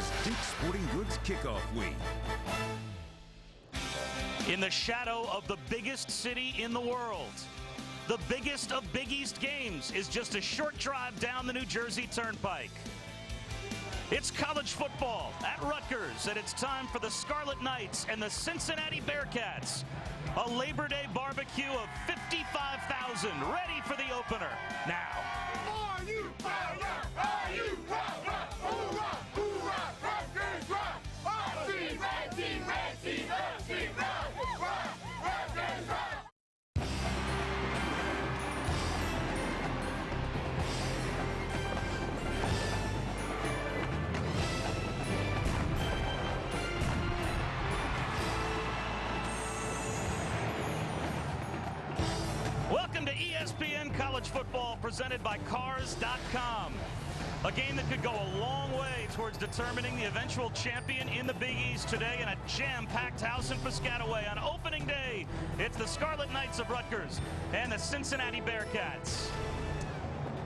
is Dick's Sporting Goods Kickoff Week. In the shadow of the biggest city in the world, the biggest of Big East games is just a short drive down the New Jersey Turnpike. It's college football at Rutgers, and it's time for the Scarlet Knights and the Cincinnati Bearcats. A Labor Day barbecue of 55,000 ready for the opener now. Are you proud? Are you proud? Hoorah! Hoorah! Rutgers rock! Our team, red team, red team, red team, rock! Rutgers rock! Welcome to ESPN College Football, presented by Cars.com. A game that could go a long way towards determining the eventual champion in the Big East today in a jam-packed house in Piscataway on opening day. It's the Scarlet Knights of Rutgers and the Cincinnati Bearcats.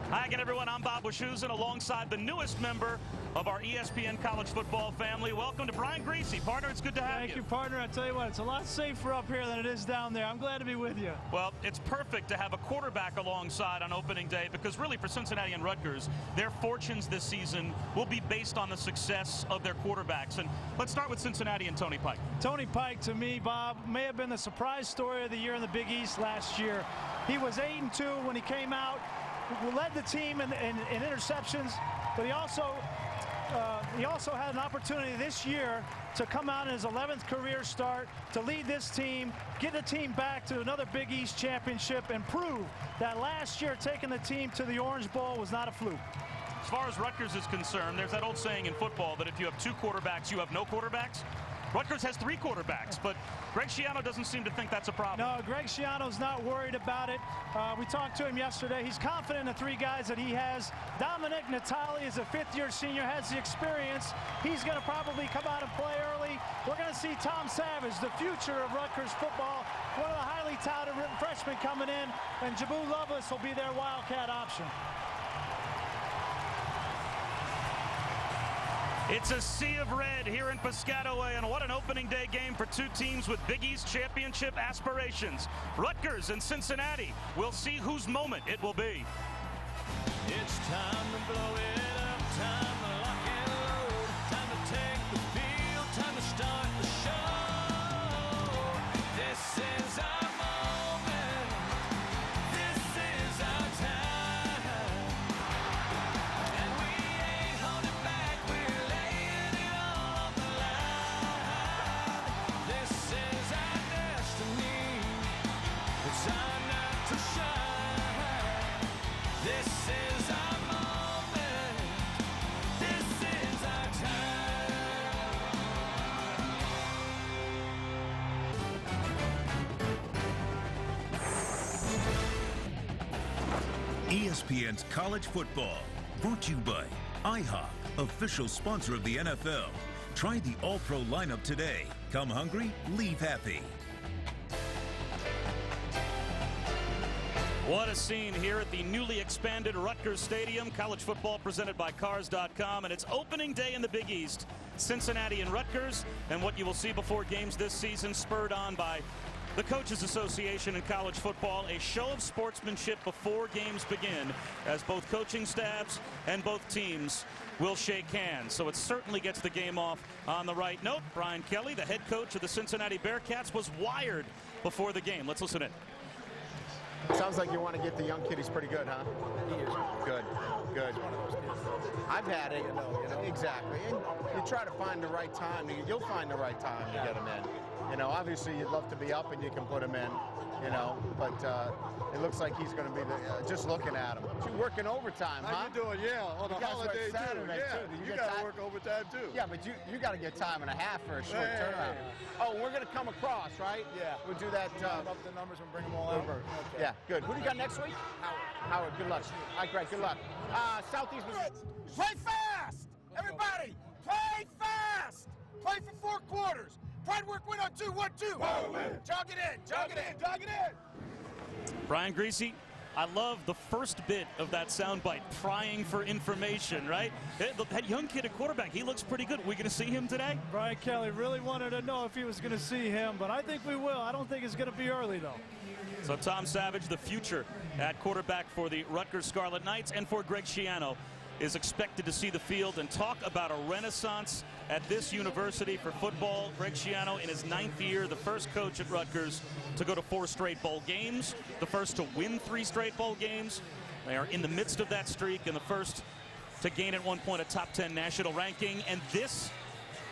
Hi again, everyone. I'm Bob Wischusen, alongside the newest member of our ESPN College Football family. Welcome to Brian Griese. Partner, it's good to have you. Thank you, partner. I tell you what, it's a lot safer up here than it is down there. I'm glad to be with you. Well, it's perfect to have a quarterback alongside on opening day, because really for Cincinnati and Rutgers, their fortunes this season will be based on the success of their quarterbacks. And let's start with Cincinnati and Tony Pike. Tony Pike, to me, Bob, may have been the surprise story of the year in the Big East last year. He was 8-2 when he came out. He led the team in interceptions, but he also had an opportunity this year to come out in his 11th career start, to lead this team, get the team back to another Big East championship, and prove that last year taking the team to the Orange Bowl was not a fluke. As far as Rutgers is concerned, there's that old saying in football that if you have two quarterbacks, you have no quarterbacks. Rutgers has three quarterbacks, but Greg Schiano doesn't seem to think that's a problem. No, Greg Schiano's not worried about it. We talked to him yesterday. He's confident in the three guys that he has. Dominic Natali is a fifth-year senior, has the experience. He's going to probably come out and play early. We're going to see Tom Savage, the future of Rutgers football, one of the highly touted freshmen coming in, and Jabu Lovelace will be their Wildcat option. It's a sea of red here in Piscataway, and what an opening day game for two teams with Big East championship aspirations. Rutgers and Cincinnati. We'll see whose moment it will be. It's time to blow it up, time to lock and load, time to take the field, time to start the show. This is our moment, this is our time, and we ain't holding back, we're laying it all on the line. This is our destiny, it's our night to shine. This is our moment, this is our time. ESPN's College Football, brought to you by IHOP, official sponsor of the NFL. Try the All-Pro lineup today. Come hungry, leave happy. What a scene here at the newly expanded Rutgers Stadium. College football presented by Cars.com, and it's opening day in the Big East. Cincinnati and Rutgers, and what you will see before games this season, spurred on by the Coaches Association in college football, a show of sportsmanship before games begin, as both coaching staffs and both teams will shake hands. So it certainly gets the game off on the right note. Brian Kelly, the head coach of the Cincinnati Bearcats, was wired before the game. Let's listen in. Sounds like you want to get the young kid. He's pretty good, huh? He is. Good, good. I've had it. Exactly. And you try to find the right time. You'll find the right time to get him in. Obviously you'd love to be up and you can put him in, but it looks like he's going to be the, just looking at him. You're working overtime, huh? How you doing? Yeah, on a holiday too. Saturday, Yeah, too. you got to work overtime too. Yeah, but you got to get time and a half for a short turnaround. Oh, we're going to come across, right? Yeah. We'll do that. Up the numbers and bring them all over. Okay. Yeah, good. Who do you got next week? Howard, good luck. All right, great, good luck. Southeast Missouri. Play fast! Everybody, play fast! Play for 4 quarters. Try to work win on 2, 1, 2. Jog it in, jog it in, jog it in. Brian Griese, I love the first bit of that soundbite, prying for information, right? That young kid at quarterback, he looks pretty good. Are we going to see him today? Brian Kelly really wanted to know if he was going to see him, but I think we will. I don't think it's going to be early, though. So Tom Savage, the future at quarterback for the Rutgers Scarlet Knights, and for Greg Schiano, is expected to see the field and talk about a renaissance at this university for football. Greg Schiano in his 9th year, the first coach at Rutgers to go to 4 straight bowl games, the first to win 3 straight bowl games. They are in the midst of that streak and the first to gain at one point a top 10 national ranking. And this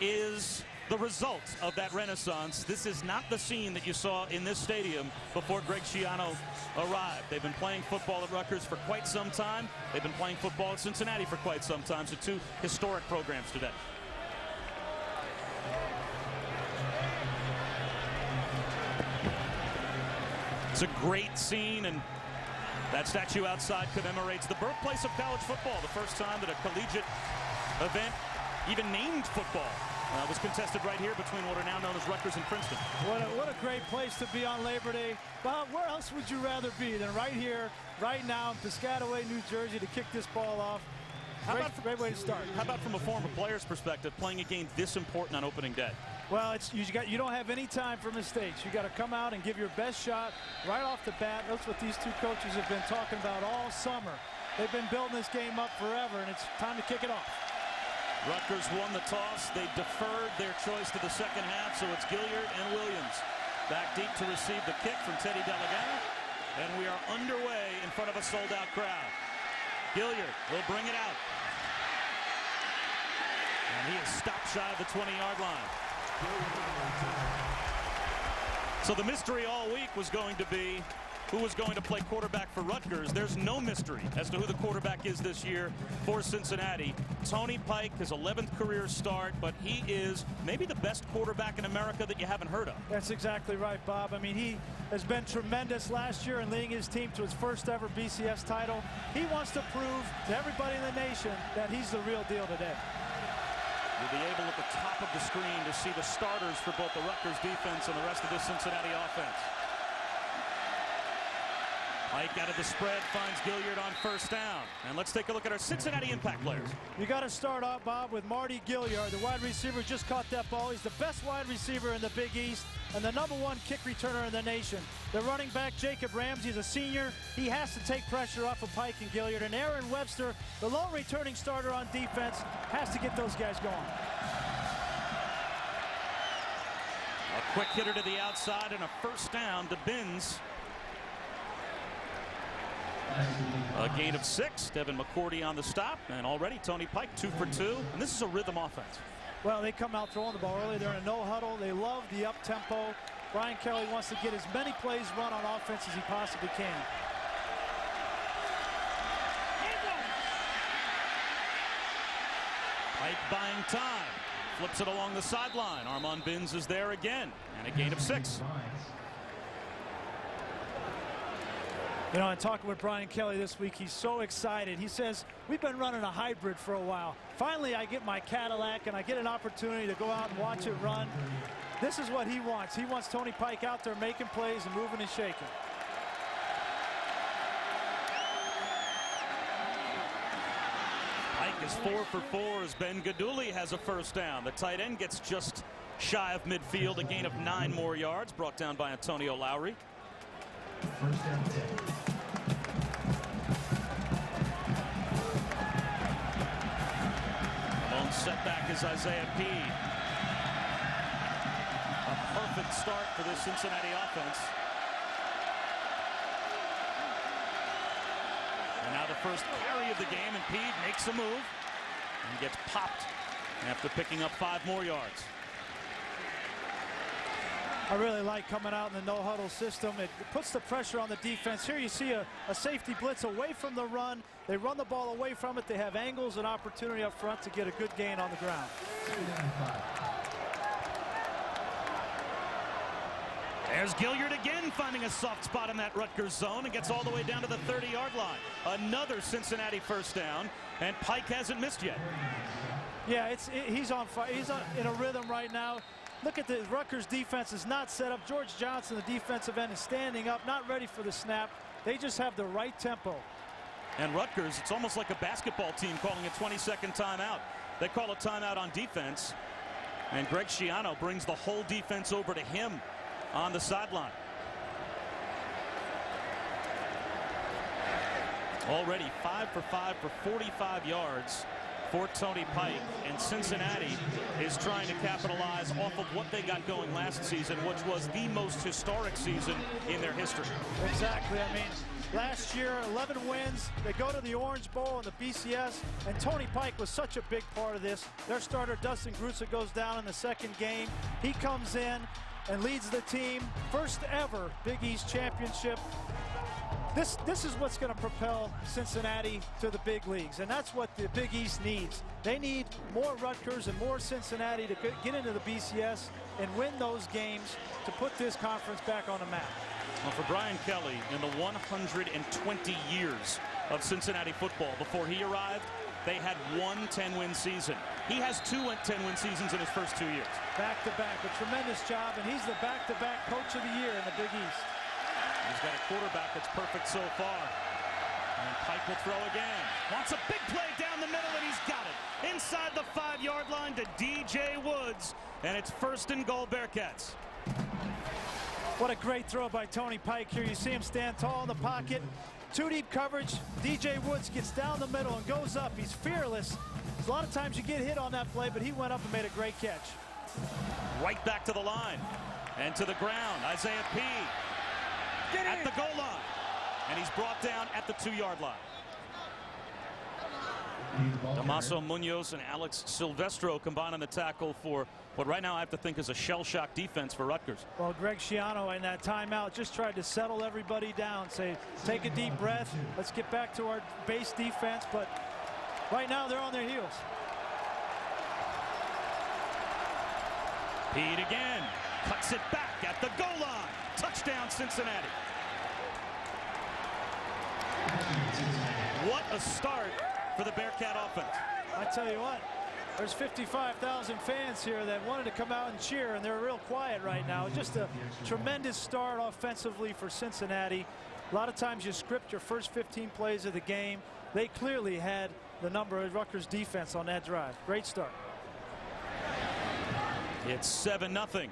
is the result of that renaissance. This is not the scene that you saw in this stadium before Greg Schiano arrived. They've been playing football at Rutgers for quite some time. They've been playing football at Cincinnati for quite some time. So 2 historic programs today. It's a great scene, and that statue outside commemorates the birthplace of college football. The first time that a collegiate event, even named football, was contested right here between what are now known as Rutgers and Princeton. What a great place to be on Labor Day. Bob, where else would you rather be than right here, right now in Piscataway, New Jersey, to kick this ball off? Great way to start. How about from a former player's perspective, playing a game this important on opening day? Well, you don't have any time for mistakes. You got to come out and give your best shot right off the bat. That's what these 2 coaches have been talking about all summer. They've been building this game up forever, and it's time to kick it off. Rutgers won the toss. They deferred their choice to the second half, so it's Gilliard and Williams back deep to receive the kick from Teddy Delegana, and we are underway in front of a sold-out crowd. Gilliard will bring it out, and he is stopped shy of the 20-yard line. So the mystery all week was going to be who was going to play quarterback for Rutgers. There's no mystery as to who the quarterback is this year for Cincinnati. Tony Pike, his 11th career start, but he is maybe the best quarterback in America that you haven't heard of. That's exactly right, Bob. I mean, he has been tremendous last year in leading his team to his first ever BCS title. He wants to prove to everybody in the nation that he's the real deal today. You'll be able at the top of the screen to see the starters for both the Rutgers defense and the rest of the Cincinnati offense. Pike out of the spread finds Gilliard on first down. And let's take a look at our Cincinnati impact players. You got to start off, Bob, with Marty Gilliard. The wide receiver just caught that ball. He's the best wide receiver in the Big East and the #1 kick returner in the nation. The running back, Jacob Ramsey, is a senior. He has to take pressure off of Pike and Gilliard. And Aaron Webster, the lone returning starter on defense, has to get those guys going. A quick hitter to the outside and a first down to Binns. A gain of 6. Devin McCourty on the stop, and already Tony Pike 2 for 2. And this is a rhythm offense. Well, they come out throwing the ball early. They're in a no huddle. They love the up tempo. Brian Kelly wants to get as many plays run on offense as he possibly can. Pike buying time. Flips it along the sideline. Armand Binns is there again, and a gain of 6. You know, and talking with Brian Kelly this week, he's so excited. He says, we've been running a hybrid for a while. Finally, I get my Cadillac, and I get an opportunity to go out and watch it run. This is what he wants. He wants Tony Pike out there making plays and moving and shaking. Pike is 4 for 4 as Ben Gaduli has a first down. The tight end gets just shy of midfield, a gain of 9 more yards, brought down by Antonio Lowry. First down 10. Lone setback is Isaiah Peed. A perfect start for this Cincinnati offense. And now the first carry of the game, and Peed makes a move and gets popped after picking up 5 more yards. I really like coming out in the no-huddle system. It puts the pressure on the defense. Here you see a safety blitz away from the run. They run the ball away from it. They have angles and opportunity up front to get a good gain on the ground. There's Gilliard again, finding a soft spot in that Rutgers zone and gets all the way down to the 30-yard line. Another Cincinnati first down, and Pike hasn't missed yet. Yeah, he's on fire. He's in a rhythm right now. Look at the Rutgers defense is not set up. George Johnson, the defensive end, is standing up, not ready for the snap. They just have the right tempo. And Rutgers, it's almost like a basketball team calling a 20-second timeout. They call a timeout on defense, and Greg Schiano brings the whole defense over to him on the sideline. Already 5 for 5 for 45 yards for Tony Pike, and Cincinnati is trying to capitalize off of what they got going last season, which was the most historic season in their history. Exactly. I mean, last year 11 wins. They go to the Orange Bowl and the BCS, and Tony Pike was such a big part of this. Their starter Dustin Grusa goes down in the second game. He comes in and leads the team. First ever Big East championship. This is what's going to propel Cincinnati to the big leagues, and that's what the Big East needs. They need more Rutgers and more Cincinnati to get into the BCS and win those games to put this conference back on the map. Well, for Brian Kelly, in the 120 years of Cincinnati football before he arrived, they had one 10-win season. He has two 10-win seasons in his first 2 years. Back-to-back, a tremendous job, and he's the back-to-back coach of the year in the Big East. He's got a quarterback that's perfect so far. And Pike will throw again. Wants a big play down the middle, and he's got it. Inside the 5-yard line to DJ Woods. And it's 1st and goal, Bearcats. What a great throw by Tony Pike here. You see him stand tall in the pocket. 2 deep coverage. DJ Woods gets down the middle and goes up. He's fearless. A lot of times you get hit on that play, but he went up and made a great catch. Right back to the line. And to the ground. Isaiah P. At the goal line, and he's brought down at the 2-yard line. Damaso Munoz and Alex Silvestro combine on the tackle for what right now I have to think is a shell-shock defense for Rutgers. Well, Greg Schiano in that timeout just tried to settle everybody down, say, take a deep breath, let's get back to our base defense, but right now they're on their heels. Pete again, cuts it back at the goal line. Touchdown, Cincinnati. What a start for the Bearcat offense. I tell you what, there's 55,000 fans here that wanted to come out and cheer, and they're real quiet right now. Just a tremendous start offensively for Cincinnati. A lot of times you script your first 15 plays of the game. They clearly had the number of Rutgers defense on that drive. Great start. It's 7-0.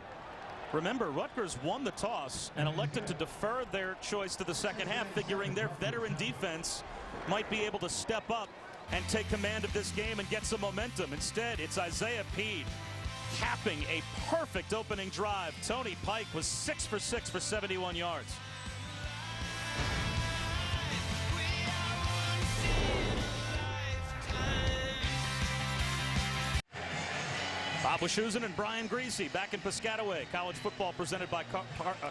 Remember, Rutgers won the toss and elected to defer their choice to the second half, figuring their veteran defense might be able to step up and take command of this game and get some momentum. Instead, it's Isaiah Pede capping a perfect opening drive. Tony Pike was 6 for 6 for 71 yards. Bob Wischusen and Brian Greasy back in Piscataway. College football presented by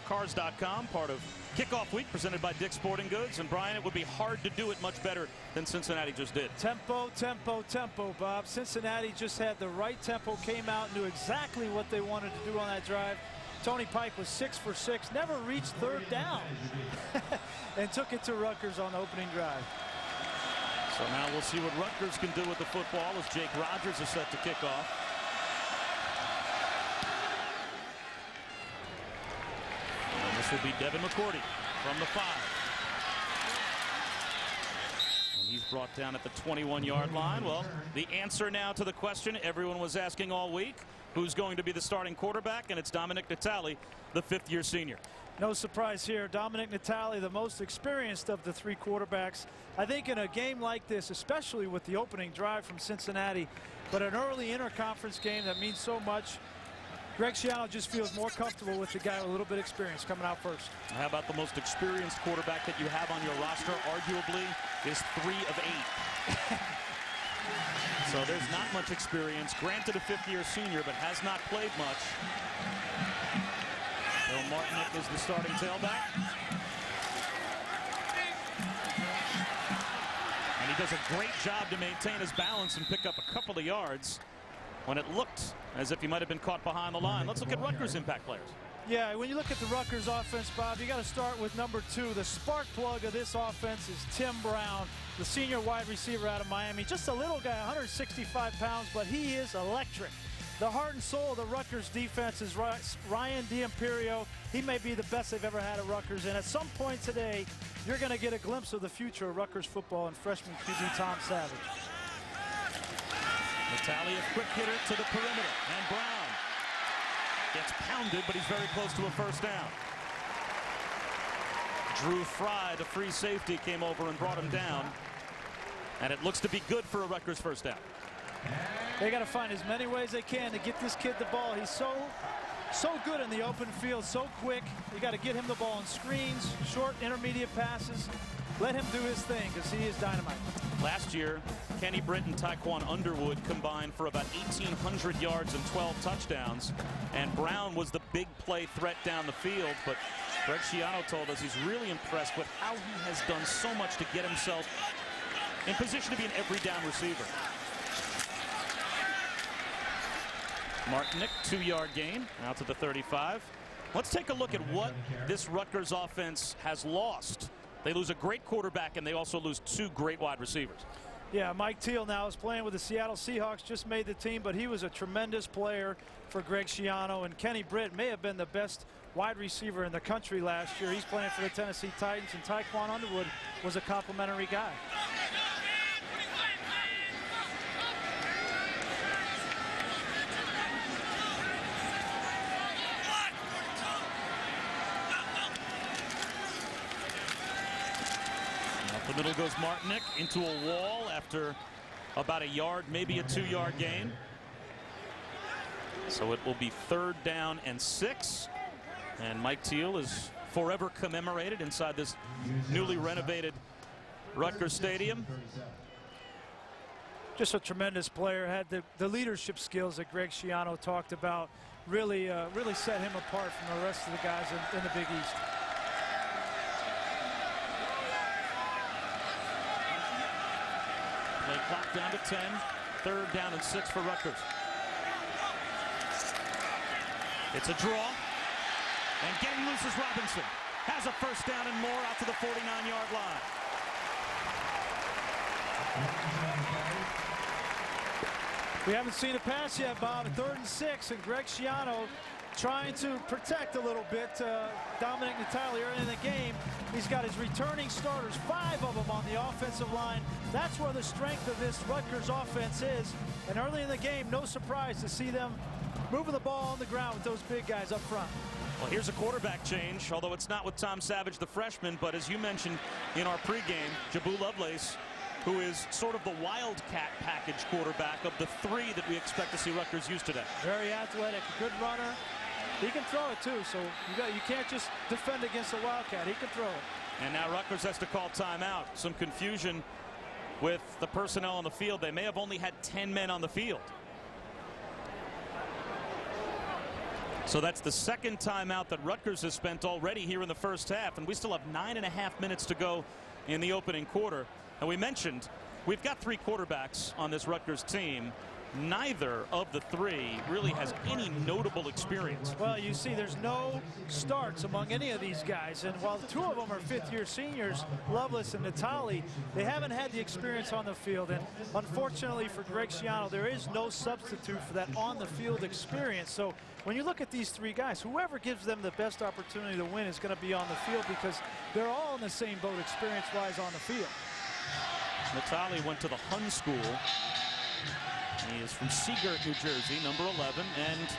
Cars.com, part of Kickoff Week presented by Dick's Sporting Goods. And Brian, it would be hard to do it much better than Cincinnati just did. Tempo, tempo, tempo, Bob. Cincinnati just had the right tempo, came out, knew exactly what they wanted to do on that drive. Tony Pike was 6 for 6, never reached third down, and took it to Rutgers on the opening drive. So now we'll see what Rutgers can do with the football as Jake Rogers is set to kick off. This will be Devin McCourty from the 5. And he's brought down at the 21-yard line. Well, the answer now to the question everyone was asking all week, who's going to be the starting quarterback? And it's Dominic Natale, the 5th-year senior. No surprise here. Dominic Natale, the most experienced of the 3 quarterbacks. I think in a game like this, especially with the opening drive from Cincinnati, but an early interconference game that means so much, Greg Schiano just feels more comfortable with the guy with a little bit of experience coming out first. How about the most experienced quarterback that you have on your roster? Arguably is 3 of 8. So there's not much experience. Granted a 5th-year senior, but has not played much. Bill Martinick is the starting tailback. And he does a great job to maintain his balance and pick up a couple of yards when it looked as if he might have been caught behind the line. Let's look at Rutgers' impact players. Yeah, when you look at the Rutgers offense, Bob, you got to start with number 2. The spark plug of this offense is Tim Brown, the senior wide receiver out of Miami. Just a little guy, 165 pounds, but he is electric. The heart and soul of the Rutgers defense is Ryan D'Imperio. He may be the best they've ever had at Rutgers, and at some point today, you're going to get a glimpse of the future of Rutgers football and freshman QB Tom Savage. Natalia, quick hitter to the perimeter, and Brown gets pounded, but he's very close to a first down. Drew Fry, the free safety, came over and brought him down, and it looks to be good for a Rutgers first down. They got to find as many ways they can to get this kid the ball. He's so good in the open field, so quick. You got to get him the ball on screens, short, intermediate passes. Let him do his thing, because he is dynamite. Last year, Kenny Britt and Taekwon Underwood combined for about 1,800 yards and 12 touchdowns. And Brown was the big play threat down the field. But Greg Schiano told us he's really impressed with how he has done so much to get himself in position to be an every down receiver. Martinick, 2-yard gain, out to the 35. Let's take a look at what this Rutgers offense has lost. They lose a great quarterback, and they also lose 2 great wide receivers. Yeah, Mike Teal now is playing with the Seattle Seahawks, just made the team, but he was a tremendous player for Greg Schiano. And Kenny Britt may have been the best wide receiver in the country last year. He's playing for the Tennessee Titans, and Taekwon Underwood was a complimentary guy. The middle goes Martinick into a wall after about a yard, maybe a 2-yard gain. So it will be 3rd down and 6. And Mike Teal is forever commemorated inside this newly renovated Rutgers Stadium. Just a tremendous player, had the leadership skills that Greg Schiano talked about. Really set him apart from the rest of the guys in the Big East. Play clock down to 10. 3rd down and 6 for Rutgers. It's a draw. And getting loose is Robinson. Has a first down and more out to the 49-yard line. We haven't seen a pass yet, Bob. 3rd and 6, and Greg Schiano trying to protect a little bit Dominic Natali early in the game. He's got his returning starters, 5 of them on the offensive line. That's where the strength of this Rutgers offense is. And early in the game, no surprise to see them moving the ball on the ground with those big guys up front. Well, here's a quarterback change, although it's not with Tom Savage, the freshman, but as you mentioned in our pregame, Jabu Lovelace, who is sort of the wildcat package quarterback of the 3 that we expect to see Rutgers use today. Very athletic, good runner. He can throw it too, so you can't just defend against a wildcat. He can throw it. And now Rutgers has to call timeout. Some confusion with the personnel on the field. They may have only had 10 men on the field. So that's the 2nd timeout that Rutgers has spent already here in the first half, and we still have 9.5 minutes to go in the opening quarter. And we mentioned we've got 3 quarterbacks on this Rutgers team. Neither of the 3 really has any notable experience. Well, you see, there's no starts among any of these guys, and while 2 of them are 5th-year seniors, Lovelace and Natali, they haven't had the experience on the field. And unfortunately for Greg Schiano, there is no substitute for that on-the-field experience. So when you look at these 3 guys, whoever gives them the best opportunity to win is going to be on the field, because they're all in the same boat experience-wise on the field. Natali went to the Hun School. He is from Seagirt, New Jersey, number 11, and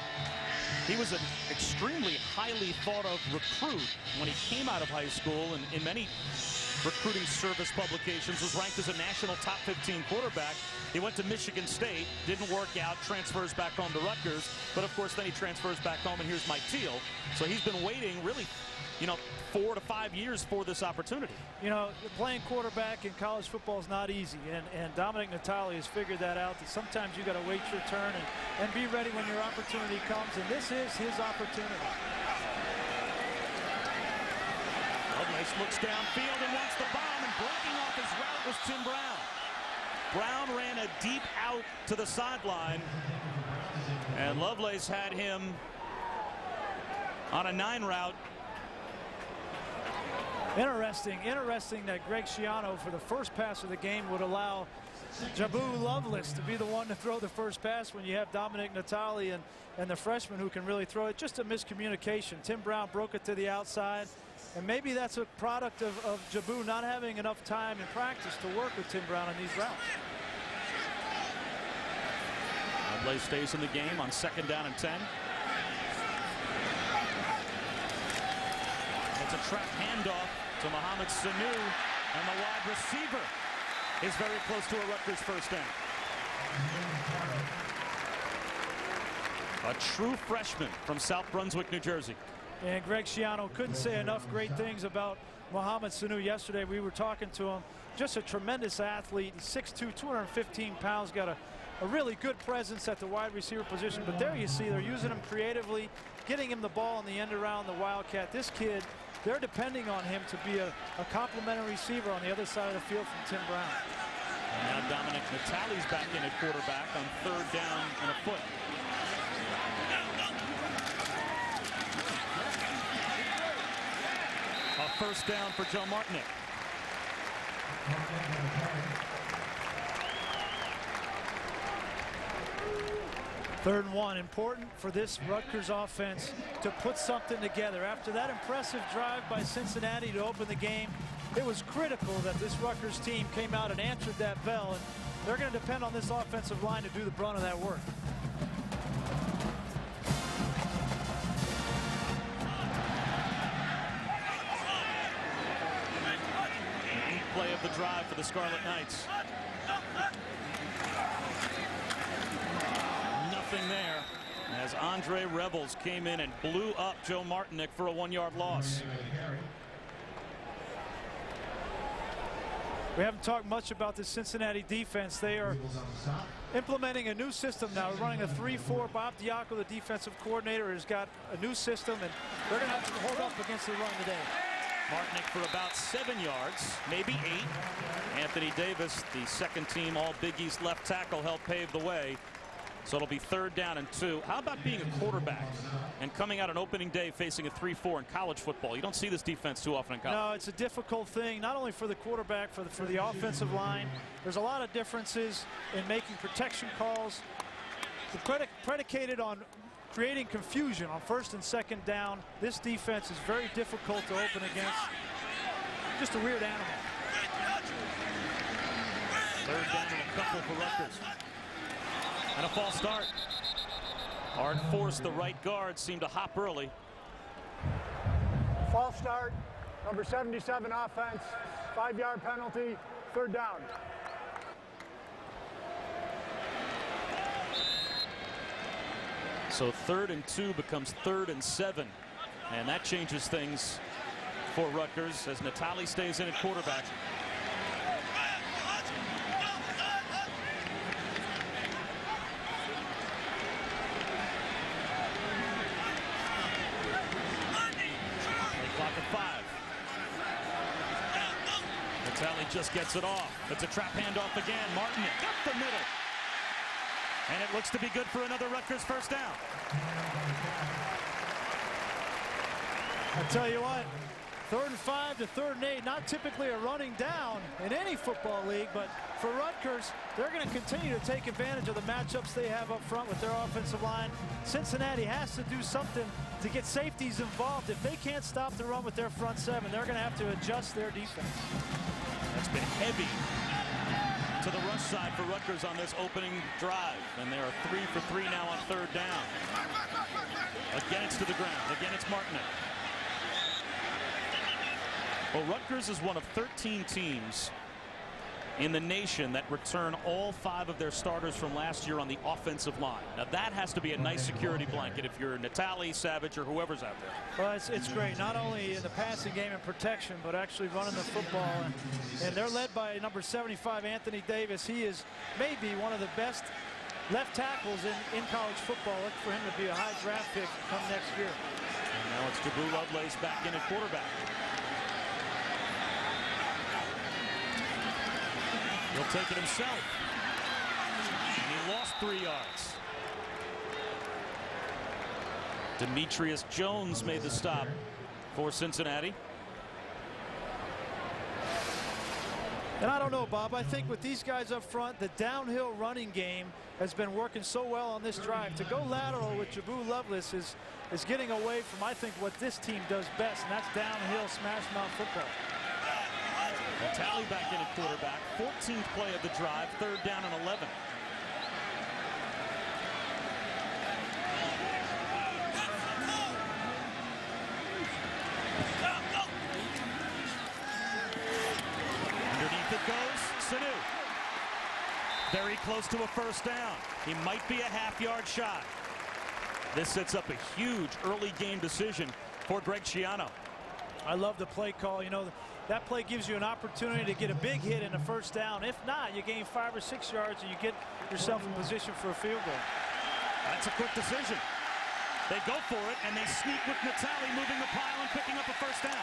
he was an extremely highly thought of recruit when he came out of high school, and in many recruiting service publications was ranked as a national top 15 quarterback. He went to Michigan State, didn't work out, transfers back home to Rutgers, but of course then he transfers back home, and here's Mike Teal. So he's been waiting really, 4 to 5 years for this opportunity. Playing quarterback in college football is not easy, and Dominic Natali has figured that out, that sometimes you got to wait your turn and be ready when your opportunity comes, and this is his opportunity. Lovelace looks downfield and wants the bomb, and breaking off his route was Tim Brown. Brown ran a deep out to the sideline, and Lovelace had him on a 9 route. Interesting that Greg Schiano, for the first pass of the game, would allow Jabu Loveless to be the one to throw the first pass when you have Dominic Natali and the freshman who can really throw it. Just a miscommunication. Tim Brown broke it to the outside, and maybe that's a product of Jabu not having enough time in practice to work with Tim Brown on these routes. Adley stays in the game on 2nd down and 10. It's a trap handoff to Mohamed Sanu, and the wide receiver is very close to a Rutgers first down. A true freshman from South Brunswick, New Jersey. And Greg Schiano couldn't say enough great things about Mohamed Sanu yesterday. We were talking to him. Just a tremendous athlete. 6'2", 215 pounds. Got a really good presence at the wide receiver position. But there you see they're using him creatively, getting him the ball in the end around the Wildcat. This kid, they're depending on him to be a complimentary receiver on the other side of the field from Tim Brown. And now Dominic Natali's back in at quarterback on 3rd down and a foot. A first down for Joe Martinick. Third and 1, important for this Rutgers offense to put something together. After that impressive drive by Cincinnati to open the game, it was critical that this Rutgers team came out and answered that bell, and they're going to depend on this offensive line to do the brunt of that work. Play of the drive for the Scarlet Knights. Nothing there as Andre Rebels came in and blew up Joe Martinick for a 1-yard loss. We haven't talked much about the Cincinnati defense. They are implementing a new system now. We're running a 3-4. Bob Diaco, the defensive coordinator, has got a new system, and they're going to have to hold up against the run today. Martinick for about 7 yards, maybe 8. Anthony Davis, the second team All Big East left tackle, helped pave the way. So it'll be 3rd down and 2. How about being a quarterback and coming out on opening day facing a 3-4 in college football? You don't see this defense too often in college. No, it's a difficult thing, not only for the quarterback, for the offensive line. There's a lot of differences in making protection calls. Predicated on creating confusion on 1st and 2nd down. This defense is very difficult to open against. Just a weird animal. 3rd down and a couple for Rutgers. And a false start. Art Force, the right guard, seemed to hop early. False start, number 77 offense, 5-yard penalty, 3rd down. So 3rd and 2 becomes 3rd and 7. And that changes things for Rutgers as Natali stays in at quarterback. Clock at 5. Natali just gets it off. It's a trap handoff again. Martinick up the middle. And it looks to be good for another Rutgers first down. I'll tell you what, 3rd and 5 to 3rd and 8, not typically a running down in any football league, but for Rutgers, they're going to continue to take advantage of the matchups they have up front with their offensive line. Cincinnati has to do something to get safeties involved. If they can't stop the run with their front 7, they're going to have to adjust their defense. That's been heavy to the rush side for Rutgers on this opening drive, and they are 3 for 3 now on 3rd down. Again, it's to the ground. Again, it's Martinick. Well, Rutgers is one of 13 teams in the nation that return all 5 of their starters from last year on the offensive line. Now that has to be a nice security blanket if you're Natali, Savage, or whoever's out there. Well, it's great, not only in the passing game and protection, but actually running the football. And they're led by number 75, Anthony Davis. He is maybe one of the best left tackles in college football. Look for him to be a high draft pick come next year. And now it's Jabu Lovelace back in at quarterback. He'll take it himself. And he lost 3 yards. Demetrius Jones made the stop for Cincinnati. And I don't know, Bob, I think with these guys up front, the downhill running game has been working so well on this drive. To go lateral with Jabu Lovelace is getting away from, I think, what this team does best, and that's downhill smash mouth football. Tally back in at quarterback. 14th play of the drive. 3rd down and 11. Underneath it goes Sanu. Very close to a first down. He might be a half-yard shy. This sets up a huge early game decision for Greg Schiano. I love the play call. You know, that play gives you an opportunity to get a big hit in a first down. If not, you gain 5 or 6 yards and you get yourself in position for a field goal. That's a quick decision. They go for it and they sneak with Natali moving the pile and picking up a first down.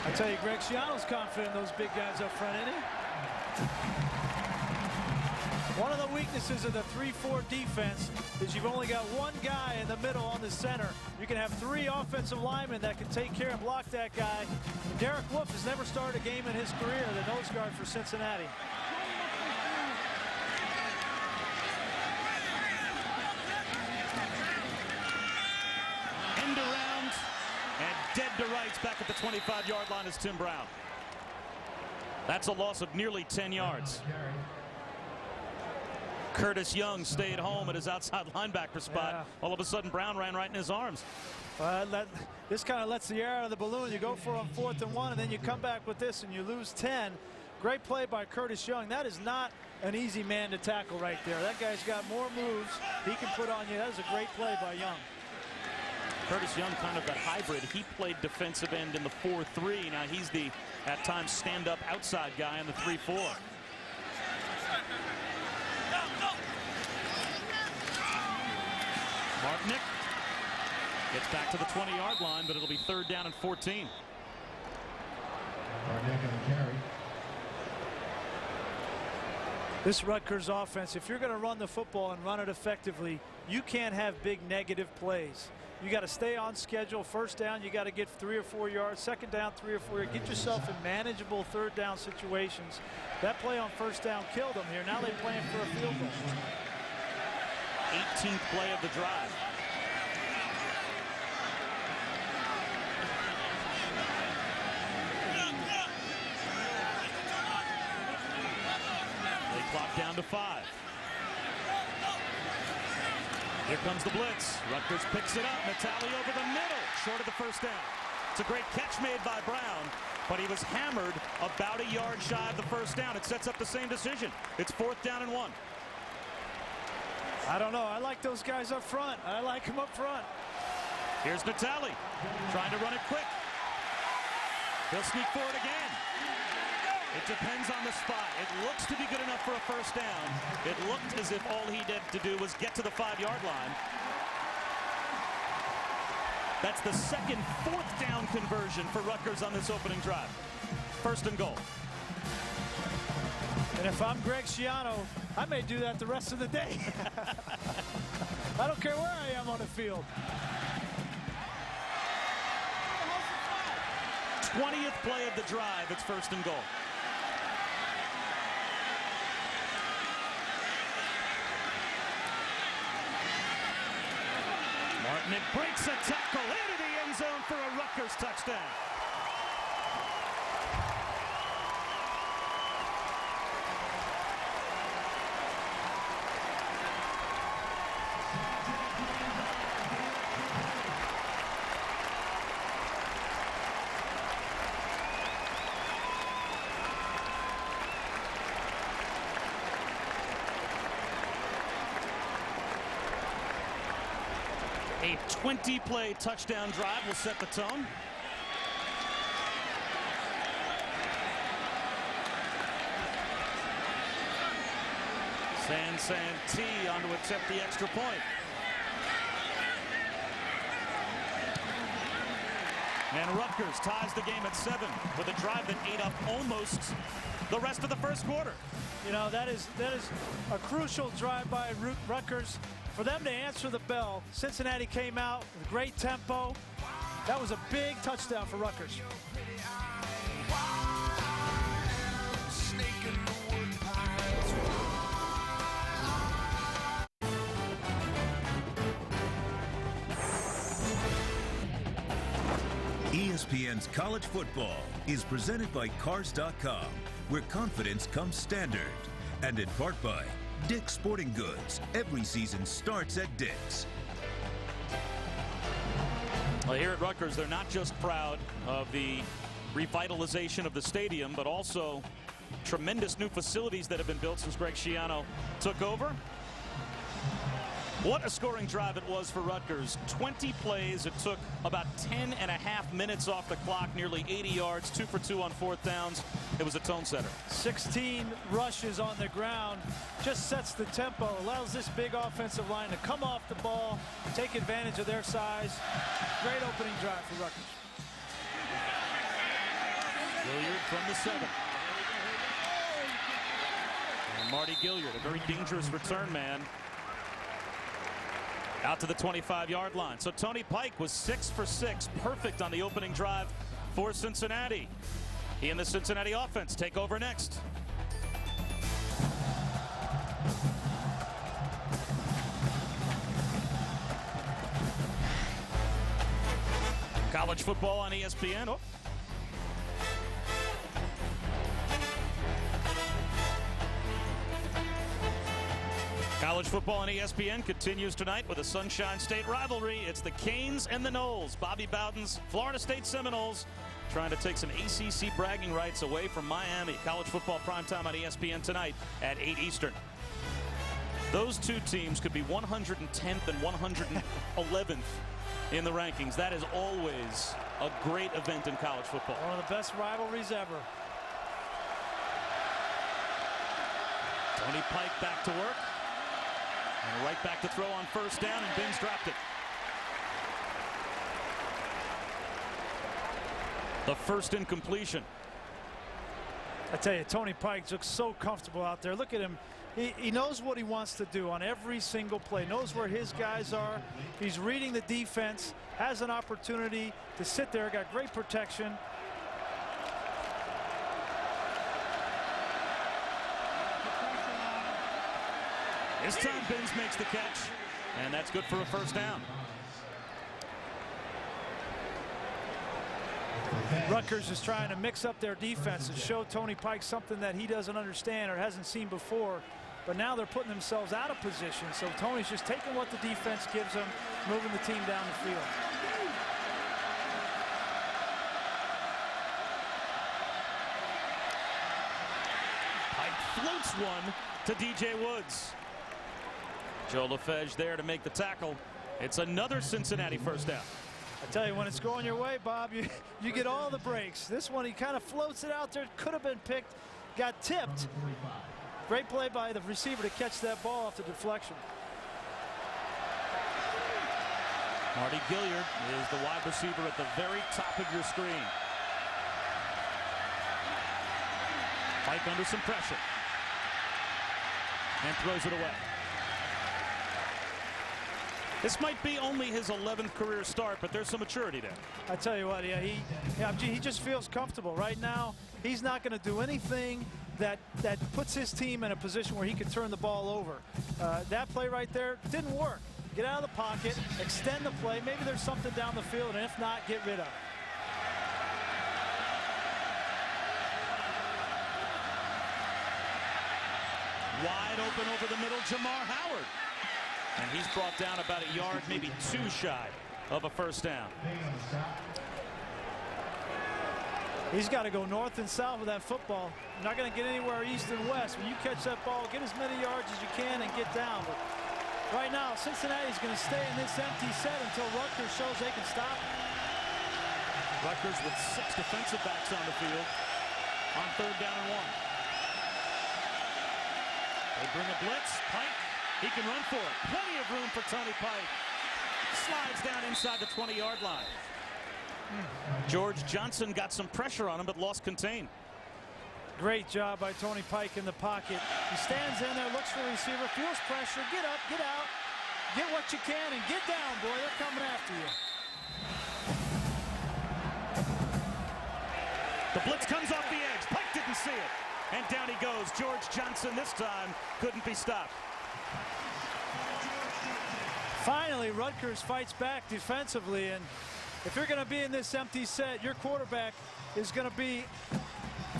I tell you, Greg Schiano's confident in those big guys up front, isn't he? One of the weaknesses of the 3-4 defense is you've only got one guy in the middle on the center. You can have 3 offensive linemen that can take care and block that guy. Derek Wolfe has never started a game in his career, the nose guard for Cincinnati. End around and dead to rights back at the 25-yard line is Tim Brown. That's a loss of nearly 10 yards. Curtis Young stayed home at his outside linebacker spot. Yeah. All of a sudden, Brown ran right in his arms. This kind of lets the air out of the balloon. You go for on 4th and 1, and then you come back with this, and you lose 10. Great play by Curtis Young. That is not an easy man to tackle right there. That guy's got more moves he can put on you. That is a great play by Young. Curtis Young, kind of that hybrid. He played defensive end in the 4-3. Now he's the, at times, stand-up outside guy in the 3-4. Martinick gets back to the 20-yard line, but it'll be 3rd down and 14. This Rutgers offense, if you're going to run the football and run it effectively, you can't have big negative plays. You got to stay on schedule. First down, you got to get 3 or 4 yards. Second down, 3 or 4 yards. Get yourself in manageable 3rd down situations. That play on first down killed them here. Now they're playing for a field goal. 18th play of the drive. They clock down to 5. Here comes the blitz. Rutgers picks it up. Natali over the middle, short of the first down. It's a great catch made by Brown, but he was hammered about a yard shy of the first down. It sets up the same decision. It's 4th down and 1. I don't know. I like those guys up front. I like them up front. Here's Natali trying to run it quick. He'll sneak forward again. It depends on the spot. It looks to be good enough for a first down. It looked as if all he had to do was get to the 5-yard line. That's the second 4th down conversion for Rutgers on this opening drive. 1st and goal. And if I'm Greg Schiano, I may do that the rest of the day. I don't care where I am on the field. 20th play of the drive. It's 1st and goal. Martinick breaks a tackle into the end zone for a Rutgers touchdown. A 20-play touchdown drive will set the tone. Santi on to accept the extra point. And Rutgers ties the game at 7 with a drive that ate up almost the rest of the first quarter. You know, that is a crucial drive by Rutgers. for them to answer the bell, Cincinnati came out with great tempo. That was a big touchdown for Rutgers. ESPN's College Football is presented by Cars.com, where confidence comes standard, and in part by Dick's Sporting Goods. Every season starts at Dick's. Well, here at Rutgers, they're not just proud of the revitalization of the stadium, but also tremendous new facilities that have been built since Greg Schiano took over. What a scoring drive it was for Rutgers. 20 plays. It took about 10.5 minutes off the clock, nearly 80 yards, 2 for 2 on 4th downs. It was a tone setter. 16 rushes on the ground. Just sets the tempo, allows this big offensive line to come off the ball, take advantage of their size. Great opening drive for Rutgers. Gilliard from the 7. And Marty Gilliard, a very dangerous return man, out to the 25-yard line. So Tony Pike was 6 for 6, perfect on the opening drive for Cincinnati. He and the Cincinnati offense take over next. College football on ESPN. Oh. College football on ESPN continues tonight with a Sunshine State rivalry. It's the Canes and the Noles. Bobby Bowden's Florida State Seminoles trying to take some ACC bragging rights away from Miami. College football primetime on ESPN tonight at 8 Eastern. Those two teams could be 110th and 111th in the rankings. That is always a great event in college football. One of the best rivalries ever. Tony Pike back to work. And right back to throw on 1st down, and Binns dropped it. The first incompletion. I tell you, Tony Pike looks so comfortable out there. Look at him. He knows what he wants to do on every single play, knows where his guys are. He's reading the defense, has an opportunity to sit there, got great protection. This time Binns makes the catch, and that's good for a 1st down. Rutgers is trying to mix up their defense and show Tony Pike something that he doesn't understand or hasn't seen before. But now they're putting themselves out of position. So Tony's just taking what the defense gives him, moving the team down the field. Pike floats one to DJ Woods. Joe LaFege there to make the tackle. It's another Cincinnati 1st down. I tell you, when it's going your way, Bob, you get all the breaks. This one, he kind of floats it out there. Could have been picked. Got tipped. Great play by the receiver to catch that ball off the deflection. Marty Gilliard is the wide receiver at the very top of your screen. Pike under some pressure. And throws it away. This might be only his 11th career start, but there's some maturity there. I tell you what, yeah, he just feels comfortable right now. He's not going to do anything that puts his team in a position where he could turn the ball over. That play right there didn't work. Get out of the pocket, extend the play. Maybe there's something down the field, and if not, get rid of it. Wide open over the middle, Jamar Howard. And he's brought down about a yard, maybe 2 shy of a 1st down. He's got to go north and south with that football. You're not going to get anywhere east and west. When you catch that ball, get as many yards as you can and get down. But right now, Cincinnati's going to stay in this empty set until Rutgers shows they can stop it. Rutgers with 6 defensive backs on the field on 3rd down and 1. They bring a blitz. Pike. He can run for it. Plenty of room for Tony Pike. Slides down inside the 20-yard line. George Johnson got some pressure on him, but lost contain. Great job by Tony Pike in the pocket. He stands in there, looks for a receiver, feels pressure, get up, get out. get what you can and get down, boy. They're coming after you. The blitz comes off the edge. Pike didn't see it. And down he goes. George Johnson this time couldn't be stopped. Finally, Rutgers fights back defensively. And if you're going to be in this empty set, your quarterback is going to be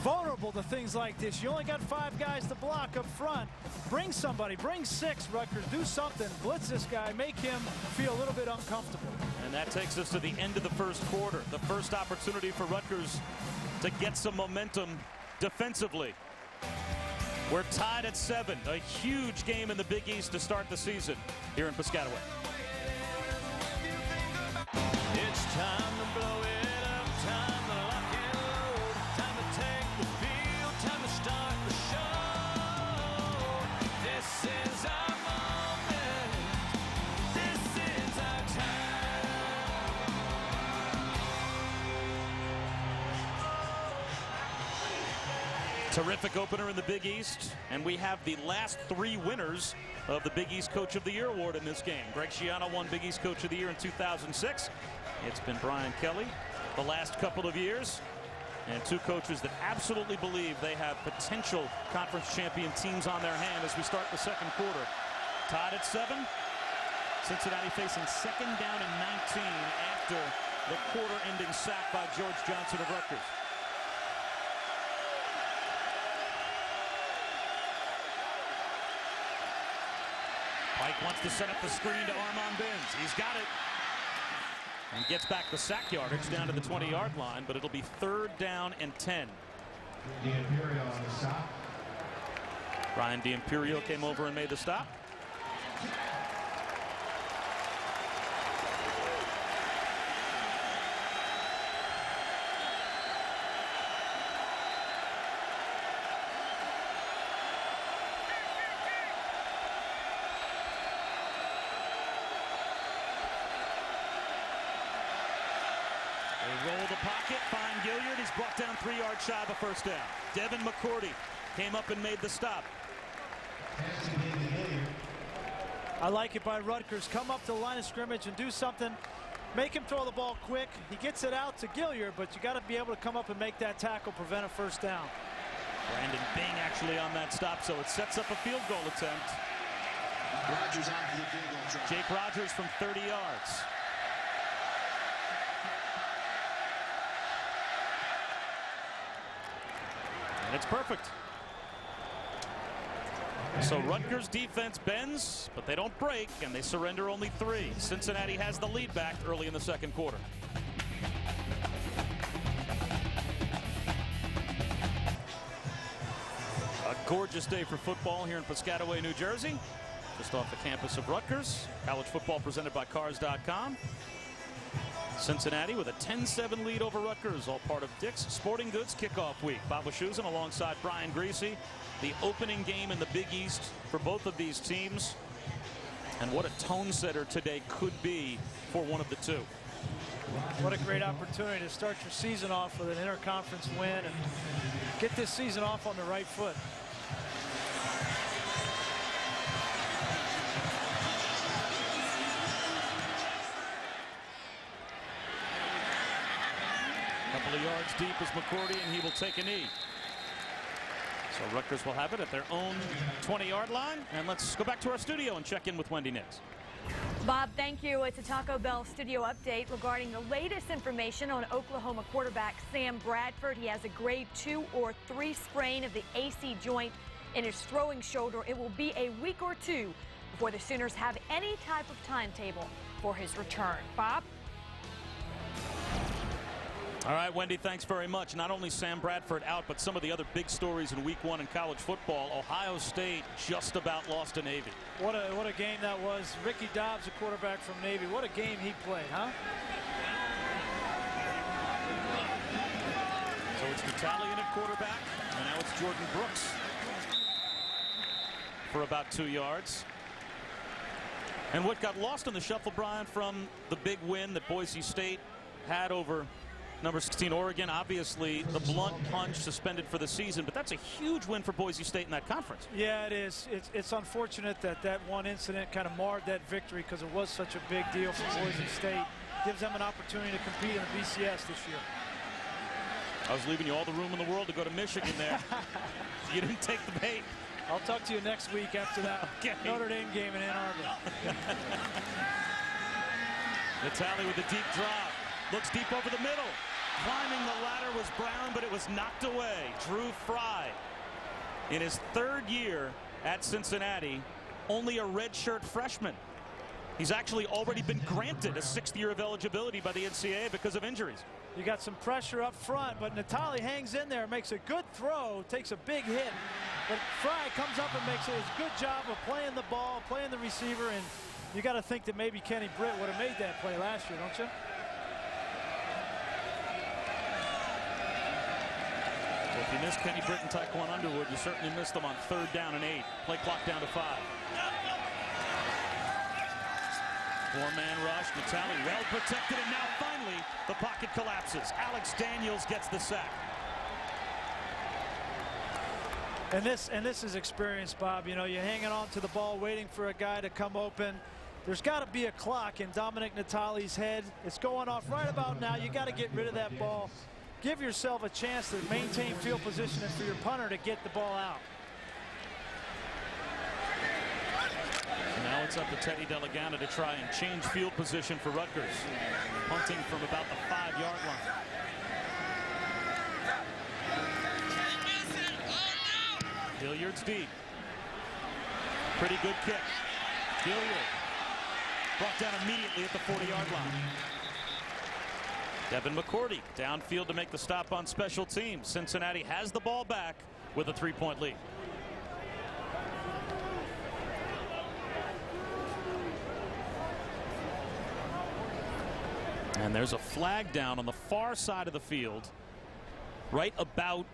vulnerable to things like this. You only got 5 guys to block up front. Bring somebody. Bring 6, Rutgers. Do something. Blitz this guy. Make him feel a little bit uncomfortable. And that takes us to the end of the first quarter. The first opportunity for Rutgers to get some momentum defensively. We're tied at 7. A huge game in the Big East to start the season here in Piscataway. It's time to blow it up, time to lock and load, time to take the field, time to start the show. This is our moment. This is our time. Terrific opener in the Big East, and we have the last 3 winners of the Big East Coach of the Year award in this game. Greg Schiano won Big East Coach of the Year in 2006. It's been Brian Kelly the last couple of years, and 2 coaches that absolutely believe they have potential conference champion teams on their hand as we start the second quarter. Tied at 7. Cincinnati facing second down and 19 after the quarter-ending sack by George Johnson of Rutgers. Pike wants to set up the screen to Armon Binns. He's got it. And gets back the sack yardage down to the 20-yard line, but it'll be 3rd down and 10. D'Imperio on the stop. Ryan D'Imperio came over and made the stop. They roll the pocket, find Gilliard. He's brought down 3 yards shy of a first down. Devin McCourty came up and made the stop. I like it by Rutgers. Come up to the line of scrimmage and do something. Make him throw the ball quick. He gets it out to Gilliard, but you got to be able to come up and make that tackle, prevent a first down. Brandon Bing actually on that stop, so it sets up a field goal attempt. Rogers on for the field goal try. Jake Rogers from 30 yards. And it's perfect. So Rutgers defense bends, but they don't break, and they surrender only 3. Cincinnati has the lead back early in the second quarter. A gorgeous day for football here in Piscataway, New Jersey, just off the campus of Rutgers. College football presented by Cars.com. Cincinnati with a 10-7 lead over Rutgers, all part of Dick's Sporting Goods kickoff week. Bob Wischusen alongside Brian Greasy. The opening game in the Big East for both of these teams. And what a tone setter today could be for one of the 2. What a great opportunity to start your season off with an interconference win and get this season off on the right foot. Couple of yards deep is McCourty, and he will take a knee. So Rutgers will have it at their own 20-yard line. And let's go back to our studio and check in with Wendy Nix. Bob, thank you. It's a Taco Bell studio update regarding the latest information on Oklahoma quarterback Sam Bradford. He has a grade 2 or 3 sprain of the AC joint in his throwing shoulder. It will be a week or 2 before the Sooners have any type of timetable for his return. Bob? All right, Wendy, thanks very much. Not only Sam Bradford out, but some of the other big stories in week 1 in college football. Ohio State just about lost to Navy. What a game that was. Ricky Dobbs, a quarterback from Navy. What a game he played, huh? So it's Italian at quarterback, and now it's Jordan Brooks for about 2 yards. And what got lost in the shuffle, Brian, from the big win that Boise State had over number 16 Oregon. Obviously, the blunt punch suspended for the season, but that's a huge win for Boise State in that conference. Yeah, it is. It's unfortunate that that one incident kind of marred that victory because it was such a big deal for Boise State. Gives them an opportunity to compete in the BCS this year. I was leaving you all the room in the world to go to Michigan there. You didn't take the bait. I'll talk to you next week after that Notre Dame game in Ann Arbor. Natali with a deep drop. Looks deep over the middle. Climbing the ladder was Brown, but it was knocked away. Drew Fry, in his 3rd year at Cincinnati, only a redshirt freshman. He's actually already been granted a 6th year of eligibility by the NCAA because of injuries. You got some pressure up front, but Natali hangs in there, makes a good throw, takes a big hit. But Fry comes up and makes a good job of playing the ball, playing the receiver, and you got to think that maybe Kenny Britt would have made that play last year, don't you? Well, if you missed Kenny Britt and Tyquan Underwood, you certainly missed them on 3rd down and 8. Play clock down to 5. 4-man rush. Natali well protected, and now finally the pocket collapses. Alex Daniels gets the sack. And this is experience, Bob. You know, you're hanging on to the ball, waiting for a guy to come open. There's got to be a clock in Dominic Natali's head. It's going off right about now. You got to get rid of that ball. Give yourself a chance to maintain field position and for your punter to get the ball out. Now it's up to Teddy Delegana to try and change field position for Rutgers. Punting from about the 5-yard line. Gilliard's deep. Pretty good kick. Gilliard brought down immediately at the 40-yard line. Devin McCourty downfield to make the stop on special teams. Cincinnati has the ball back with a 3-point lead. And there's a flag down on the far side of the field, right about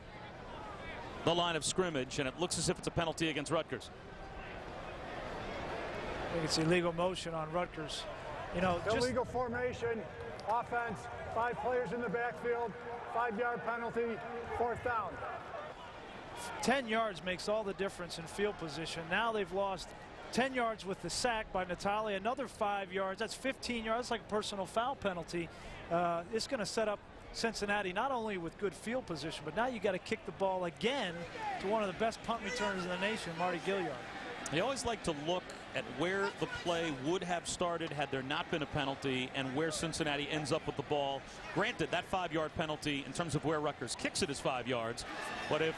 the line of scrimmage, and it looks as if it's a penalty against Rutgers. I think it's illegal motion on Rutgers. You know, illegal formation, offense, 5 players in the backfield, 5-yard penalty, 4th down. 10 yards makes all the difference in field position. Now they've lost 10 yards with the sack by Natali, another 5 yards. That's 15 yards. That's like a personal foul penalty. It's going to set up Cincinnati not only with good field position, but now you got to kick the ball again to one of the best punt returners in the nation, Marty Gilliard. They always like to look at where the play would have started had there not been a penalty and where Cincinnati ends up with the ball. Granted, that 5-yard penalty in terms of where Rutgers kicks it is 5 yards, but if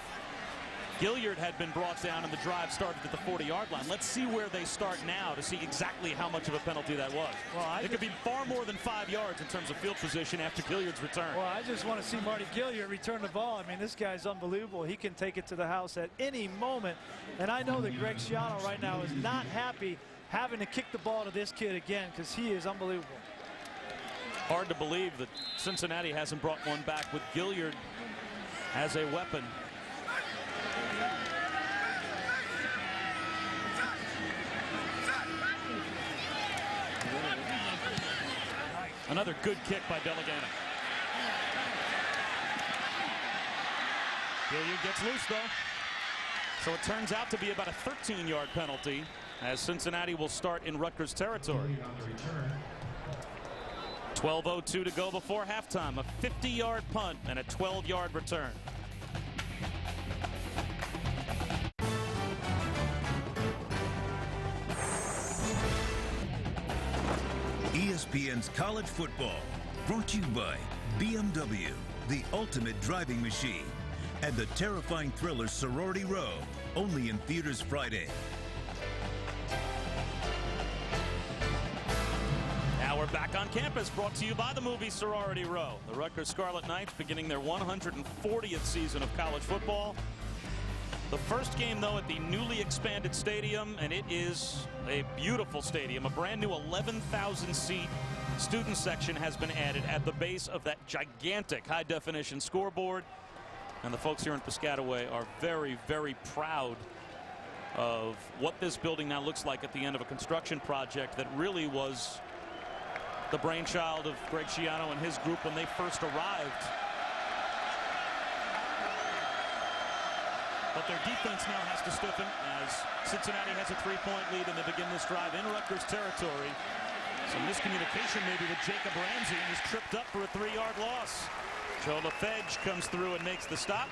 Gilliard had been brought down and the drive started at the 40-yard line, let's see where they start now to see exactly how much of a penalty that was. Well, it could be far more than 5 yards in terms of field position after Gilliard's return. Well, I just want to see Marty Gilliard return the ball. I mean, this guy's unbelievable. He can take it to the house at any moment. And I know that Greg Schiano right now is not happy having to kick the ball to this kid again because he is unbelievable. Hard to believe that Cincinnati hasn't brought one back with Gilliard as a weapon. Another good kick by Delegana. Gilliard gets loose, though. So it turns out to be about a 13-yard penalty as Cincinnati will start in Rutgers territory. 12:02 to go before halftime. A 50-yard punt and a 12-yard return. ESPN's College Football, brought to you by BMW, the ultimate driving machine, and the terrifying thriller Sorority Row, only in theaters Friday. Now we're back on campus, brought to you by the movie Sorority Row. The Rutgers Scarlet Knights beginning their 140th season of college football. The first game, though, at the newly expanded stadium, and it is a beautiful stadium. A brand new 11,000-seat student section has been added at the base of that gigantic high-definition scoreboard. And the folks here in Piscataway are very, very proud of what this building now looks like at the end of a construction project that really was the brainchild of Greg Schiano and his group when they first arrived. But their defense now has to stiffen as Cincinnati has a 3-point lead and they begin this drive in Rutgers territory. Some miscommunication maybe with Jacob Ramsey, and he's tripped up for a 3-yard loss. Joe LaFedge comes through and makes the stop.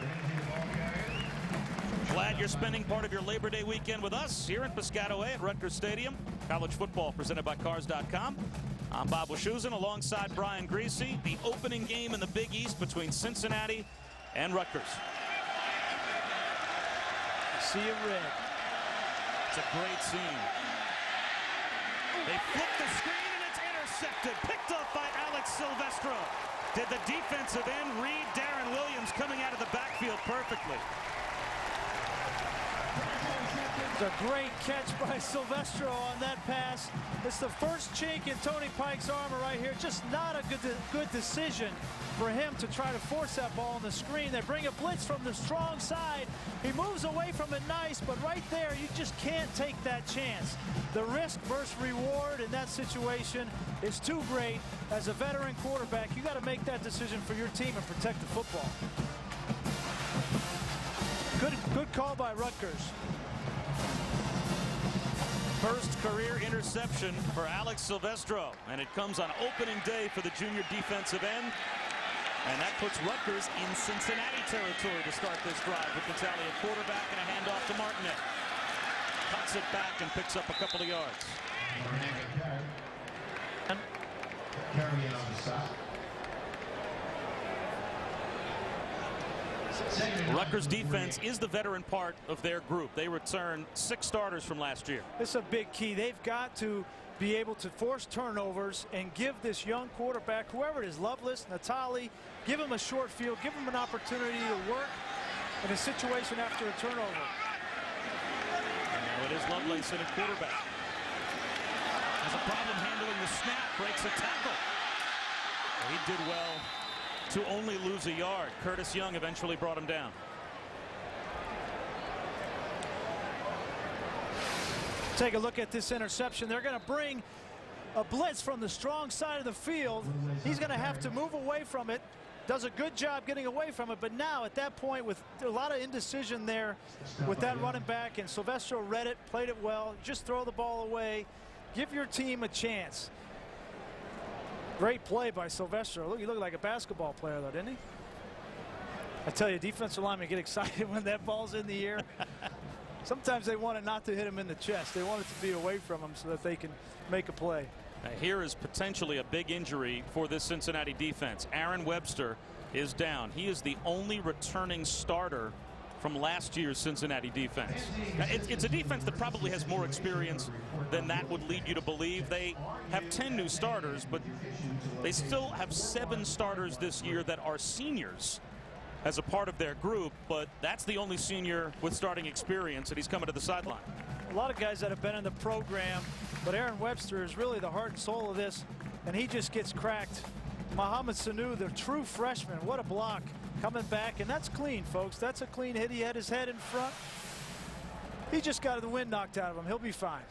Glad you're spending part of your Labor Day weekend with us here in Piscataway at Rutgers Stadium. College football presented by Cars.com. I'm Bob Wischusen alongside Brian Greasy. The opening game in the Big East between Cincinnati and Rutgers. See you red. It's a great scene. They flip the screen and it's intercepted. Picked off by Alex Silvestro. Did the defensive end read Darren Williams coming out of the backfield perfectly? It's a great catch by Silvestro on that pass. It's the first chink in Tony Pike's armor right here. Just not a good decision for him to try to force that ball on the screen. They bring a blitz from the strong side. He moves away from it nice, but right there, you just can't take that chance. The risk versus reward in that situation is too great. As a veteran quarterback, you got to make that decision for your team and protect the football. Good call by Rutgers. First career interception for Alex Silvestro, and it comes on opening day for the junior defensive end. And that puts Rutgers in Cincinnati territory to start this drive with Natali at quarterback and a handoff to Martinet. Cuts it back and picks up a couple of yards. Carry on the side. Rutgers defense is the veteran part of their group. They return 6 starters from last year. This is a big key. They've got to be able to force turnovers and give this young quarterback, whoever it is, Lovelace, Natali, give him a short field, give him an opportunity to work in a situation after a turnover. And now it is Lovelace at quarterback. Has a problem handling the snap, breaks a tackle. He did well to only lose a yard. Curtis Young eventually brought him down. Take a look at this interception. They're going to bring a blitz from the strong side of the field. He's going to have to move away from it. Does a good job getting away from it, but now at that point with a lot of indecision there with that running back, and Silvestro read it, played it well. Just throw the ball away. Give your team a chance. Great play by Silvestro. Look, he looked like a basketball player, though, didn't he? I tell you, defensive linemen get excited when that ball's in the air. Sometimes they want it not to hit him in the chest. They want it to be away from him so that they can make a play. Now, here is potentially a big injury for this Cincinnati defense. Aaron Webster is down. He is the only returning starter from last year's Cincinnati defense. Now, it's a defense that probably has more experience than that would lead you to believe. They have 10 new starters, but they still have 7 starters this year that are seniors as a part of their group, but that's the only senior with starting experience, and he's coming to the sideline. A lot of guys that have been in the program, but Aaron Webster is really the heart and soul of this, and he just gets cracked. Mohamed Sanu, the true freshman, what a block coming back, and that's clean, folks. That's a clean hit. He had his head in front. He just got the wind knocked out of him. He'll be fine.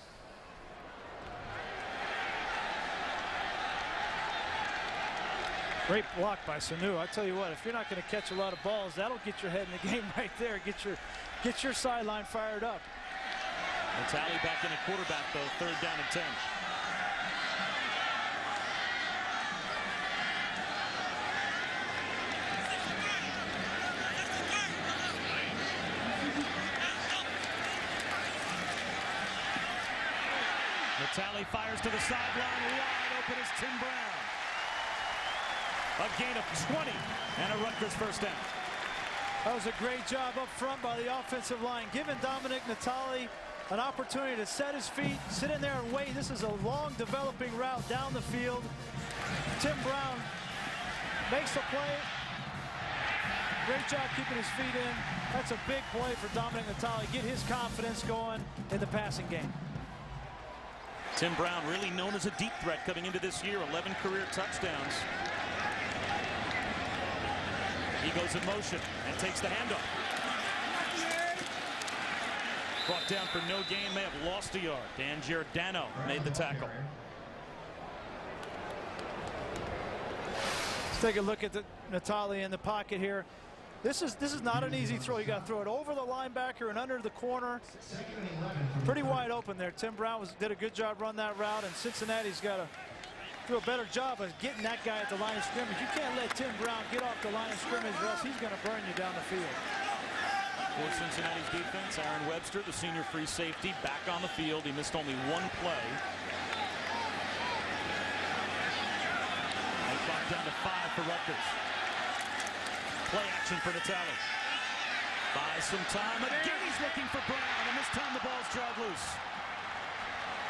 Great block by Sanu. I tell you what, if you're not going to catch a lot of balls, that'll get your head in the game right there. Get your sideline fired up. Natali back in at quarterback, though, 3rd down and 10. Natali fires to the sideline. Wide open is Tim Brown. A gain of 20 and a Rutgers first down. That was a great job up front by the offensive line, giving Dominic Natali an opportunity to set his feet, sit in there and wait. This is a long developing route down the field. Tim Brown makes the play. Great job keeping his feet in. That's a big play for Dominic Natali. Get his confidence going in the passing game. Tim Brown, really known as a deep threat coming into this year, 11 career touchdowns. He goes in motion and takes the handoff. Brought down for no gain, may have lost a yard. Dan Giordano made the tackle. Take a look at the Natali in the pocket here. This is not an easy throw. You got to throw it over the linebacker and under the corner. Pretty wide open there. Tim Brown did a good job run that route, and Cincinnati's got to do a better job of getting that guy at the line of scrimmage. You can't let Tim Brown get off the line of scrimmage, or else he's going to burn you down the field. For Cincinnati's defense, Aaron Webster, the senior free safety, back on the field. He missed only one play. And clock down to 5 for Rutgers. Play action for Natali. Buys some time. Again, he's looking for Brown, and this time the ball's dragged loose.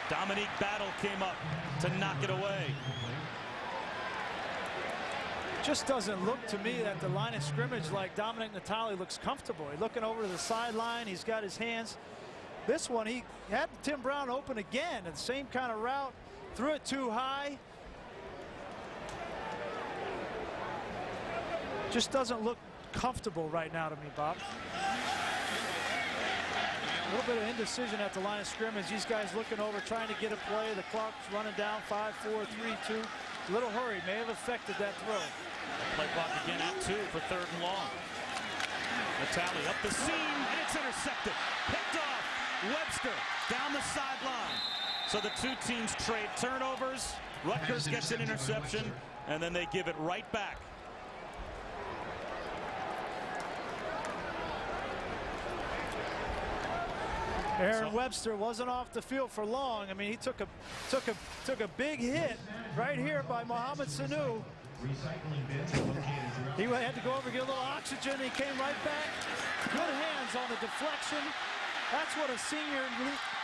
Dominique Battle came up to knock it away. Just doesn't look to me at the line of scrimmage like Dominic Natali looks comfortable. He's looking over to the sideline. He's got his hands. This one, he had Tim Brown open again, and the same kind of route. Threw it too high. Just doesn't look comfortable right now to me, Bob. A little bit of indecision at the line of scrimmage. These guys looking over, trying to get a play. The clock's running down. 5, 4, 3, 2. A little hurry may have affected that throw. Play clock again at 2 for 3rd and long. Natali up the seam, and it's intercepted. Picked off. Webster down the sideline. So the two teams trade turnovers. Rutgers gets an interception, and then they give it right back. Aaron Webster wasn't off the field for long. I mean, he took a big hit right here by Mohamed Sanu. He had to go over, get a little oxygen. He came right back. Good hands on the deflection. That's what a senior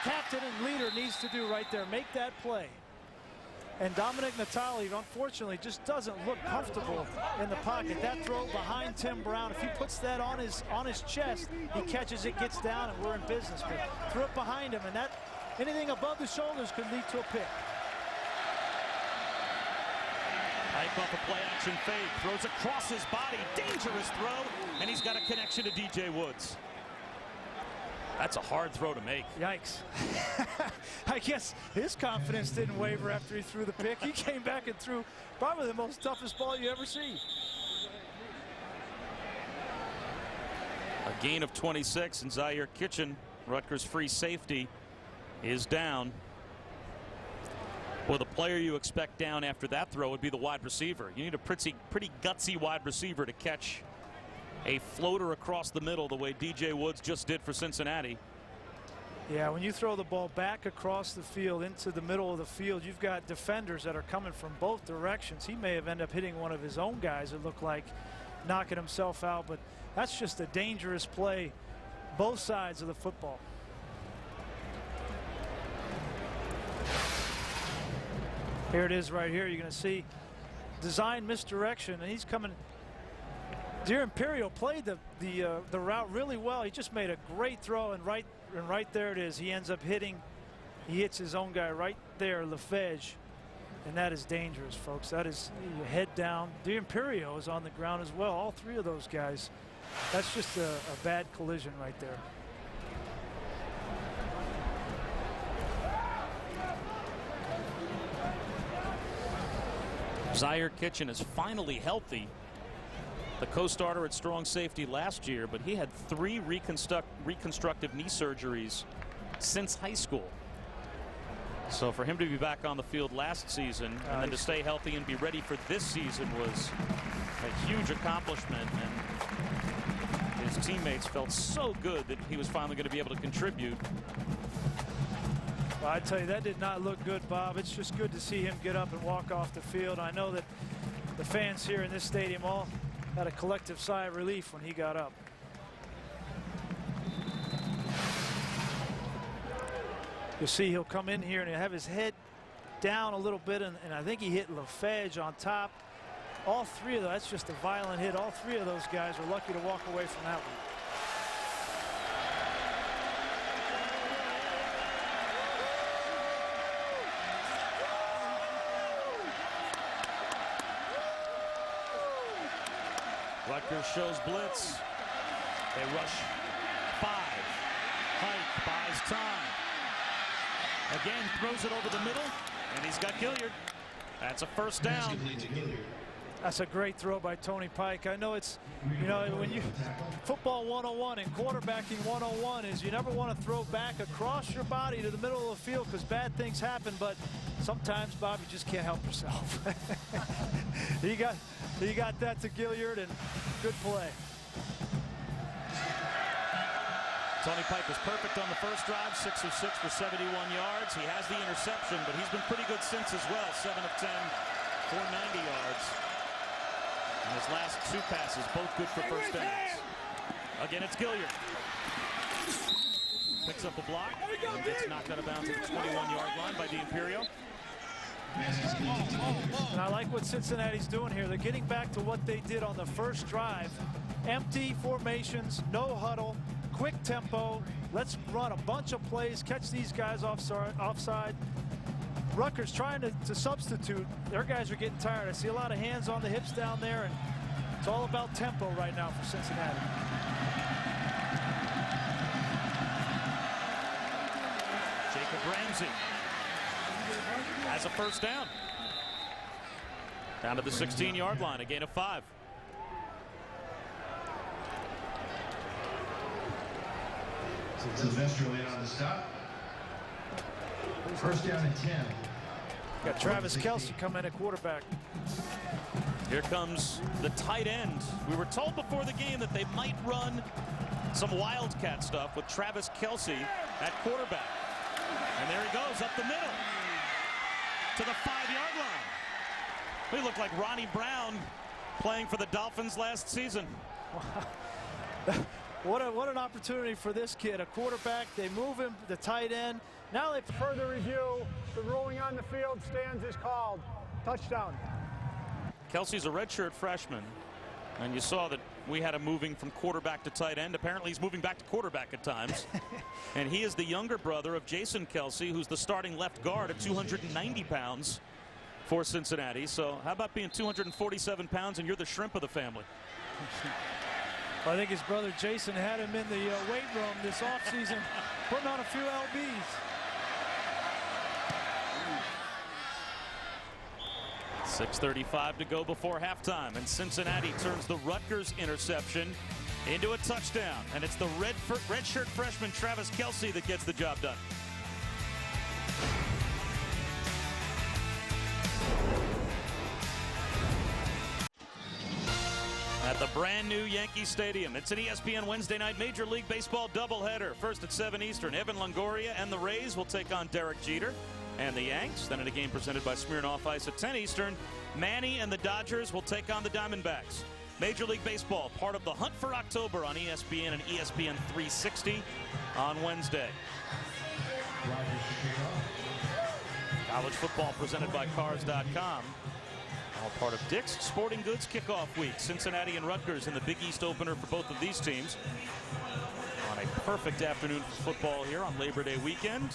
captain and leader needs to do right there. Make that play. And Dominic Natali, unfortunately, just doesn't look comfortable in the pocket. That throw behind Tim Brown, if he puts that on his chest, he catches it, gets down, and we're in business. But threw it behind him, and that anything above the shoulders could lead to a pick. Ike off a play action fake, throws across his body, dangerous throw, and he's got a connection to DJ Woods. That's a hard throw to make. Yikes. I guess his confidence didn't waver after he threw the pick. He came back and threw probably the most toughest ball you ever see. A gain of 26, and Zaire Kitchen, Rutgers free safety, is down. Well, the player you expect down after that throw would be the wide receiver. You need a pretty gutsy wide receiver to catch a floater across the middle the way DJ Woods just did for Cincinnati. Yeah, when you throw the ball back across the field into the middle of the field, you've got defenders that are coming from both directions. He may have ended up hitting one of his own guys, it looked like, knocking himself out, but that's just a dangerous play, both sides of the football. Here it is right here. You're going to see design misdirection, and he's coming. Deer Imperial played the route really well. He just made a great throw, and right there it is. He ends up hitting. He hits his own guy right there, Lefege, and that is dangerous, folks. That is head down. Deer Imperial is on the ground as well. All three of those guys. That's just a bad collision right there. Zaire Kitchen is finally healthy. The co-starter at strong safety last year, but he had 3 reconstructive knee surgeries since high school. So for him to be back on the field last season and then to stay healthy and be ready for this season was a huge accomplishment, and his teammates felt so good that he was finally going to be able to contribute. Well, I tell you, that did not look good, Bob. It's just good to see him get up and walk off the field. I know that the fans here in this stadium all had a collective sigh of relief when he got up. You'll see he'll come in here and he'll have his head down a little bit, and I think he hit Lefege on top. All three of those, that's just a violent hit. All three of those guys were lucky to walk away from that one. Rutgers shows blitz. They rush 5. Hike buys time. Again, throws it over the middle, and he's got Gilliard. That's a first down. That's a great throw by Tony Pike. I know it's, you know, when you football 101 and quarterbacking 101 is you never want to throw back across your body to the middle of the field because bad things happen, but sometimes, Bob, you just can't help yourself. he got that to Gilliard, and good play. Tony Pike was perfect on the first drive, 6 of 6 for 71 yards. He has the interception, but he's been pretty good since as well, 7 of 10 for 90 yards. And his last 2 passes, both good for first downs. Again, it's Gilliard. Picks up a block and gets knocked out of bounds at the 21-yard line by D'Imperio. And I like what Cincinnati's doing here. They're getting back to what they did on the first drive. Empty formations, no huddle, quick tempo. Let's run a bunch of plays, catch these guys offside. Rutgers trying to substitute. Their guys are getting tired. I see a lot of hands on the hips down there, and it's all about tempo right now for Cincinnati. Jacob Ramsey has a first down. Down to the 16-yard line, a gain of 5. Sylvester in on the stop. First down and 10. Got Travis Kelce coming at quarterback. Here comes the tight end. We were told before the game that they might run some wildcat stuff with Travis Kelce at quarterback. And there he goes up the middle to the 5-yard line. He looked like Ronnie Brown playing for the Dolphins last season. What an opportunity for this kid. A quarterback, they move him, the tight end. Now they further review. The ruling on the field stands is called. Touchdown. Kelce's a redshirt freshman, and you saw that we had him moving from quarterback to tight end. Apparently he's moving back to quarterback at times. And he is the younger brother of Jason Kelce, who's the starting left guard at 290 pounds for Cincinnati. So how about being 247 pounds and you're the shrimp of the family? I think his brother Jason had him in the weight room this offseason, putting on a few lbs. 6:35 to go before halftime, and Cincinnati turns the Rutgers interception into a touchdown, and it's the redshirt freshman Travis Kelce that gets the job done. At the brand new Yankee Stadium, it's an ESPN Wednesday night Major League Baseball doubleheader. First at 7 Eastern, Evan Longoria and the Rays will take on Derek Jeter and the Yanks. Then in a game presented by Smirnoff Ice at 10 Eastern, Manny and the Dodgers will take on the Diamondbacks. Major League Baseball, part of the Hunt for October on ESPN and ESPN 360 on Wednesday. College football presented by Cars.com. All part of Dick's Sporting Goods kickoff week. Cincinnati and Rutgers in the Big East opener for both of these teams. On a perfect afternoon for football here on Labor Day weekend.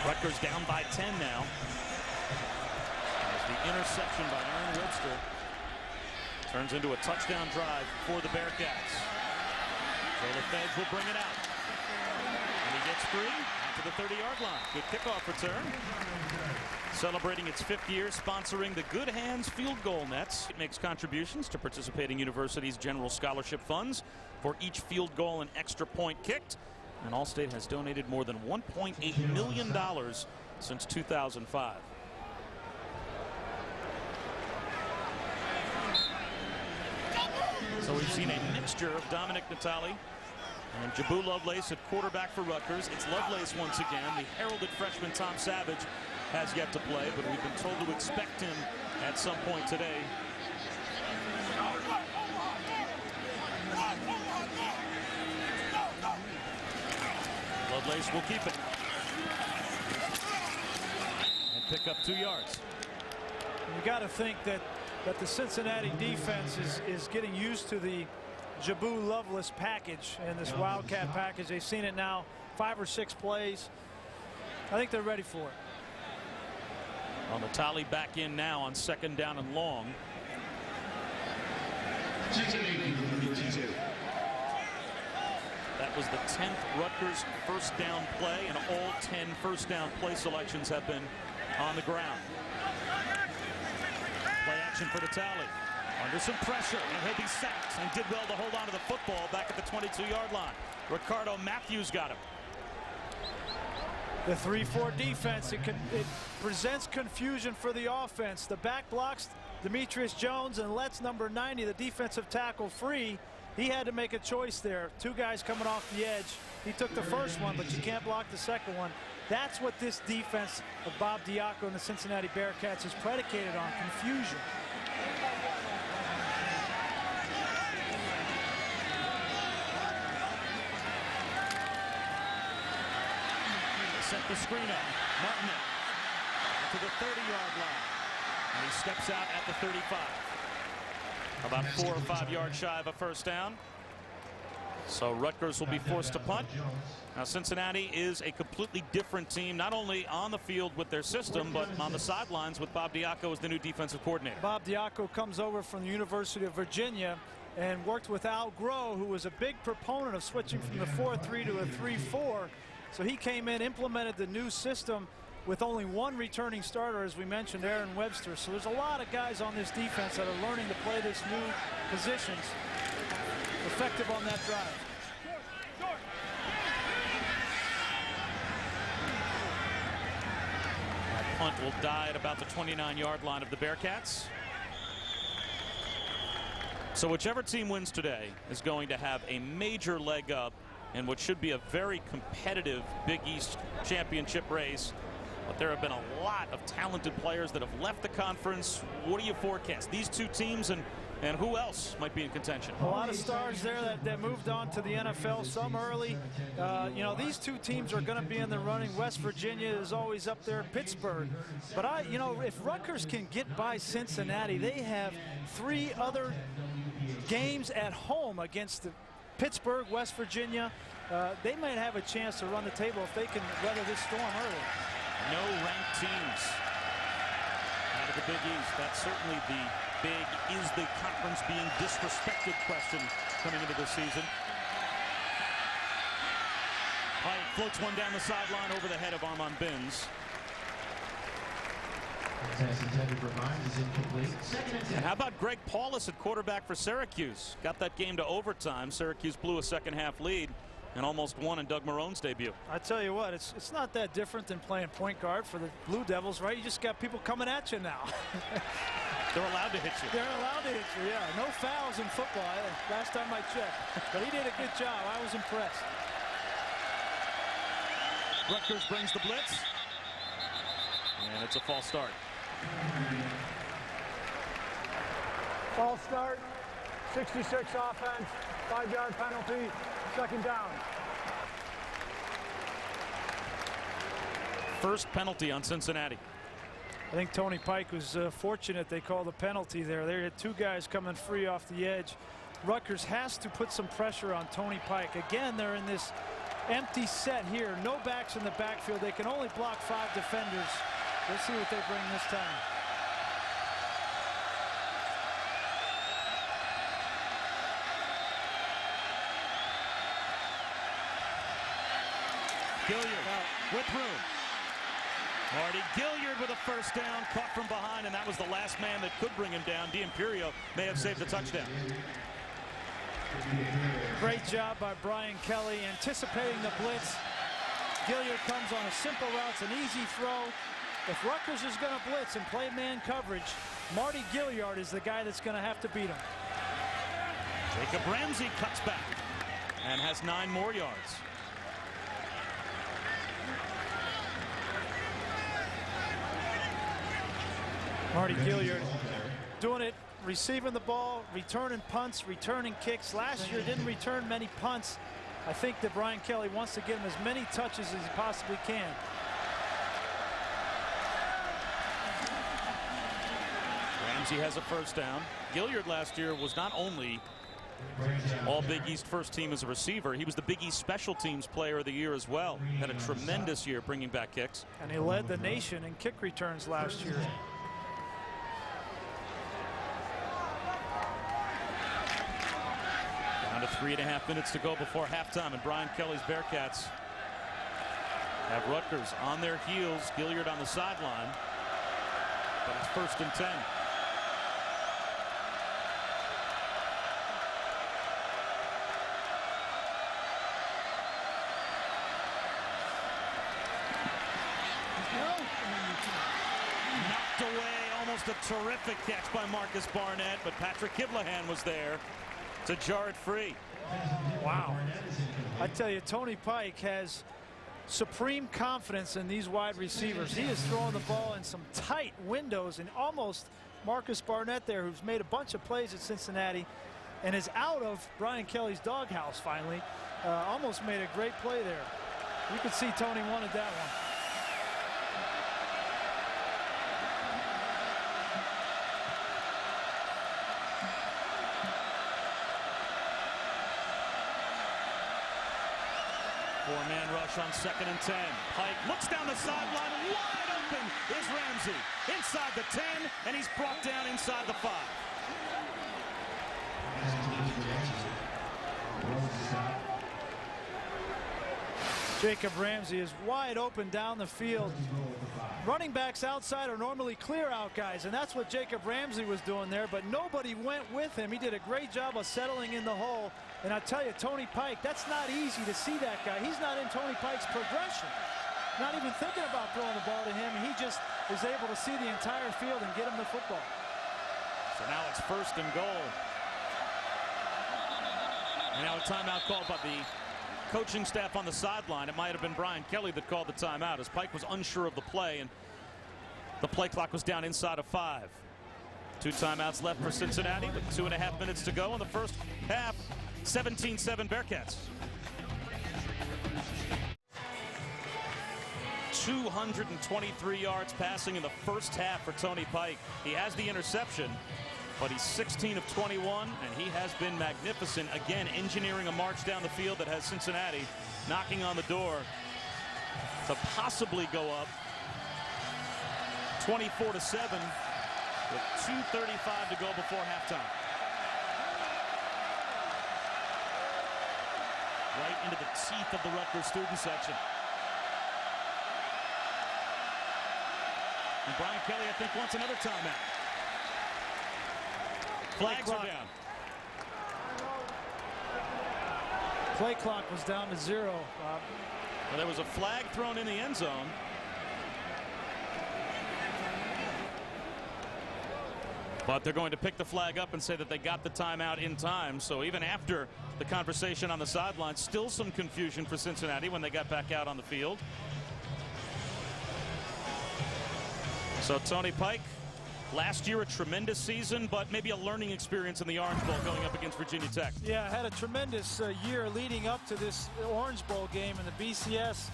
Rutgers down by 10 now. As the interception by Aaron Webster turns into a touchdown drive for the Bearcats. So the Feds will bring it out. And he gets free to the 30-yard line. Good kickoff return. Celebrating its 5th year, sponsoring the Good Hands Field Goal Nets. It makes contributions to participating universities' general scholarship funds for each field goal and extra point kicked. And Allstate has donated more than $1.8 million since 2005. So we've seen a mixture of Dominic Natale and Jabu Lovelace at quarterback for Rutgers. It's Lovelace once again. The heralded freshman Tom Savage has yet to play, but we've been told to expect him at some point today. Lovelace will keep it and pick up 2 yards. You got to think that the Cincinnati defense is getting used to the Jabu Lovelace package and this Wildcat package. They've seen it now 5 or 6 plays. I think they're ready for it. On the tally back in now on 2nd down and long. That was the 10th Rutgers first down play, and all 10 first down play selections have been on the ground. Play action for the tally. Under some pressure, and he'll be sacked, and did well to hold on to the football back at the 22-yard line. Ricardo Matthews got him. The 3-4 defense, it presents confusion for the offense. The back blocks Demetrius Jones and lets number 90, the defensive tackle, free. He had to make a choice there. Two guys coming off the edge. He took the first one, but you can't block the second one. That's what this defense of Bob Diaco and the Cincinnati Bearcats is predicated on, confusion. Set the screen up. Martinet to the 30-yard line. And he steps out at the 35. About 4 or 5 yards shy of a first down. So Rutgers will be forced to punt. Now Cincinnati is a completely different team, not only on the field with their system, but on the sidelines with Bob Diaco as the new defensive coordinator. Bob Diaco comes over from the University of Virginia and worked with Al Groh, who was a big proponent of switching from the 4-3 to a 3-4. So he came in, implemented the new system with only one returning starter, as we mentioned, Aaron Webster. So there's a lot of guys on this defense that are learning to play this new positions. Effective on that drive. That punt will die at about the 29-yard line of the Bearcats. So whichever team wins today is going to have a major leg up in what should be a very competitive Big East championship race. But there have been a lot of talented players that have left the conference. What do you forecast? These two teams and who else might be in contention? A lot of stars there that moved on to the NFL, some early. You know, these two teams are going to be in the running. West Virginia is always up there, Pittsburgh. But you know, if Rutgers can get by Cincinnati, they have 3 other games at home against the Pittsburgh, West Virginia. They might have a chance to run the table if they can weather this storm early. No ranked teams out of the Big East. That's certainly the big is the conference being disrespected question coming into this season. Pike floats one down the sideline over the head of Armand Binns. And how about Greg Paulus at quarterback for Syracuse? Got that game to overtime. Syracuse blew a second-half lead and almost won in Doug Marone's debut. I tell you what, it's not that different than playing point guard for the Blue Devils, right? You just got people coming at you now. They're allowed to hit you. They're allowed to hit you, yeah. No fouls in football, last time I checked. But he did a good job. I was impressed. Rutgers brings the blitz. And it's a false start. False start, 66 offense, 5-yard penalty, second down. First penalty on Cincinnati. I think Tony Pike was fortunate they called a penalty there. They had 2 guys coming free off the edge. Rutgers has to put some pressure on Tony Pike. Again, they're in this empty set here. No backs in the backfield. They can only block 5 defenders. We'll see what they bring this time. Gilliard with room. Marty Gilliard with a first down, caught from behind, and that was the last man that could bring him down. D'Imperio may have saved the touchdown. Great job by Brian Kelly anticipating the blitz. Gilliard comes on a simple route. It's an easy throw. If Rutgers is going to blitz and play man coverage, Marty Gilliard is the guy that's going to have to beat him. Jacob Ramsey cuts back and has 9 more yards. Marty Gilliard doing it, receiving the ball, returning punts, returning kicks. Last year didn't return many punts. I think that Brian Kelly wants to give him as many touches as he possibly can. Ramsey has a first down. Gilliard last year was not only All Big East first team as a receiver, he was the Big East special teams player of the year as well. Had a tremendous year bringing back kicks. And he led the nation in kick returns last year. Down to 3.5 minutes to go before halftime, and Brian Kelly's Bearcats have Rutgers on their heels. Gilliard on the sideline, but it's 1st and 10. Knocked away, almost a terrific catch by Marcus Barnett, but Patrick Kiblahan was there to jar it free. Wow. I tell you, Tony Pike has supreme confidence in these wide receivers. He is throwing the ball in some tight windows, and almost Marcus Barnett there, who's made a bunch of plays at Cincinnati and is out of Brian Kelly's doghouse finally, almost made a great play there. You could see Tony wanted that one. Four-man rush on 2nd and 10. Pike looks down the sideline. Wide open is Ramsey. Inside the 10, and he's brought down inside the 5. Jacob Ramsey is wide open down the field. Running backs outside are normally clear out guys, and that's what Jacob Ramsey was doing there, but nobody went with him. He did a great job of settling in the hole. And I tell you, Tony Pike, that's not easy to see that guy. He's not in Tony Pike's progression. Not even thinking about throwing the ball to him, and he just is able to see the entire field and get him the football. So now it's 1st and goal. And now a timeout called by the coaching staff on the sideline. It might have been Brian Kelly that called the timeout as Pike was unsure of the play, and the play clock was down inside of 5. 2 timeouts left for Cincinnati with 2.5 minutes to go in the first half. 17-7 Bearcats. 223 yards passing in the first half for Tony Pike. He has the interception, but he's 16 of 21, and he has been magnificent. Again, engineering a march down the field that has Cincinnati knocking on the door to possibly go up 24-7 with 2:35 to go before halftime. Right into the teeth of the Rutgers student section. And Brian Kelly, I think, wants another timeout. Flags are down. Play clock was down to 0. Well, there was a flag thrown in the end zone. But they're going to pick the flag up and say that they got the timeout in time. So even after the conversation on the sideline, still some confusion for Cincinnati when they got back out on the field. So Tony Pike, last year a tremendous season, but maybe a learning experience in the Orange Bowl going up against Virginia Tech. Yeah, had a tremendous year leading up to this Orange Bowl game in the BCS.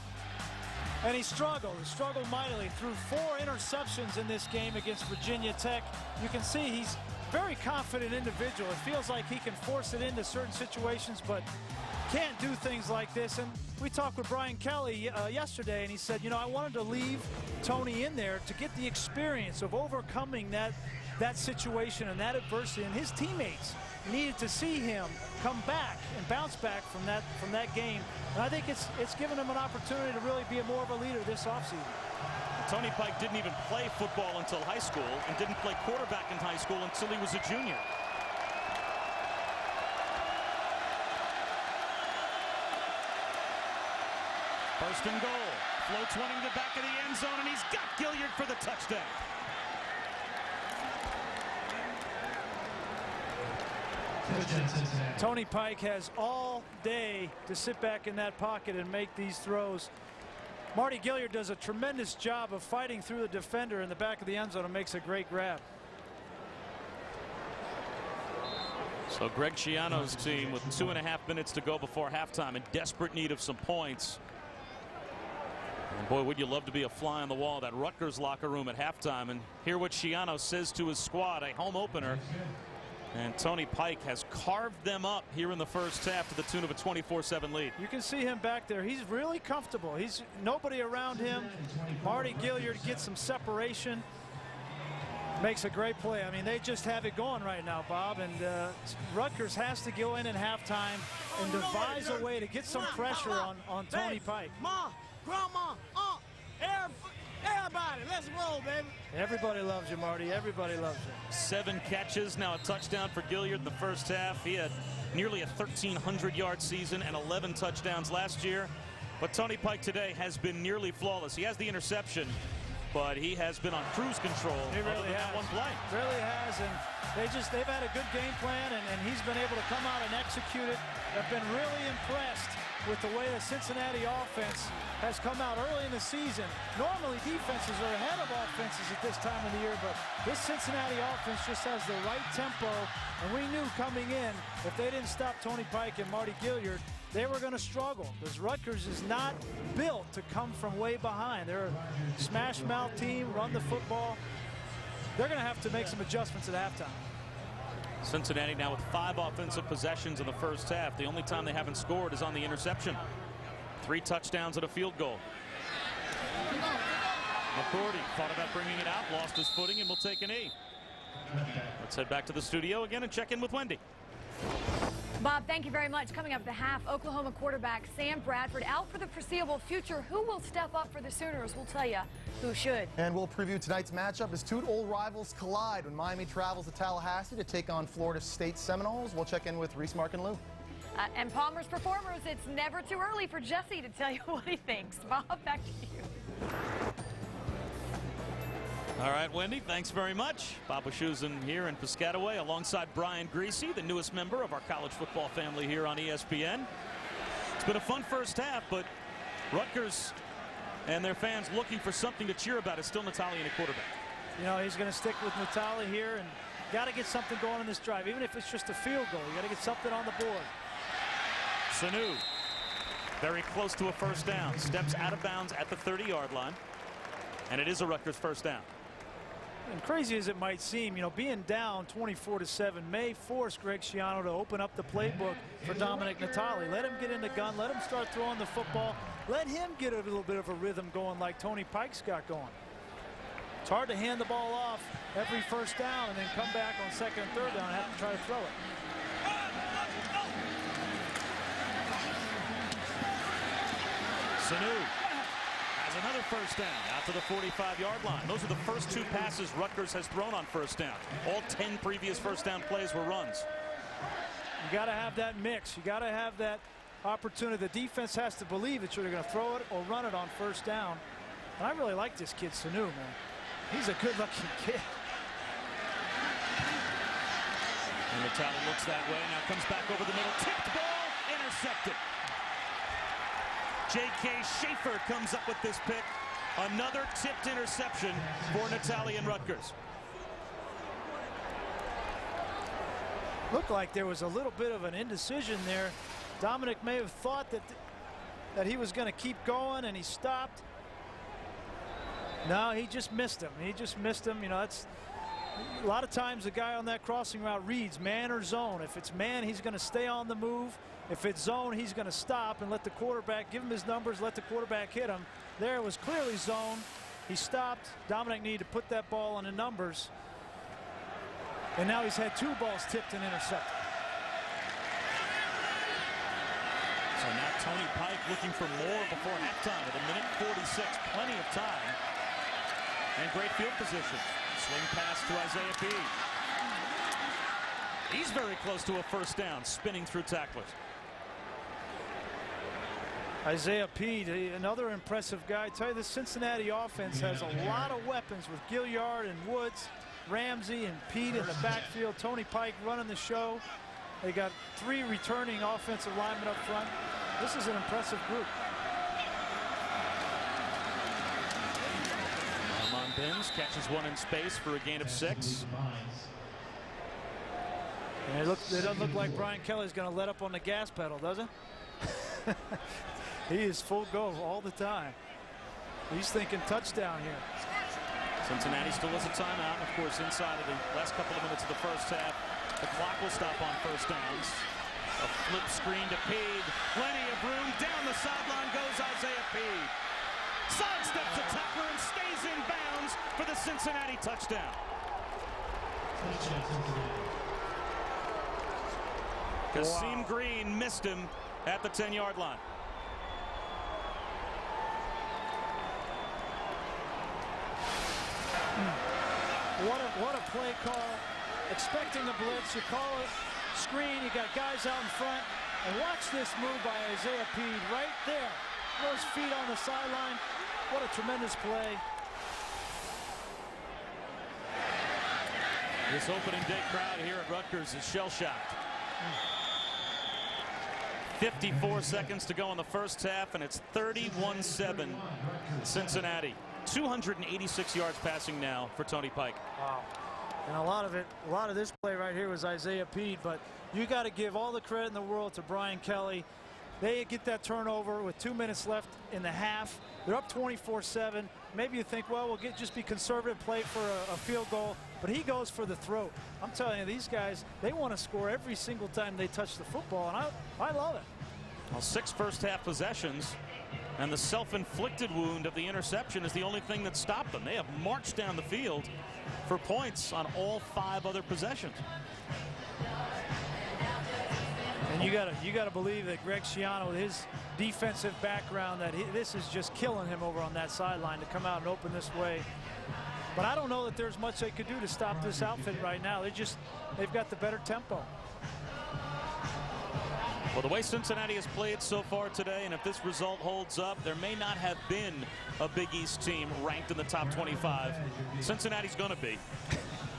And he struggled mightily, threw 4 interceptions in this game against Virginia Tech. You can see he's a very confident individual. It feels like he can force it into certain situations, but can't do things like this. And we talked with Brian Kelly yesterday, and he said, you know, I wanted to leave Tony in there to get the experience of overcoming that situation and that adversity, and his teammates needed to see him come back and bounce back from that game. And I think it's given him an opportunity to really be more of a leader this offseason. Tony Pike didn't even play football until high school and didn't play quarterback in high school until he was a junior. First and goal. Floats one into the back of the end zone, and he's got Gilliard for the touchdown. Tony Pike has all day to sit back in that pocket and make these throws. Marty Gilliard does a tremendous job of fighting through the defender in the back of the end zone and makes a great grab. So Greg Schiano's team with 2.5 minutes to go before halftime in desperate need of some points. And boy, would you love to be a fly on the wall, that Rutgers locker room at halftime, and hear what Schiano says to his squad, a home opener. And Tony Pike has carved them up here in the first half to the tune of a 24-7 lead. You can see him back there. He's really comfortable. He's nobody around him. Marty Gilliard gets some separation. Makes a great play. I mean, they just have it going right now, Bob, and Rutgers has to go in halftime and devise a way to get some pressure on Tony Pike. Ma, grandma, aunt, everybody, let's roll, baby. Everybody loves you, Marty. Everybody loves you. 7 catches, now a touchdown for Gilliard in the first half. He had nearly a 1,300-yard season and 11 touchdowns last year. But Tony Pike today has been nearly flawless. He has the interception, but he has been on cruise control. He really has. That one play. Really has, and they've had a good game plan, and he's been able to come out and execute it. I've been really impressed with the way the Cincinnati offense has come out early in the season. Normally defenses are ahead of offenses at this time of the year, but this Cincinnati offense just has the right tempo, and we knew coming in, if they didn't stop Tony Pike and Marty Gilliard, they were going to struggle, because Rutgers is not built to come from way behind. They're a smash-mouth team, run the football. They're going to have to make some adjustments at halftime. Cincinnati now with 5 offensive possessions in the first half. The only time they haven't scored is on the interception. 3 touchdowns and a field goal. McCourty thought about bringing it out, lost his footing, and will take a knee. Let's head back to the studio again and check in with Wendy. Bob, thank you very much. Coming up at the half, Oklahoma quarterback Sam Bradford out for the foreseeable future. Who will step up for the Sooners? We'll tell you who should. And we'll preview tonight's matchup as 2 old rivals collide when Miami travels to Tallahassee to take on Florida State Seminoles. We'll check in with Reese, Mark, and Lou. And Palmer's Performers, it's never too early for Jesse to tell you what he thinks. Bob, back to you. All right, Wendy, thanks very much. Bob Wischusen here in Piscataway alongside Brian Greasy, the newest member of our college football family here on ESPN. It's been a fun first half, but Rutgers and their fans looking for something to cheer about is still Natali in a quarterback. You know, he's going to stick with Natali here, and got to get something going in this drive. Even if it's just a field goal, you got to get something on the board. Sanu, very close to a first down, steps out of bounds at the 30-yard line, and it is a Rutgers first down. And crazy as it might seem, you know, being down 24-7 may force Greg Schiano to open up the playbook for Dominic Natali. Let him get in the gun, let him start throwing the football, let him get a little bit of a rhythm going like Tony Pike's got going. It's hard to hand the ball off every first down and then come back on second and third down and have to try to throw it. Sanu has another first down out to the 45-yard line. Those are the first 2 passes Rutgers has thrown on first down. All 10 previous first down plays were runs. You got to have that mix. You got to have that opportunity. The defense has to believe that you're going to throw it or run it on first down. And I really like this kid, Sanu, man. He's a good-looking kid. And Natali looks that way. Now comes back over the middle. Tipped ball. Intercepted. J.K. Schaefer comes up with this pick. Another tipped interception for Natali and Rutgers. Looked like there was a little bit of an indecision there. Dominic may have thought that he was going to keep going, and he stopped. No, he just missed him. He just missed him. You know, that's a lot of times the guy on that crossing route reads man or zone. If it's man, he's going to stay on the move. If it's zone, he's going to stop and let the quarterback give him his numbers, let the quarterback hit him. There it was clearly zone. He stopped. Dominic needed to put that ball on the numbers. And now he's had 2 balls tipped and intercepted. So now Tony Pike looking for more before halftime with 1:46, plenty of time. And great field position. Swing pass to Isaiah P. He's very close to a first down, spinning through tacklers. Isaiah P, another impressive guy. I tell you, this Cincinnati offense has a lot of weapons with Gilliard and Woods, Ramsey and Pete in the backfield. Tony Pike running the show. They got 3 returning offensive linemen up front. This is an impressive group. Amon Benz catches one in space for a gain of 6. And it doesn't look like Brian Kelly's going to let up on the gas pedal, does it? He is full go all the time. He's thinking touchdown here. Cincinnati still has a timeout. Of course, inside of the last couple of minutes of the first half, the clock will stop on first downs. A flip screen to Peed. Plenty of room. Down the sideline goes Isaiah Peed. Sidesteps the tackler and stays in bounds for the Cincinnati touchdown. Kasim Green missed him at the 10-yard line. What a play call. Expecting a blitz, you call it screen, you got guys out in front, and watch this move by Isaiah Peed right there. Those feet on the sideline. What a tremendous play. This opening day crowd here at Rutgers is shell-shocked. 54 seconds to go in the first half, and it's 31-7 Cincinnati. 286 yards passing now for Tony Pike. Wow. And a lot of this play right here was Isaiah Peed, but you got to give all the credit in the world to Brian Kelly. They get that turnover with 2 minutes left in the half. They're up 24-7. Maybe you think, well, we'll just be conservative, play for a field goal, but he goes for the throat. I'm telling you, these guys, they want to score every single time they touch the football, and I love it. Well, 6 first-half possessions, and the self-inflicted wound of the interception is the only thing that stopped them. They have marched down the field for points on all 5 other possessions. And you gotta believe that Greg Schiano, with his defensive background, that this is just killing him over on that sideline to come out and open this way. But I don't know that there's much they could do to stop this outfit right now. They've got the better tempo. Well, the way Cincinnati has played so far today, and if this result holds up, there may not have been a Big East team ranked in the top 25. Cincinnati's going to be.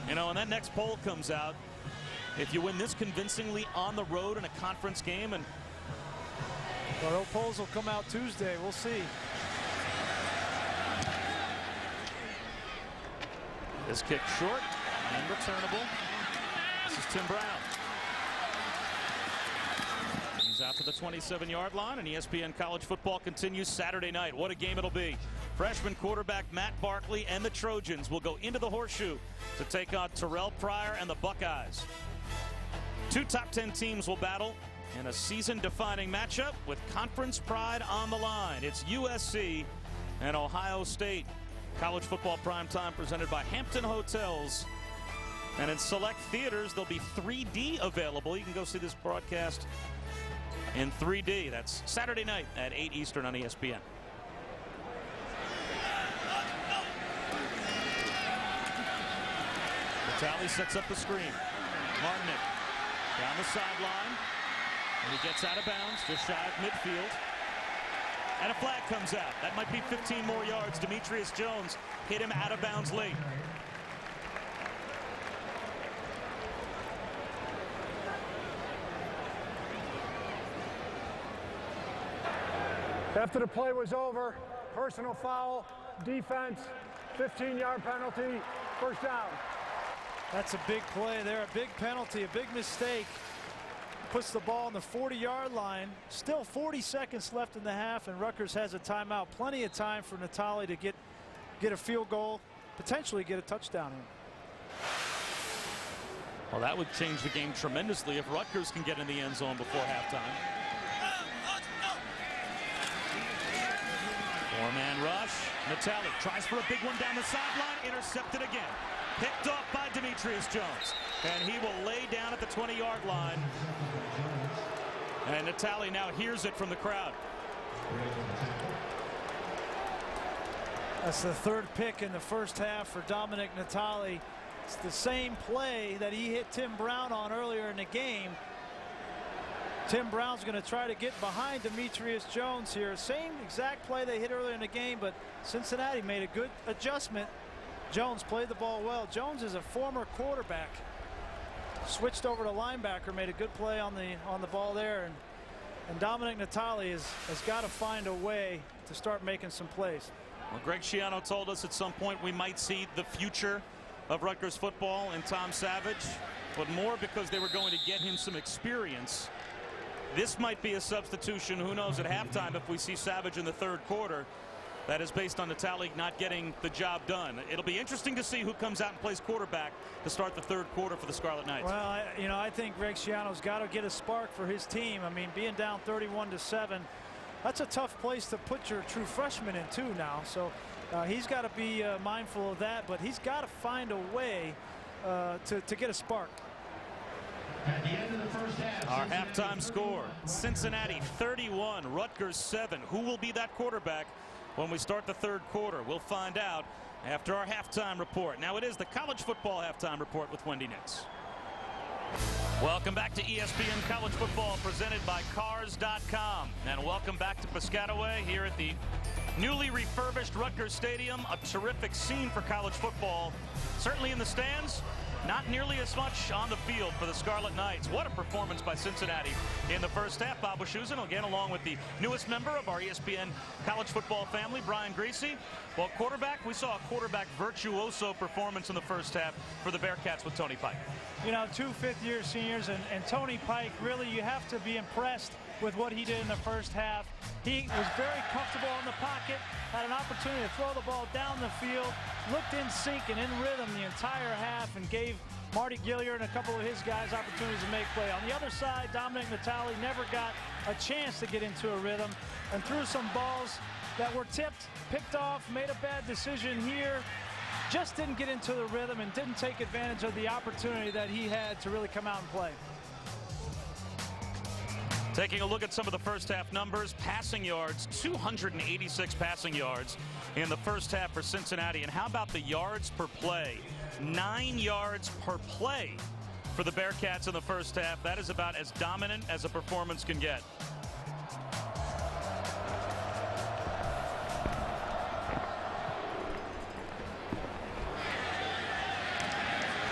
You know, and that next poll comes out. If you win this convincingly on the road in a conference game, and well, those polls will come out Tuesday. We'll see. This kick short and returnable. This is Tim Brown. He's out to the 27-yard line, and ESPN College Football continues Saturday night. What a game it'll be. Freshman quarterback Matt Barkley and the Trojans will go into the Horseshoe to take on Terrell Pryor and the Buckeyes. 2 top 10 teams will battle in a season-defining matchup with conference pride on the line. It's USC and Ohio State. College football primetime presented by Hampton Hotels. And in select theaters, there'll be 3D available. You can go see this broadcast in 3D. That's Saturday night at 8 Eastern on ESPN. Vitale sets up the screen. Martinek down the sideline. And he gets out of bounds, just shy of midfield. And a flag comes out. That might be 15 more yards. Demetrius Jones hit him out of bounds late. After the play was over, personal foul, defense, 15-yard penalty, first down. That's a big play there, a big penalty, a big mistake. Puts the ball on the 40-yard line. Still 40 seconds left in the half, and Rutgers has a timeout. Plenty of time for Natale to get a field goal, potentially get a touchdown in. Well, that would change the game tremendously if Rutgers can get in the end zone before halftime. 4-man rush. Natale tries for a big one down the sideline. Intercepted again. Picked off by Demetrius Jones. And he will lay down at the 20-yard line. And Natale now hears it from the crowd. That's the 3rd pick in the first half for Dominic Natale. It's the same play that he hit Tim Brown on earlier in the game. Tim Brown's going to try to get behind Demetrius Jones here. Same exact play they hit earlier in the game, but Cincinnati made a good adjustment. Jones played the ball well. Jones is a former quarterback. Switched over to linebacker, made a good play on the ball there, and Dominic Natale has got to find a way to start making some plays. Well, Greg Schiano told us at some point we might see the future of Rutgers football in Tom Savage, but more because they were going to get him some experience. This might be a substitution, who knows, at halftime if we see Savage in the 3rd quarter. That is based on Natale not getting the job done. It'll be interesting to see who comes out and plays quarterback to start the 3rd quarter for the Scarlet Knights. Well, I think Greg Schiano's got to get a spark for his team. I mean, being down 31-7, that's a tough place to put your true freshman in too now. So he's got to be mindful of that, but he's got to find a way to get a spark. At the end of the first half, Our halftime score, Cincinnati 31, Rutgers 7. Who will be that quarterback when we start the third quarter? We'll find out after our halftime report. Now it is the college football halftime report with Wendy Nix. Welcome back to ESPN College Football presented by Cars.com. And welcome back to Piscataway here at the newly refurbished Rutgers Stadium. A terrific scene for college football. Certainly in the stands, not nearly as much on the field for the Scarlet Knights. What a performance by Cincinnati in the first half. Bob Wischusen, again, along with the newest member of our ESPN college football family, Brian Greasy. Well, quarterback, we saw a quarterback virtuoso performance in the first half for the Bearcats with Tony Pike. You know, 2 fifth-year seniors and Tony Pike, really, you have to be impressed with what he did in the first half. He was very comfortable in the pocket, had an opportunity to throw the ball down the field, looked in sync and in rhythm the entire half, and gave Marty Gilliard and a couple of his guys opportunities to make play. On the other side, Dominic Natale never got a chance to get into a rhythm and threw some balls that were tipped, picked off, made a bad decision here. Just didn't get into the rhythm and didn't take advantage of the opportunity that he had to really come out and play. Taking a look at some of the first half numbers, passing yards, 286 passing yards in the first half for Cincinnati. And how about the yards per play? 9 yards per play for the Bearcats in the first half. That is about as dominant as a performance can get.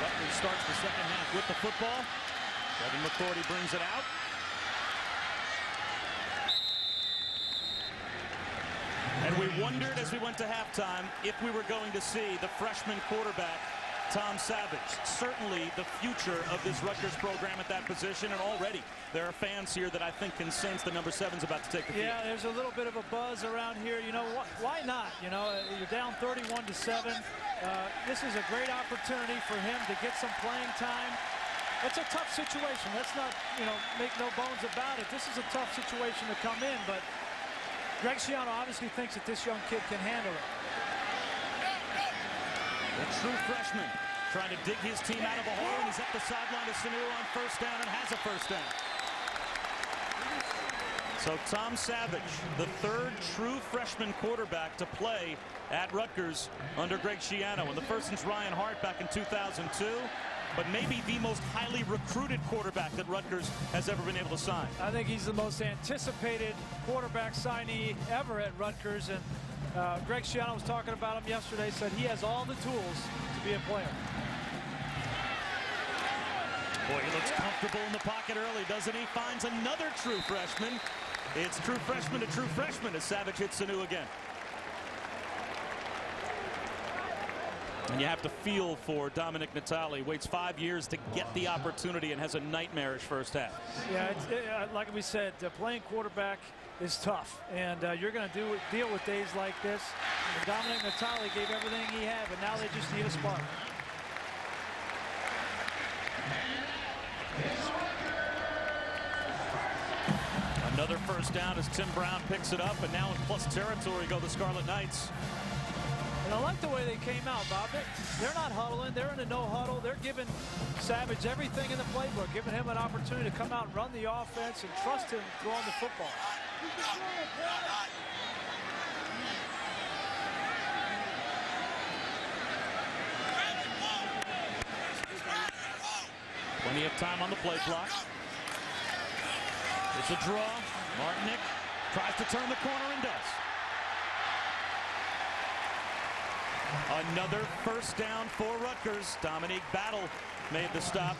Rutgers starts the second half with the football. Kevin McCourty brings it out. And we wondered as we went to halftime if we were going to see the freshman quarterback, Tom Savage. Certainly the future of this Rutgers program at that position. And already there are fans here that I think can sense the number 7's about to take the field. Yeah, there's a little bit of a buzz around here. You know, why not? You know, you're down 31-7. This is a great opportunity for him to get some playing time. It's a tough situation. Let's not, you know, make no bones about it. This is a tough situation to come in, but Greg Schiano obviously thinks that this young kid can handle it. The true freshman trying to dig his team out of a hole, and he's at the sideline of Sanu on first down and has a first down. So Tom Savage, the third true freshman quarterback to play at Rutgers under Greg Schiano. And the first since Ryan Hart back in 2002. But maybe the most highly recruited quarterback that Rutgers has ever been able to sign. I think he's the most anticipated quarterback signee ever at Rutgers. And Greg Schiano was talking about him yesterday, said he has all the tools to be a player. Boy, he looks comfortable in the pocket early, doesn't he? Finds another true freshman. It's true freshman to true freshman as Savage hits Sanu again. And you have to feel for Dominic Natale. Waits 5 years to get the opportunity and has a nightmarish first half. Yeah, like we said, playing quarterback is tough. And you're going to deal with days like this. And Dominic Natale gave everything he had, but now they just need a spark. Another first down as Tim Brown picks it up. And now in plus territory go the Scarlet Knights. And I like the way they came out, Bob. They're not huddling. They're in a no huddle. They're giving Savage everything in the playbook, giving him an opportunity to come out and run the offense and trust him throwing the football. Plenty of time on the play clock. It's a draw. Martinick tries to turn the corner and does. Another first down for Rutgers. Dominique Battle made the stop.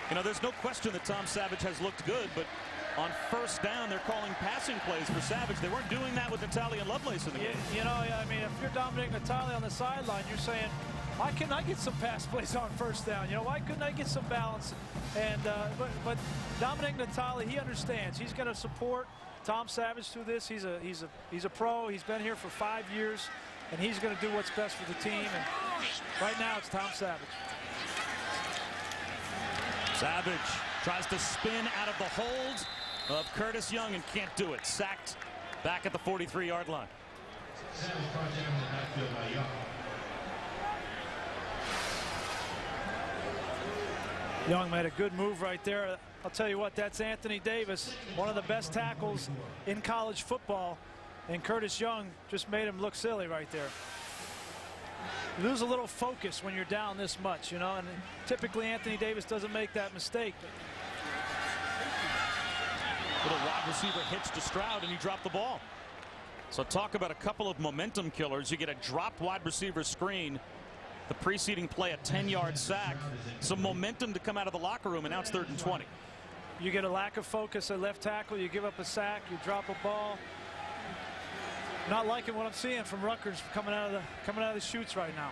You know, there's no question that Tom Savage has looked good, but on first down, they're calling passing plays for Savage. They weren't doing that with Natale and Lovelace in the game. You know, I mean, if you're Dominic Natale on the sideline, you're saying, why couldn't I get some pass plays on first down? You know, why couldn't I get some balance? And but Dominic Natale, he understands. He's going to support Tom Savage through this. He's a pro. He's been here for 5 years. And he's going to do what's best for the team. And right now, it's Tom Savage. Savage tries to spin out of the hold of Curtis Young and can't do it. Sacked back at the 43-yard line. Young made a good move right there. I'll tell you what, that's Anthony Davis, one of the best tackles in college football, and Curtis Young just made him look silly right there. You lose a little focus when you're down this much, you know, and typically Anthony Davis doesn't make that mistake. Little wide receiver hitch to Stroud, and he dropped the ball. So talk about a couple of momentum killers. You get a dropped wide receiver screen. The preceding play, a 10-yard sack. Some momentum to come out of the locker room, and now it's 3rd and 20. You get a lack of focus at left tackle. You give up a sack. You drop a ball. Not liking what I'm seeing from Rutgers coming out of the chutes right now.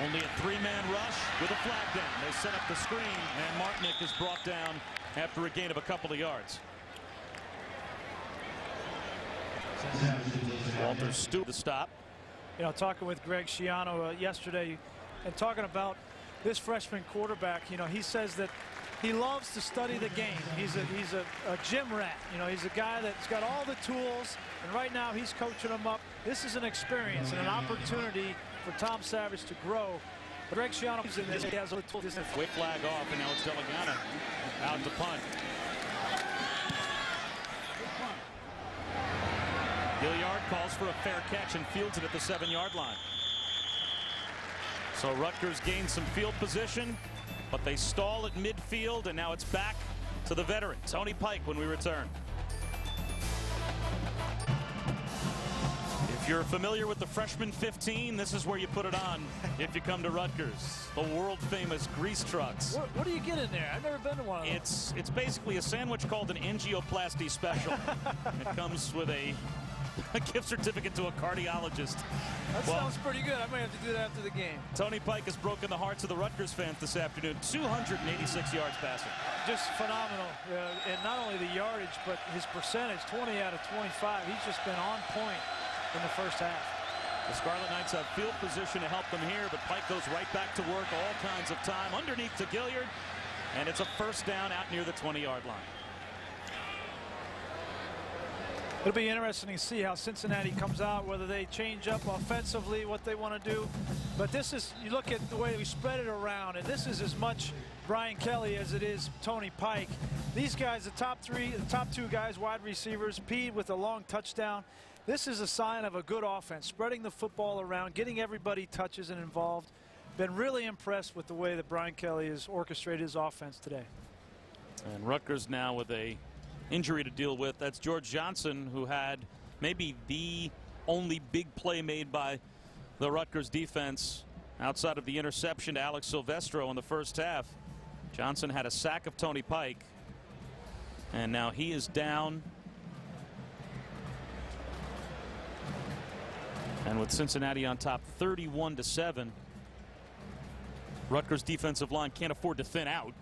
Only a 3-man rush with a flag down. They set up the screen, and Martinick is brought down after a gain of a couple of yards. Walter Stewart the stop. You know, talking with Greg Schiano yesterday and talking about this freshman quarterback, you know, he says that he loves to study the game. He's a gym rat. You know, he's a guy that's got all the tools, and right now he's coaching them up. This is an experience and an opportunity for Tom Savage to grow. But Greg Schiano is in this. He has a tool. Quick flag off, and now it's Delegana out to punt. Gilliard calls for a fair catch and fields it at the 7-yard line. So Rutgers gains some field position, but they stall at midfield, and now it's back to the veteran, Tony Pike, when we return. If you're familiar with the freshman 15, this is where you put it on if you come to Rutgers. The world-famous grease trucks. What do you get in there? I've never been to one of them. It's basically a sandwich called an angioplasty special. It comes with a gift certificate to a cardiologist. That sounds pretty good. I may have to do that after the game. Tony Pike has broken the hearts of the Rutgers fans this afternoon. 286 yards passing. Just phenomenal. And not only the yardage, but his percentage, 20 out of 25. He's just been on point in the first half. The Scarlet Knights have field position to help them here, but Pike goes right back to work all kinds of time. Underneath to Gilliard, and it's a first down out near the 20-yard line. It'll be interesting to see how Cincinnati comes out, whether they change up offensively, what they want to do. But this is, you look at the way we spread it around, and this is as much Brian Kelly as it is Tony Pike. These guys, the top two guys, wide receivers, Pete with a long touchdown. This is a sign of a good offense, spreading the football around, getting everybody touches and involved. Been really impressed with the way that Brian Kelly has orchestrated his offense today. And Rutgers now with a injury to deal with. That's George Johnson, who had maybe the only big play made by the Rutgers defense outside of the interception to Alex Silvestro in the first half. Johnson had a sack of Tony Pike, and now he is down. And with Cincinnati on top 31-7, Rutgers defensive line can't afford to thin out.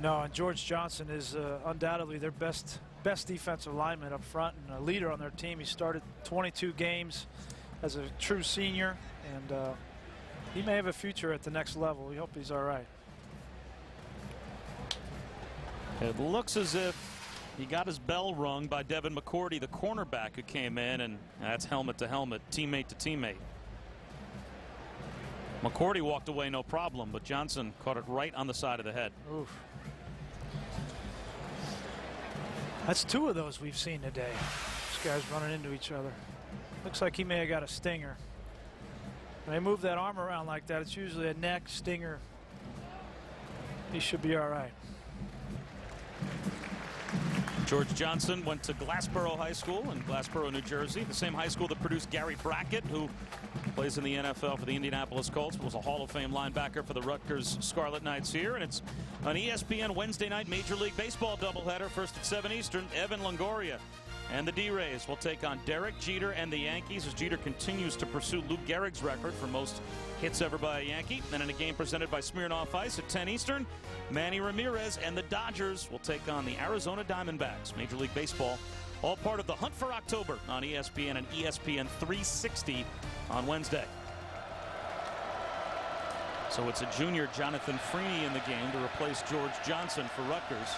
No, and George Johnson is undoubtedly their best defensive lineman up front and a leader on their team. He started 22 games as a true senior, and he may have a future at the next level. We hope he's all right. It looks as if he got his bell rung by Devin McCourty, the cornerback who came in, and that's helmet to helmet, teammate to teammate. McCourty walked away no problem, but Johnson caught it right on the side of the head. Oof. That's two of those we've seen today. These guys running into each other. Looks like he may have got a stinger. When they move that arm around like that, it's usually a neck stinger. He should be all right. George Johnson went to Glassboro High School in Glassboro, New Jersey, the same high school that produced Gary Brackett, who plays in the NFL for the Indianapolis Colts, was a Hall of Fame linebacker for the Rutgers Scarlet Knights here. And it's an ESPN Wednesday night Major League Baseball doubleheader. First at 7 Eastern, Evan Longoria and the D-Rays will take on Derek Jeter and the Yankees as Jeter continues to pursue Lou Gehrig's record for most hits ever by a Yankee. And in a game presented by Smirnoff Ice at 10 Eastern, Manny Ramirez and the Dodgers will take on the Arizona Diamondbacks. Major League Baseball, all part of the Hunt for October on ESPN and ESPN 360 on Wednesday. So it's a junior Jonathan Freeney in the game to replace George Johnson for Rutgers.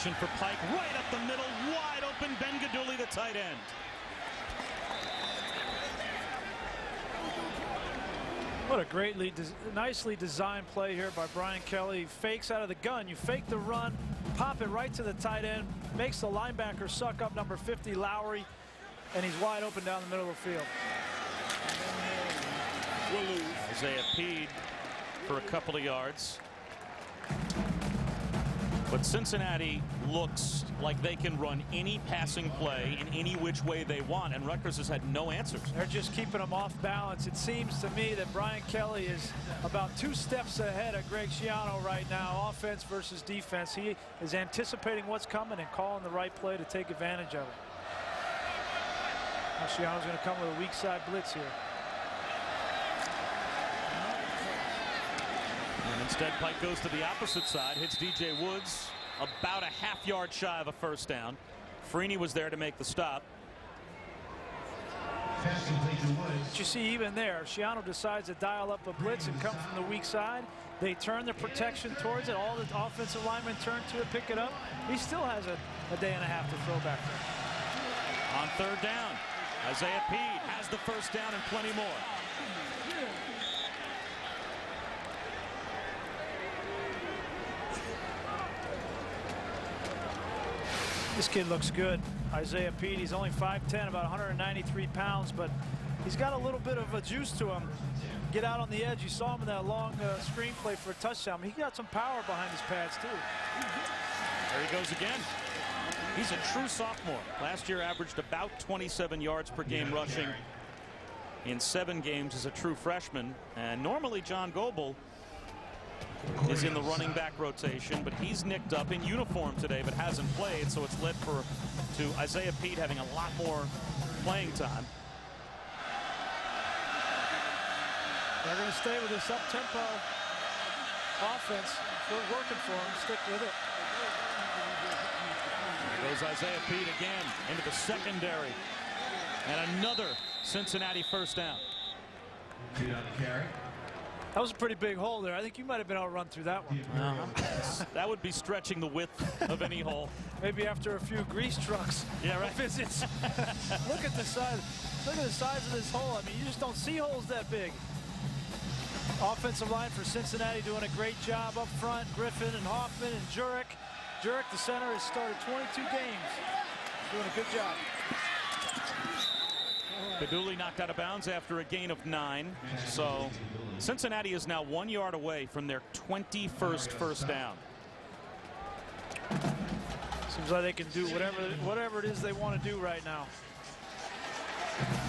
action for Pike. Right up the middle. Wide open. Ben Gaduli, the tight end. What a nicely designed play here by Brian Kelly. Fakes out of the gun. You fake the run, pop it right to the tight end, makes the linebacker suck up number 50, Lowry, and he's wide open down the middle of the field. Isaiah Peed for a couple of yards. But Cincinnati looks like they can run any passing play in any which way they want, and Rutgers has had no answers. They're just keeping them off balance. It seems to me that Brian Kelly is about 2 steps ahead of Greg Schiano right now, offense versus defense. He is anticipating what's coming and calling the right play to take advantage of it. Now Schiano's going to come with a weak side blitz here. And instead, Pike goes to the opposite side, hits DJ Woods about a half-yard shy of a first down. Freeney was there to make the stop. But you see, even there, Schiano decides to dial up a blitz and come from the weak side. They turn the protection towards it. All the offensive linemen turn to it, pick it up. He still has a day and a half to throw back there. On third down, Isaiah Peed has the first down and plenty more. This kid looks good. Isaiah Peed, he's only 5'10", about 193 pounds, but he's got a little bit of a juice to him. Get out on the edge. You saw him in that long screen play for a touchdown. He got some power behind his pads, too. There he goes again. He's a true sophomore. Last year averaged about 27 yards per game rushing in 7 games as a true freshman. And normally John Goebel is in the running back rotation, but he's nicked up in uniform today but hasn't played, so it's led to Isaiah Peed having a lot more playing time. They're going to stay with this up-tempo offense. We're working for them. Stick with it. There goes Isaiah Peed again into the secondary, and another Cincinnati first down. That was a pretty big hole there. I think you might have been able to run through that one. That would be stretching the width of any hole. Maybe after a few grease trucks. Yeah, right. Visits. Look at the size. Look at the size of this hole. I mean, you just don't see holes that big. Offensive line for Cincinnati doing a great job up front. Griffin and Hoffman and Jurek. Jurek, the center, has started 22 games. Doing a good job. Gaduli knocked out of bounds after a gain of 9. So Cincinnati is now 1 yard away from their 21st first down. Seems like they can do whatever it is they want to do right now.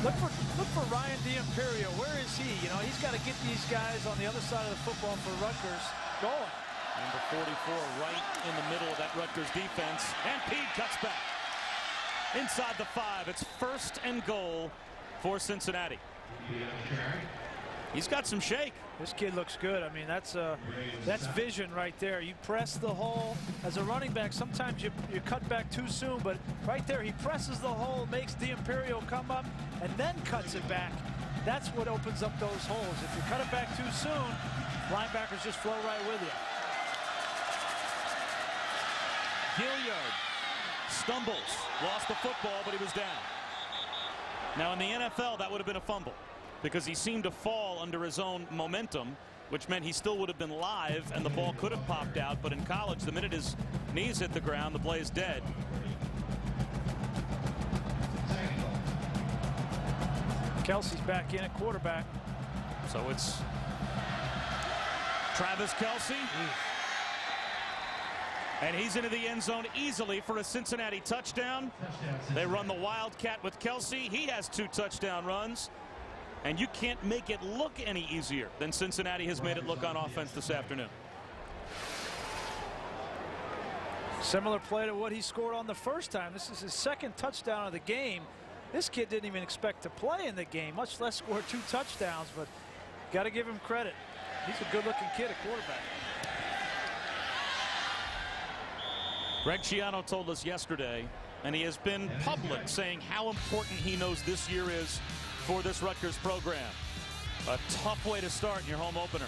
Look for Ryan D'Imperio. Where is he? You know, he's got to get these guys on the other side of the football for Rutgers going. Number 44 right in the middle of that Rutgers defense. And Peed cuts back. Inside the 5. It's 1st and goal for Cincinnati. He's got some shake. This kid looks good. I mean, that's vision right there. You press the hole. As a running back, sometimes you cut back too soon, but right there he presses the hole, makes D'Imperio come up, and then cuts it back. That's what opens up those holes. If you cut it back too soon, linebackers just flow right with you. Gilliard stumbles, lost the football, but he was down. Now in the NFL, that would have been a fumble because he seemed to fall under his own momentum, which meant he still would have been live and the ball could have popped out. But in college, the minute his knees hit the ground, the play is dead. Kelsey's back in at quarterback. So it's Travis Kelce. And he's into the end zone easily for a Cincinnati touchdown. They run the Wildcat with Kelce. He has 2 touchdown runs. And you can't make it look any easier than Cincinnati has made it look on offense this afternoon. Similar play to what he scored on the first time. This is his 2nd touchdown of the game. This kid didn't even expect to play in the game, much less score 2 touchdowns, but got to give him credit. He's a good-looking kid at quarterback. Greg Schiano told us yesterday, and he has been public saying how important he knows this year is for this Rutgers program. A tough way to start in your home opener.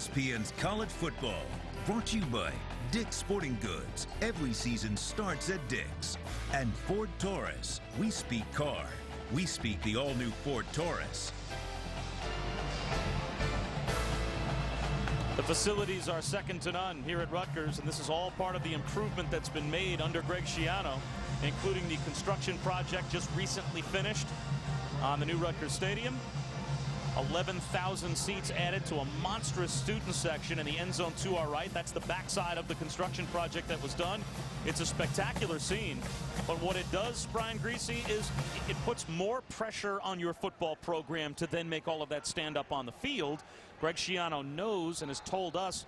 ESPN's College Football, brought to you by Dick's Sporting Goods. Every season starts at Dick's. And Ford Taurus. We speak car. We speak the all-new Ford Taurus. The facilities are second to none here at Rutgers, and this is all part of the improvement that's been made under Greg Schiano, including the construction project just recently finished on the new Rutgers Stadium. 11,000 seats added to a monstrous student section in the end zone to our right. That's the backside of the construction project that was done. It's a spectacular scene, but what it does, Brian Greasy, is it puts more pressure on your football program to then make all of that stand up on the field. Greg Schiano knows and has told us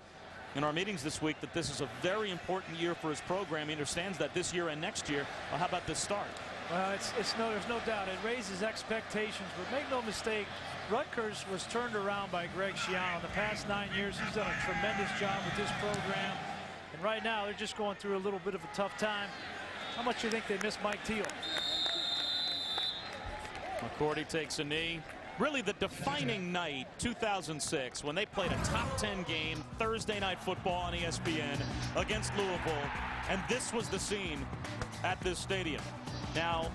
in our meetings this week that this is a very important year for his program. He understands that this year and next year. Well, how about this start? Well, there's no doubt it raises expectations, but make no mistake, Rutgers was turned around by Greg Schiano. In the past 9 years, he's done a tremendous job with this program. And right now, they're just going through a little bit of a tough time. How much do you think they miss Mike Teal? McCourty takes a knee. Really the defining night, 2006, when they played a top 10 game, Thursday night football on ESPN against Louisville. And this was the scene at this stadium. Now,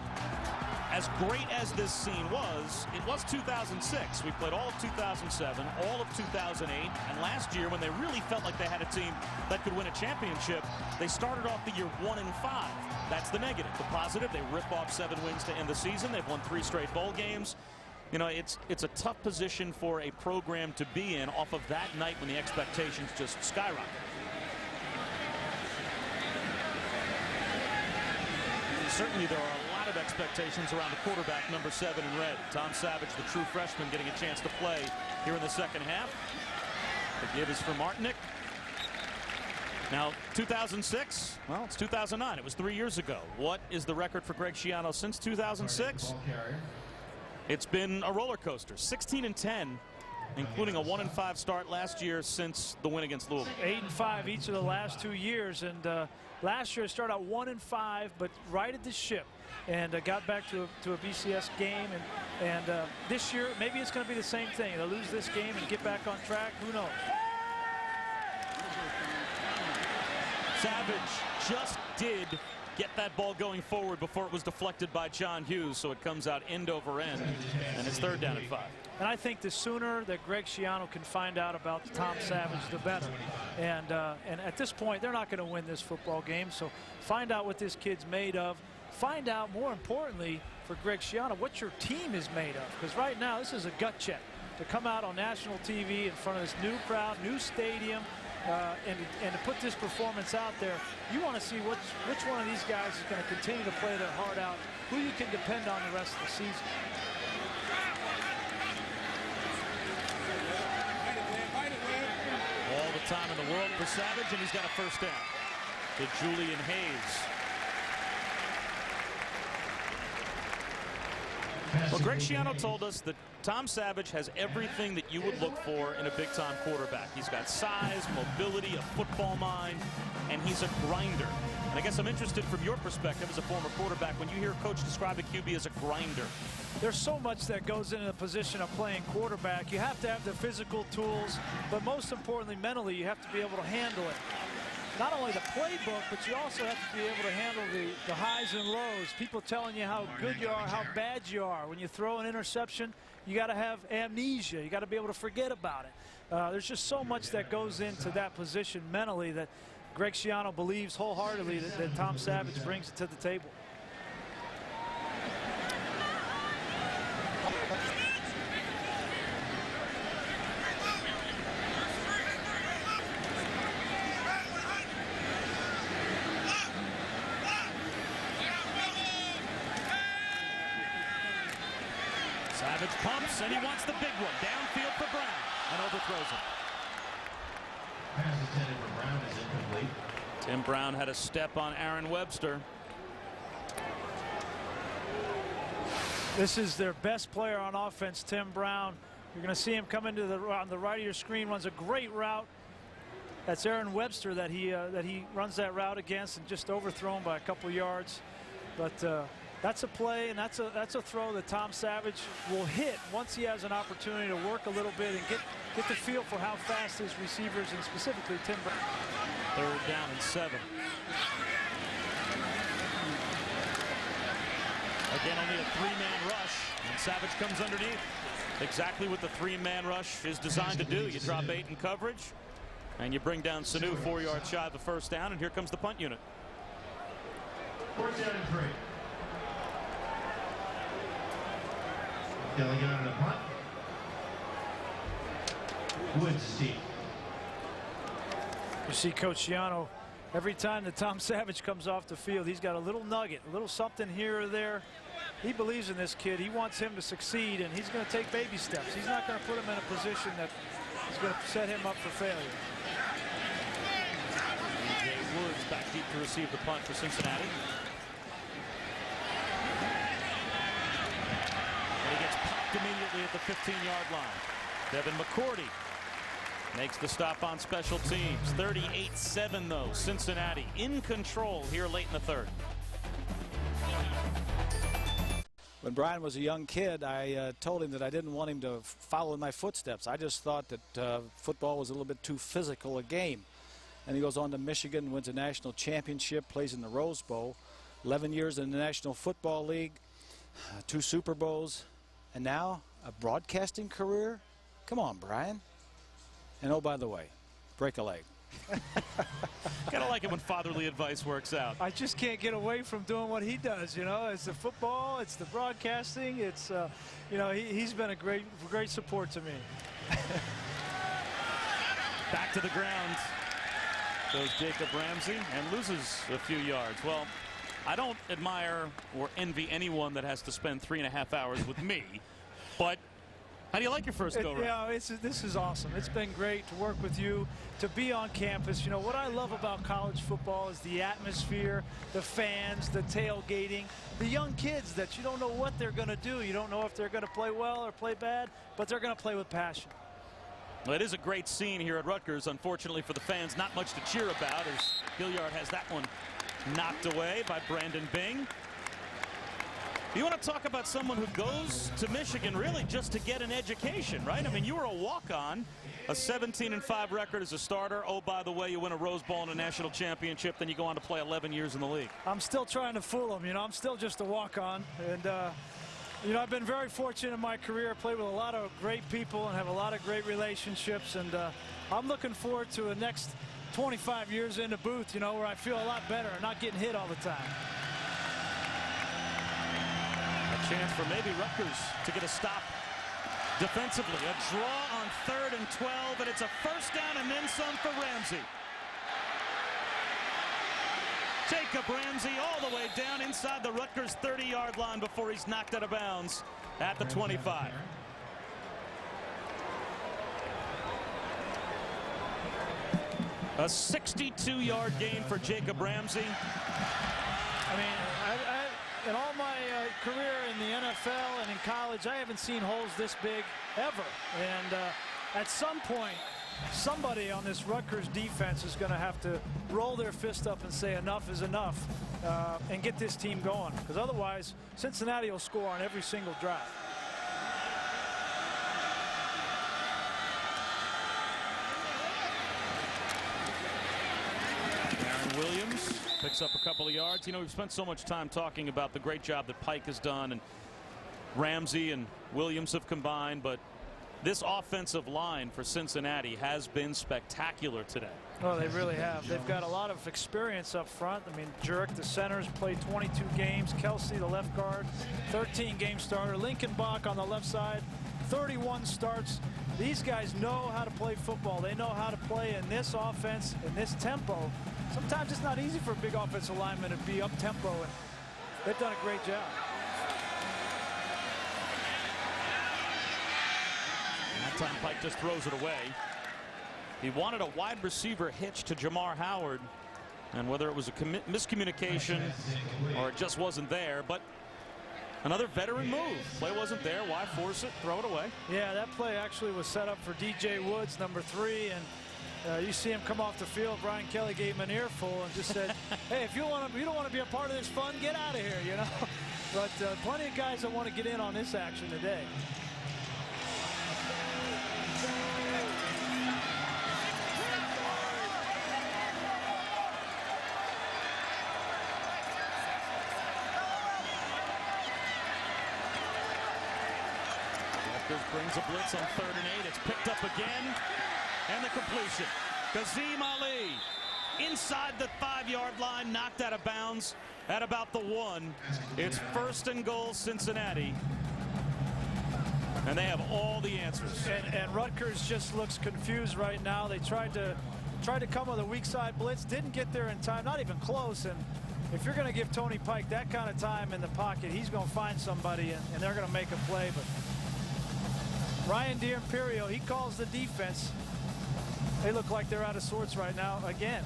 as great as this scene was, it was 2006. We played all of 2007, all of 2008, and last year when they really felt like they had a team that could win a championship, they started off the year 1-5. That's the negative. The positive, they rip off 7 wins to end the season. They've won 3 straight bowl games. You know, it's a tough position for a program to be in off of that night when the expectations just skyrocket. Certainly there are a lot of expectations around the quarterback, number 7 in red. Tom Savage, the true freshman, getting a chance to play here in the second half. The give is for Martinick. Now, 2006, well, it's 2009. It was 3 years ago. What is the record for Greg Schiano since 2006? It's been a roller coaster, 16-10, including a 1-5 start last year since the win against Louisville. 8-5 each of the last 2 years, and last year it started out 1-5, but righted the ship and got back to a BCS game. And this year, maybe it's going to be the same thing. They'll lose this game and get back on track. Who knows? Savage just did get that ball going forward before it was deflected by John Hughes, so it comes out end over end, and it's 3rd down and 5. And I think the sooner that Greg Schiano can find out about Tom Savage, the better. And at this point, they're not going to win this football game, so find out what this kid's made of. Find out, more importantly, for Greg Schiano, what your team is made of. Because right now, this is a gut check. To come out on national TV in front of this new crowd, new stadium, and to put this performance out there, you want to see which one of these guys is going to continue to play their heart out, who you can depend on the rest of the season. All the time in the world for Savage, and he's got a first down to Julian Hayes. Well, Greg Schiano told us that Tom Savage has everything that you would look for in a big-time quarterback. He's got size, mobility, a football mind, and he's a grinder. And I guess I'm interested from your perspective as a former quarterback, when you hear a coach describe a QB as a grinder. There's so much that goes into the position of playing quarterback. You have to have the physical tools, but most importantly, mentally, you have to be able to handle it. Not only the playbook, but you also have to be able to handle the highs and lows. People telling you how good you are, how bad you are. When you throw an interception, you got to have amnesia. You got to be able to forget about it. There's just so much that goes into that position mentally that Greg Schiano believes wholeheartedly that Tom Savage brings it to the table. Savage pumps, and he wants the big one. Downfield for Brown, and overthrows him. Pass intended for Brown is incomplete. Tim Brown had a step on Aaron Webster. This is their best player on offense, Tim Brown. You're going to see him come into on the right of your screen, runs a great route. That's Aaron Webster that he runs that route against, and just overthrown by a couple yards. But That's a play, and that's a throw that Tom Savage will hit once he has an opportunity to work a little bit and get the feel for how fast his receivers, and specifically Tim Brown. 3rd down and 7. Again, only a 3-man rush, and Savage comes underneath. Exactly what the 3-man rush is designed to do. You drop 8 in coverage, and you bring down Sanu 4 yards shy of the 1st down, and here comes the punt unit. 4th down and 3. Kelly on the punt. Woods deep. You see Coach Schiano, every time that Tom Savage comes off the field, he's got a little nugget, a little something here or there. He believes in this kid. He wants him to succeed, and he's going to take baby steps. He's not going to put him in a position that is going to set him up for failure. DJ Woods back deep to receive the punt for Cincinnati. And he gets popped immediately at the 15-yard line. Devin McCourty makes the stop on special teams. 38-7 though. Cincinnati in control here late in the 3rd. When Brian was a young kid, I told him that I didn't want him to follow in my footsteps. I just thought that football was a little bit too physical a game. And he goes on to Michigan, wins a national championship, plays in the Rose Bowl, 11 years in the National Football League, 2 Super Bowls, and now a broadcasting career? Come on, Brian. And oh, by the way, break a leg. Kind of like it when fatherly advice works out. I just can't get away from doing what he does. You know, it's the football, it's the broadcasting, it's you know, he's been a great support to me. Back to the ground goes Jacob Ramsey and loses a few yards. Well, I don't admire or envy anyone that has to spend 3.5 hours with me, but how do you like your first go-round? Yeah, this is awesome. It's been great to work with you, to be on campus. You know, what I love about college football is the atmosphere, the fans, the tailgating, the young kids that you don't know what they're going to do. You don't know if they're going to play well or play bad, but they're going to play with passion. Well, it is a great scene here at Rutgers. Unfortunately for the fans, not much to cheer about as Gilliard has that one knocked away by Brandon Bing. You want to talk about someone who goes to Michigan really just to get an education, right? I mean, you were a walk-on, a 17-5 record as a starter. Oh, by the way, you win a Rose Bowl and a national championship, then you go on to play 11 years in the league. I'm still trying to fool them. You know, I'm still just a walk-on. And, you know, I've been very fortunate in my career. I played with a lot of great people and have a lot of great relationships. And I'm looking forward to the next 25 years in the booth, you know, where I feel a lot better and not getting hit all the time. Chance for maybe Rutgers to get a stop defensively. A draw on 3rd and 12, and it's a 1st down and then some for Ramsey. Jacob Ramsey all the way down inside the Rutgers 30-yard line before he's knocked out of bounds at the 25. A 62-yard gain for Jacob Ramsey. I mean, in all my career in the NFL and in college, I haven't seen holes this big ever. And at some point, somebody on this Rutgers defense is going to have to roll their fist up and say enough is enough and get this team going. Because otherwise, Cincinnati will score on every single drive. Aaron Williams picks up a couple of yards. You know, we've spent so much time talking about the great job that Pike has done, and Ramsey and Williams have combined, but this offensive line for Cincinnati has been spectacular today. Oh, they really have. They've got a lot of experience up front. I mean, Jurek, the centers, played 22 games. Kelsey, the left guard, 13-game starter. Lincoln Bach on the left side, 31 starts. These guys know how to play football. They know how to play in this offense, in this tempo. Sometimes it's not easy for a big offensive lineman to be up-tempo, and they've done a great job. That time Pike just throws it away. He wanted a wide receiver hitch to Jamar Howard, and whether it was a miscommunication or it just wasn't there, but another veteran move. Play wasn't there. Why force it? Throw it away. Yeah, that play actually was set up for DJ Woods, number 3, and you see him come off the field. Brian Kelly gave him an earful and just said, hey, if you don't want to be a part of this fun, get out of here, you know. But plenty of guys that want to get in on this action today. Rutgers brings a blitz on 3rd and 8. It's picked up again. And the completion. Kazim Ali inside the 5-yard line, knocked out of bounds at about the 1. It's 1st and goal, Cincinnati. And they have all the answers. And Rutgers just looks confused right now. They tried to come with a weak side blitz, didn't get there in time, not even close. And if you're going to give Tony Pike that kind of time in the pocket, he's going to find somebody and they're going to make a play. But Ryan D'Imperio, he calls the defense. They look like they're out of sorts right now again.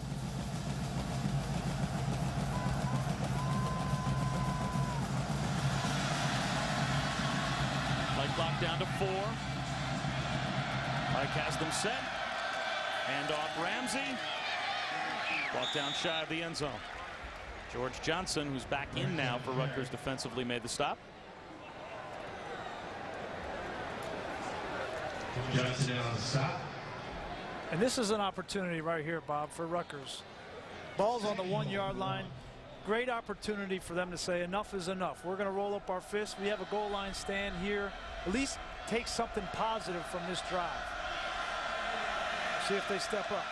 Play clock down to 4. Mike has them set. Hand off Ramsey. Brought down shy of the end zone. George Johnson, who's back in now for Rutgers defensively, made the stop. Johnson on the stop. And this is an opportunity right here, Bob, for Rutgers. Ball's on the 1-yard line. Great opportunity for them to say enough is enough. We're going to roll up our fists. We have a goal line stand here. At least take something positive from this drive. See if they step up.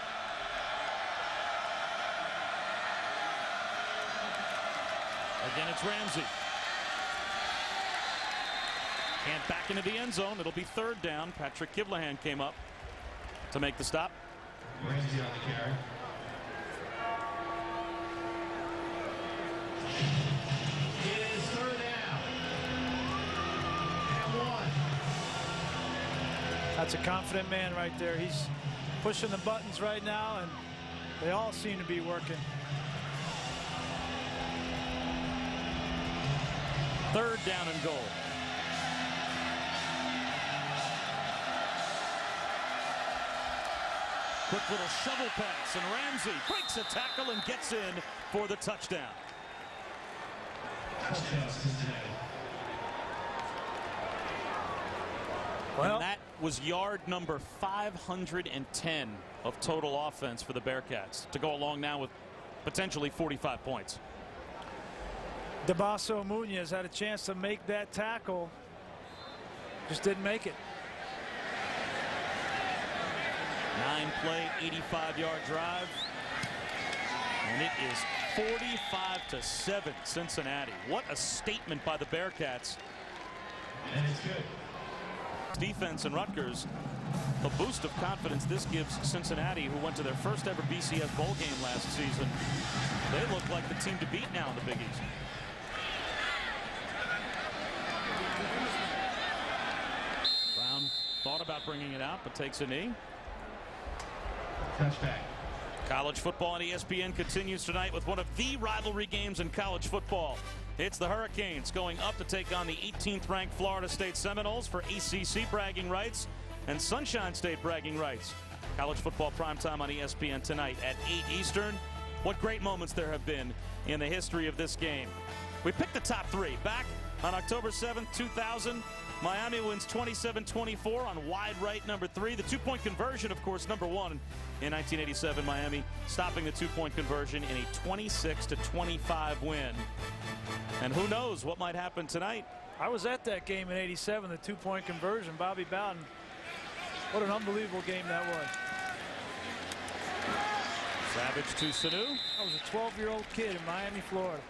Again, it's Ramsey. And back into the end zone. It'll be 3rd down. Patrick Kivlahan came up to make the stop. Ramsey on the carry. It is 3rd down. And 1. That's a confident man right there. He's pushing the buttons right now, and they all seem to be working. 3rd down and goal. Quick little shovel pass, and Ramsey breaks a tackle and gets in for the touchdown. Touchdown, Cincinnati. Well, and that was yard number 510 of total offense for the Bearcats to go along now with potentially 45 points. DeBasso Munoz had a chance to make that tackle. Just didn't make it. 9-play, 85-yard drive. And it is 45-7 Cincinnati. What a statement by the Bearcats. And it's good. Defense and Rutgers, the boost of confidence this gives Cincinnati, who went to their first ever BCS bowl game last season. They look like the team to beat now in the Big East. Brown thought about bringing it out, but takes a knee. Touchback. College football on ESPN continues tonight with one of the rivalry games in college football. It's the Hurricanes going up to take on the 18th ranked Florida State Seminoles for ACC bragging rights and Sunshine State bragging rights. College football primetime on ESPN tonight at 8 Eastern. What great moments there have been in the history of this game. We picked the top 3 back on October 7th, 2000. Miami wins 27-24 on wide right number 3. The 2-point conversion, of course, number 1 in 1987. Miami stopping the 2-point conversion in a 26-25 win. And who knows what might happen tonight. I was at that game in '87, the 2-point conversion. Bobby Bowden. What an unbelievable game that was. Savage to Sanu. I was a 12-year-old kid in Miami, Florida.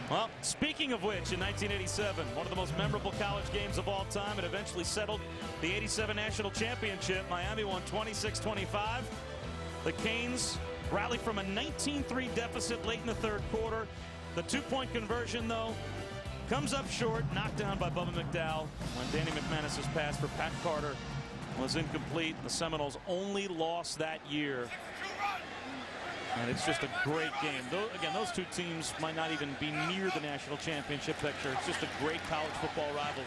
Well, speaking of which, in 1987, one of the most memorable college games of all time, it eventually settled the '87 national championship. Miami won 26-25. The Canes rallied from a 19-3 deficit late in the 3rd quarter. The 2-point conversion, though, comes up short, knocked down by Bubba McDowell when Danny McManus's pass for Pat Carter was incomplete. The Seminoles' only loss that year. And it's just a great game. Again, those two teams might not even be near the national championship picture. It's just a great college football rivalry.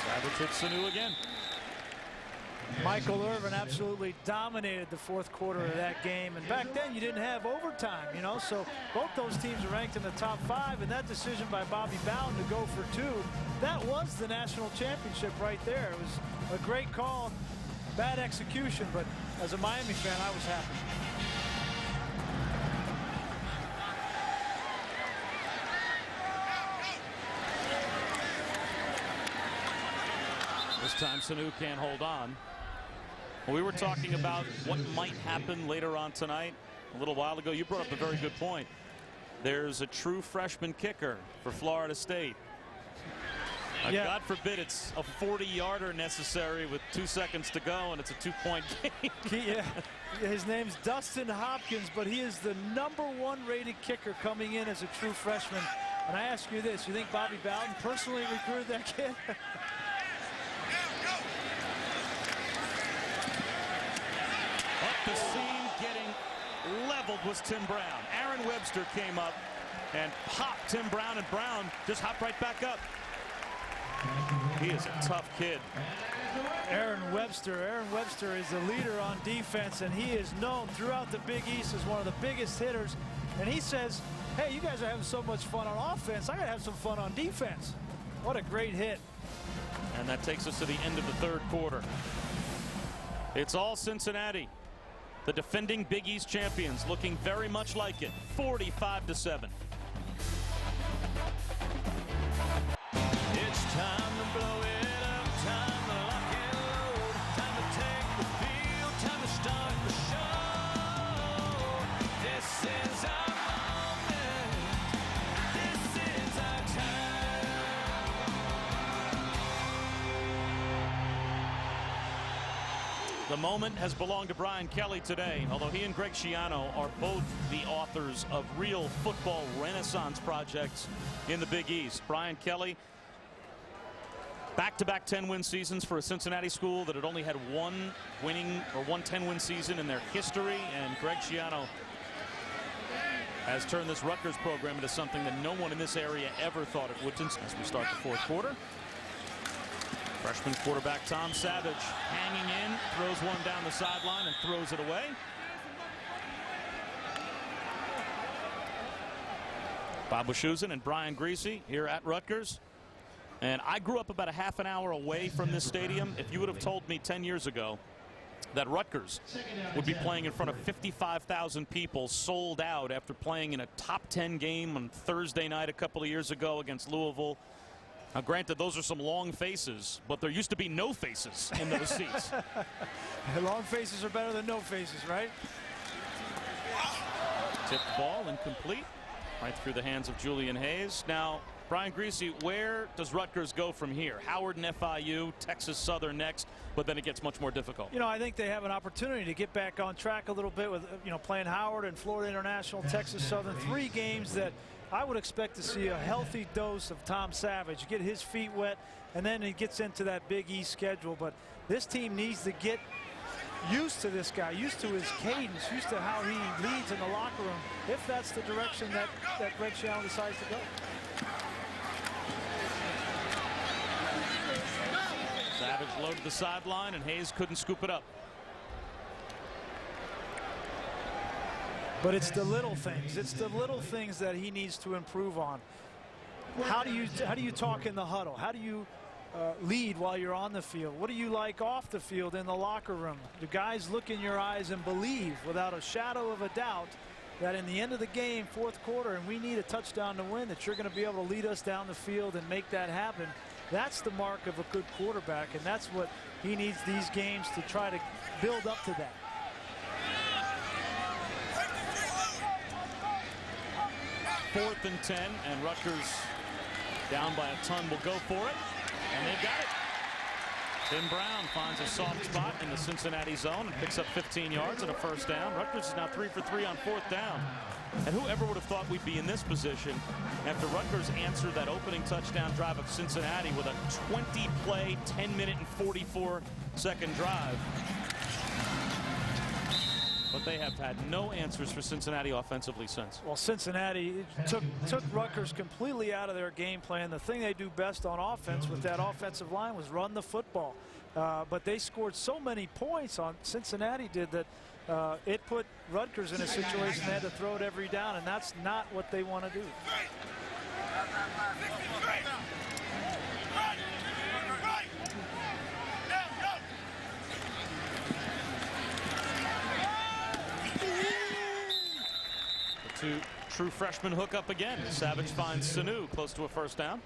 Savage hits Sanu again. Michael Irvin absolutely dominated the fourth quarter of that game. And back then you didn't have overtime, you know, so both those teams are ranked in the top 5. And that decision by Bobby Bowden to go for 2, that was the national championship right there. It was a great call, bad execution, but as a Miami fan, I was happy. This time Sanu can't hold on. We were talking about what might happen later on tonight. A little while ago, you brought up a very good point. There's a true freshman kicker for Florida State. Yeah. God forbid it's a 40-yarder necessary with 2 seconds to go and it's a 2-point game. Yeah. His name's Dustin Hopkins, but he is the #1 rated kicker coming in as a true freshman. And I ask you this, you think Bobby Bowden personally recruited that kid? Up the seam, getting leveled was Tim Brown. Aaron Webster came up and popped Tim Brown, and Brown just hopped right back up. He is a tough kid. Aaron Webster is the leader on defense, and he is known throughout the Big East as one of the biggest hitters. And he says, hey, you guys are having so much fun on offense, I gotta have some fun on defense. What a great hit. And that takes us to the end of the third quarter. It's all Cincinnati. The defending Big East champions looking very much like it. 45-7. It's time to blow it up, time to lock and load, time to take the field, time to start the show. This is our moment, this is our time. The moment has belonged to Brian Kelly today, although he and Greg Schiano are both the authors of real football renaissance projects in the Big East. Brian Kelly, back-to-back 10-win seasons for a Cincinnati school that had only had one 10-win season in their history. And Greg Schiano has turned this Rutgers program into something that no one in this area ever thought it would as we start the fourth quarter. Freshman quarterback Tom Savage hanging in, throws one down the sideline and throws it away. Bob Wischusen and Brian Griese here at Rutgers. And I grew up about a half an hour away from this stadium. If you would have told me 10 years ago that Rutgers would be playing in front of 55,000 people sold out after playing in a top 10 game on Thursday night a couple of years ago against Louisville. Now, granted, those are some long faces, but there used to be no faces in those seats. Long faces are better than no faces, right? Tipped ball, incomplete, right through the hands of Julian Hayes. Now, Brian Griese, where does Rutgers go from here? Howard and FIU, Texas Southern next, but then it gets much more difficult. You know, I think they have an opportunity to get back on track a little bit with, you know, playing Howard and Florida International, Texas Southern, 3 games that I would expect to see a healthy dose of Tom Savage, get his feet wet, and then he gets into that Big East schedule. But this team needs to get used to this guy, used to his cadence, used to how he leads in the locker room, if that's the direction that Greg Schiano decides to go. Savage loaded the sideline, and Hayes couldn't scoop it up. But it's the little things. It's the little things that he needs to improve on. How do you talk in the huddle? How do you lead while you're on the field? What do you like off the field in the locker room? Do guys look in your eyes and believe without a shadow of a doubt that in the end of the game, fourth quarter, and we need a touchdown to win, that you're going to be able to lead us down the field and make that happen? That's the mark of a good quarterback, and that's what he needs these games to try to build up to that. Fourth and 10, and Rutgers down by a ton will go for it, and they've got it. Tim Brown finds a soft spot in the Cincinnati zone and picks up 15 yards and a first down. Rutgers is now 3 for 3 on fourth down. And whoever would have thought we'd be in this position after Rutgers answered that opening touchdown drive of Cincinnati with a 20-play, 10-minute and 44-second drive. But they have had no answers for Cincinnati offensively since. Well, Cincinnati took Rutgers completely out of their game plan. The thing they do best on offense with that offensive line was run the football. but they scored so many points on Cincinnati did that it put Rutgers in a situation they had to throw it every down, and that's not what they want to do. The two true freshmen hook up again. Savage finds Sanu close to a first down.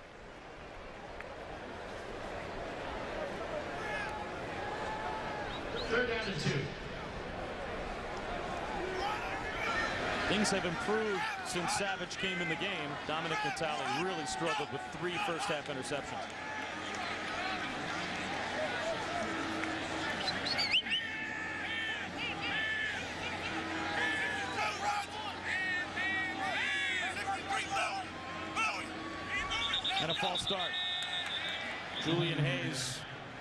Third down and 2. Things have improved since Savage came in the game. Dominic Natale really struggled with 3 first-half interceptions. And a false start. Julian Hayes,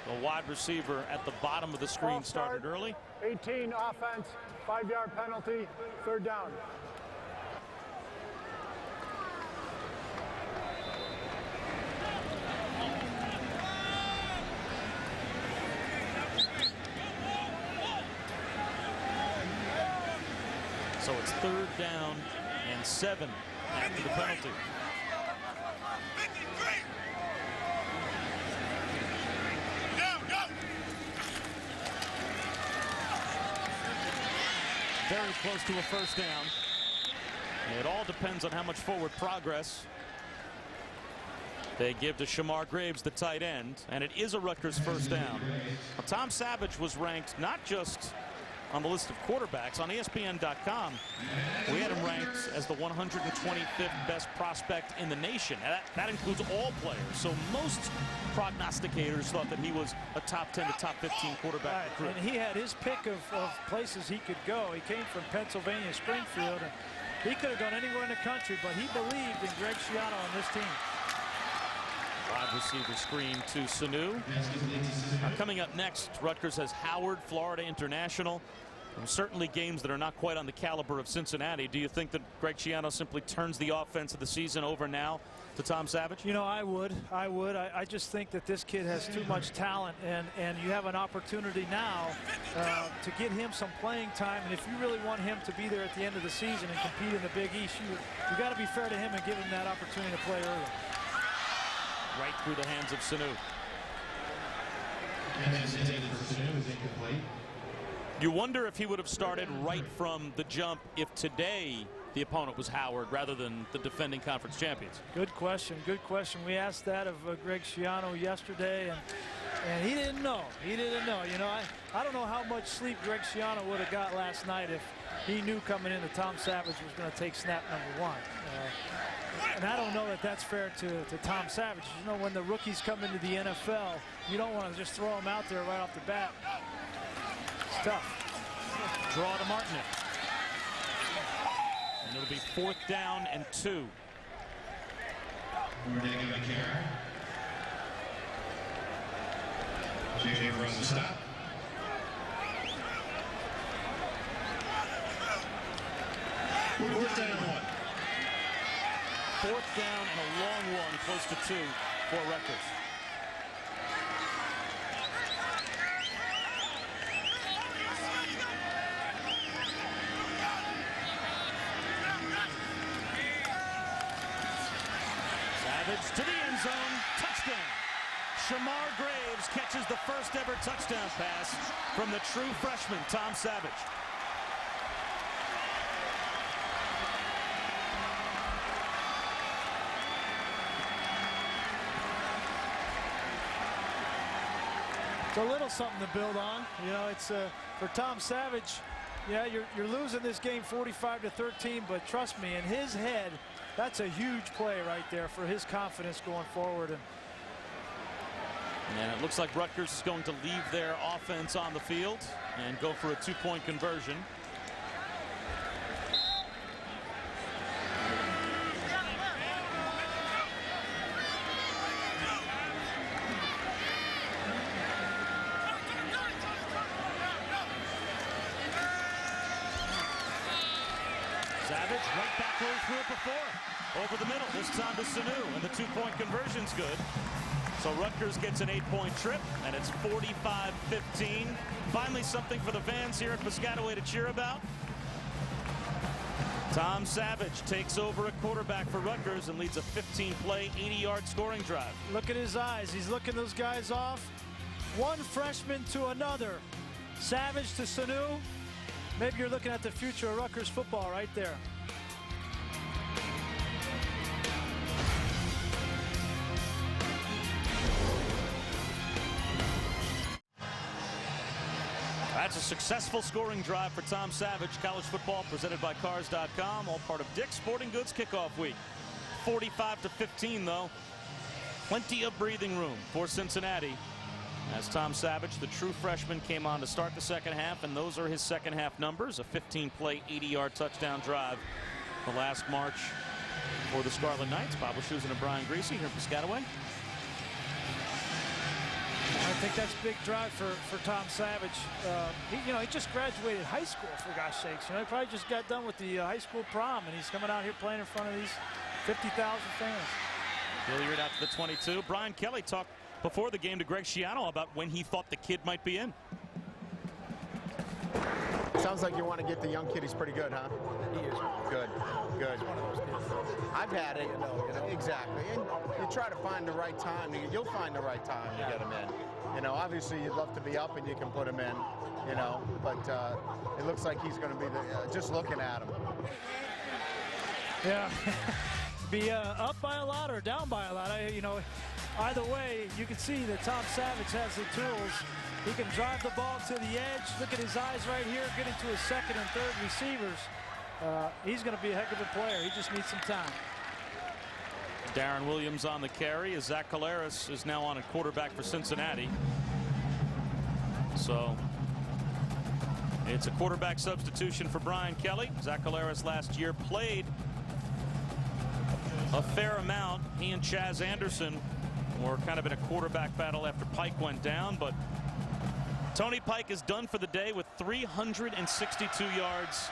the wide receiver at the bottom of the screen, started early. 18 offense, 5-yard penalty, third down. So it's 3rd down and 7 after the penalty. Very close to a first down. It all depends on how much forward progress they give to Shamar Graves, the tight end, and it is a Rutgers first down. Now, Tom Savage was ranked not just on the list of quarterbacks. On ESPN.com, we had him ranked as the 125th best prospect in the nation. And that includes all players. So most prognosticators thought that he was a top 10 to top 15 quarterback recruit. And he had his pick of places he could go. He came from Pennsylvania, Springfield, and he could have gone anywhere in the country, but he believed in Greg Schiano on this team. Wide receiver screen to Sanu. Coming up next, Rutgers has Howard, Florida International. Certainly games that are not quite on the caliber of Cincinnati. Do you think that Greg Schiano simply turns the offense of the season over now to Tom Savage? You know, I would. I just think that this kid has too much talent, and you have an opportunity now to get him some playing time. And if you really want him to be there at the end of the season and compete in the Big East, you got to be fair to him and give him that opportunity to play early. Right through the hands of Sanu. And that's intended for Sanu is incomplete. You wonder if he would have started right from the jump if today the opponent was Howard rather than the defending conference champions. Good question. Good question. We asked that of Greg Schiano yesterday, and he didn't know. He didn't know. You know, I don't know how much sleep Greg Schiano would have got last night if he knew coming in that Tom Savage was going to take snap number 1. And I don't know that that's fair to Tom Savage. You know, when the rookies come into the NFL, you don't want to just throw them out there right off the bat. It's tough. Draw to Martinet. And it'll be 4th down and 2. We're going to give a carry. JJ runs the stop. Fourth down and 1. 4th down and a long one, close to 2 for Rutgers. Savage to the end zone, touchdown. Shamar Graves catches the first ever touchdown pass from the true freshman, Tom Savage. It's a little something to build on. You know, it's for Tom Savage. Yeah, you're losing this game 45-13, but trust me, in his head, that's a huge play right there for his confidence going forward. And it looks like Rutgers is going to leave their offense on the field and go for a 2-point conversion. Savage right back where he threw it before. over the middle. This time to Sanu, and the two-point conversion's good. So Rutgers gets an 8-point trip, and it's 45-15. Finally something for the fans here at Piscataway to cheer about. Tom Savage takes over at quarterback for Rutgers and leads a 15-play, 80-yard scoring drive. Look at his eyes. He's looking those guys off. One freshman to another. Savage to Sanu. Maybe you're looking at the future of Rutgers football right there. That's a successful scoring drive for Tom Savage. College football presented by Cars.com, all part of Dick's Sporting Goods kickoff week. 45-15, though. Plenty of breathing room for Cincinnati as Tom Savage, the true freshman, came on to start the second half, and those are his second half numbers. A 15-play, 80-yard touchdown drive the last March for the Scarlet Knights. Bob Wischusen and Brian Greasy here in Piscataway. I think that's a big drive for Tom Savage. He just graduated high school, for gosh sakes. He probably just got done with the high school prom, and he's coming out here playing in front of these 50,000 fans. Hilliard out to the 22. Brian Kelly talked before the game to Greg Schiano about when he thought the kid might be in. Sounds like you want to get the young kid. He's pretty good, huh? He is. Good. Good. He's one of those kids. I've had it. Exactly. And you try to find the right time. You'll find the right time to get him in. Obviously you'd love to be up and you can put him in, but it looks like he's going to be just looking at him. Yeah. Be up by a lot or down by a lot. Either way, you can see that Tom Savage has the tools. He can drive the ball to the edge. Look at his eyes right here, getting to his second and third receivers. He's going to be a heck of a player. He just needs some time. Darren Williams on the carry as Zach Collaros is now on a quarterback for Cincinnati. So it's a quarterback substitution for Brian Kelly. Zach Collaros last year played a fair amount. He and Chaz Anderson were kind of in a quarterback battle after Pike went down, but Tony Pike is done for the day with 362 yards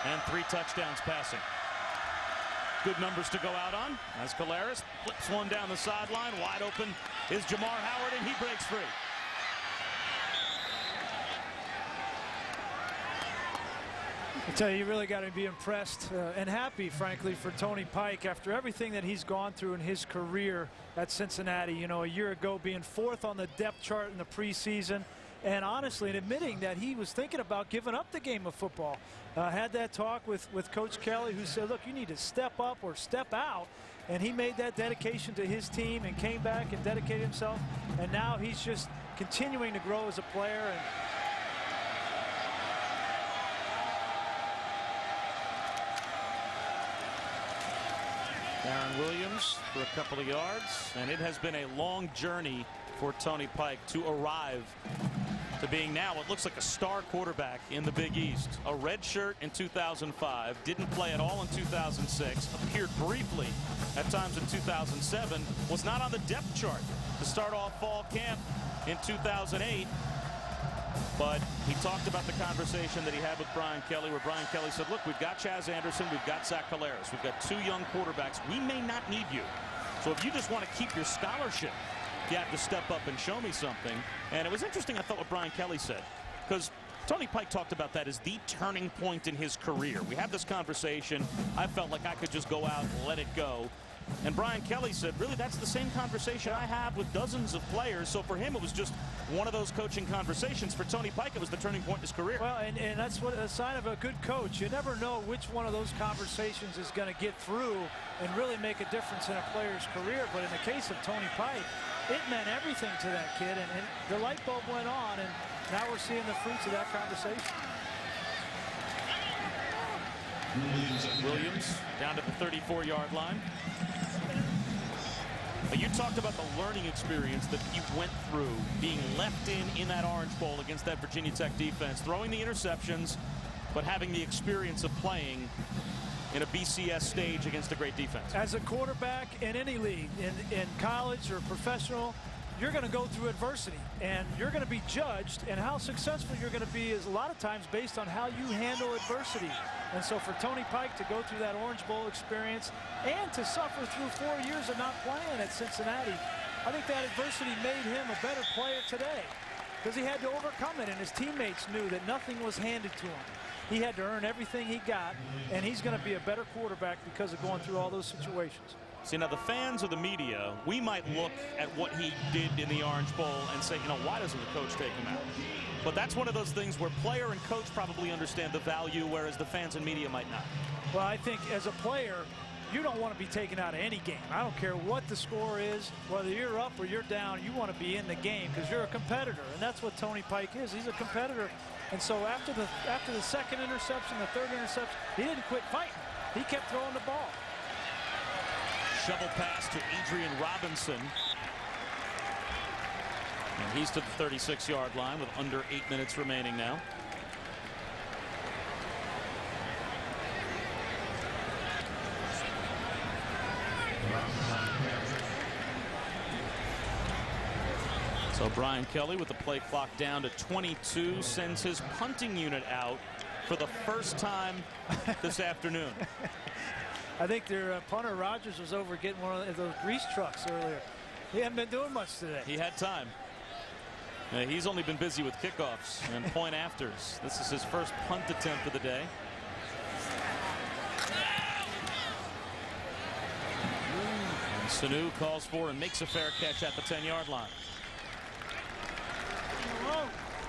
and 3 touchdowns passing. Good numbers to go out on as Collaros flips one down the sideline. Wide open is Jamar Howard, and he breaks free. I tell you really got to be impressed and happy, frankly, for Tony Pike after everything that he's gone through in his career at Cincinnati. A year ago being 4th on the depth chart in the preseason, and honestly, admitting that he was thinking about giving up the game of football. Had that talk with Coach Kelly, who said, look, you need to step up or step out. And he made that dedication to his team and came back and dedicated himself. And now he's just continuing to grow as a player. And Darren Williams for a couple of yards, and it has been a long journey for Tony Pike to arrive to being now what looks like a star quarterback in the Big East. A red shirt in 2005, didn't play at all in 2006, appeared briefly at times in 2007, was not on the depth chart to start off fall camp in 2008. But he talked about the conversation that he had with Brian Kelly, where Brian Kelly said, look, we've got Chaz Anderson, we've got Zach Collaros, we've got 2 young quarterbacks. We may not need you. So if you just want to keep your scholarship, you have to step up and show me something. And it was interesting, I thought, what Brian Kelly said, because Tony Pike talked about that as the turning point in his career. We had this conversation. I felt like I could just go out and let it go. And Brian Kelly said, really, that's the same conversation I have with dozens of players. So for him, it was just one of those coaching conversations. For Tony Pike, it was the turning point in his career. Well, and that's what a sign of a good coach. You never know which one of those conversations is going to get through and really make a difference in a player's career. But in the case of Tony Pike, it meant everything to that kid. And the light bulb went on, and now we're seeing the fruits of that conversation. Williams down to the 34-yard line. You talked about the learning experience that he went through, being left in that Orange Bowl against that Virginia Tech defense, throwing the interceptions, but having the experience of playing in a BCS stage against a great defense. As a quarterback in any league, in college or professional, you're going to go through adversity, and you're going to be judged, and how successful you're going to be is a lot of times based on how you handle adversity. And so for Tony Pike to go through that Orange Bowl experience and to suffer through 4 years of not playing at Cincinnati, I think that adversity made him a better player today, because he had to overcome it, and his teammates knew that nothing was handed to him. He had to earn everything he got, and he's going to be a better quarterback because of going through all those situations. See, now the fans or the media, we might look at what he did in the Orange Bowl and say, you know, why doesn't the coach take him out? But that's one of those things where player and coach probably understand the value, whereas the fans and media might not. Well, I think as a player, you don't want to be taken out of any game. I don't care what the score is, whether you're up or you're down, you want to be in the game because you're a competitor, and that's what Tony Pike is. He's a competitor. And so after the second interception, the third interception, he didn't quit fighting. He kept throwing the ball. Shovel pass to Adrian Robinson. And he's to the 36-yard line with under 8 minutes remaining now. So Brian Kelly, with the play clock down to 22, sends his punting unit out for the first time this afternoon. I think their punter Rogers was over getting one of those grease trucks earlier. He hadn't been doing much today. He had time. He's only been busy with kickoffs and point afters. This is his first punt attempt of the day. And Sanu calls for and makes a fair catch at the 10-yard line.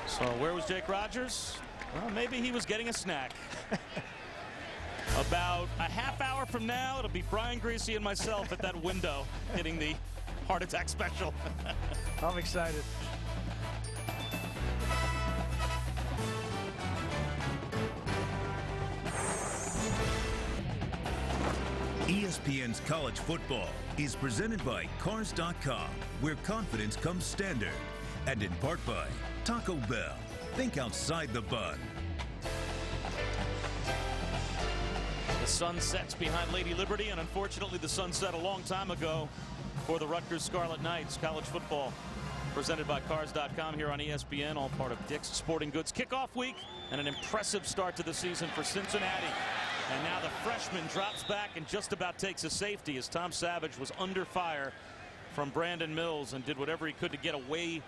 So where was Jake Rogers? Well, maybe he was getting a snack. About a half hour from now, it'll be Brian Greasy and myself at that window getting the heart attack special. I'm excited. ESPN's college football is presented by Cars.com, where confidence comes standard, and in part by Taco Bell. Think outside the bun. The sun sets behind Lady Liberty, and unfortunately the sun set a long time ago for the Rutgers Scarlet Knights. College football presented by Cars.com here on ESPN, all part of Dick's Sporting Goods kickoff week, and an impressive start to the season for Cincinnati. And now the freshman drops back and just about takes a safety as Tom Savage was under fire from Brandon Mills and did whatever he could to get away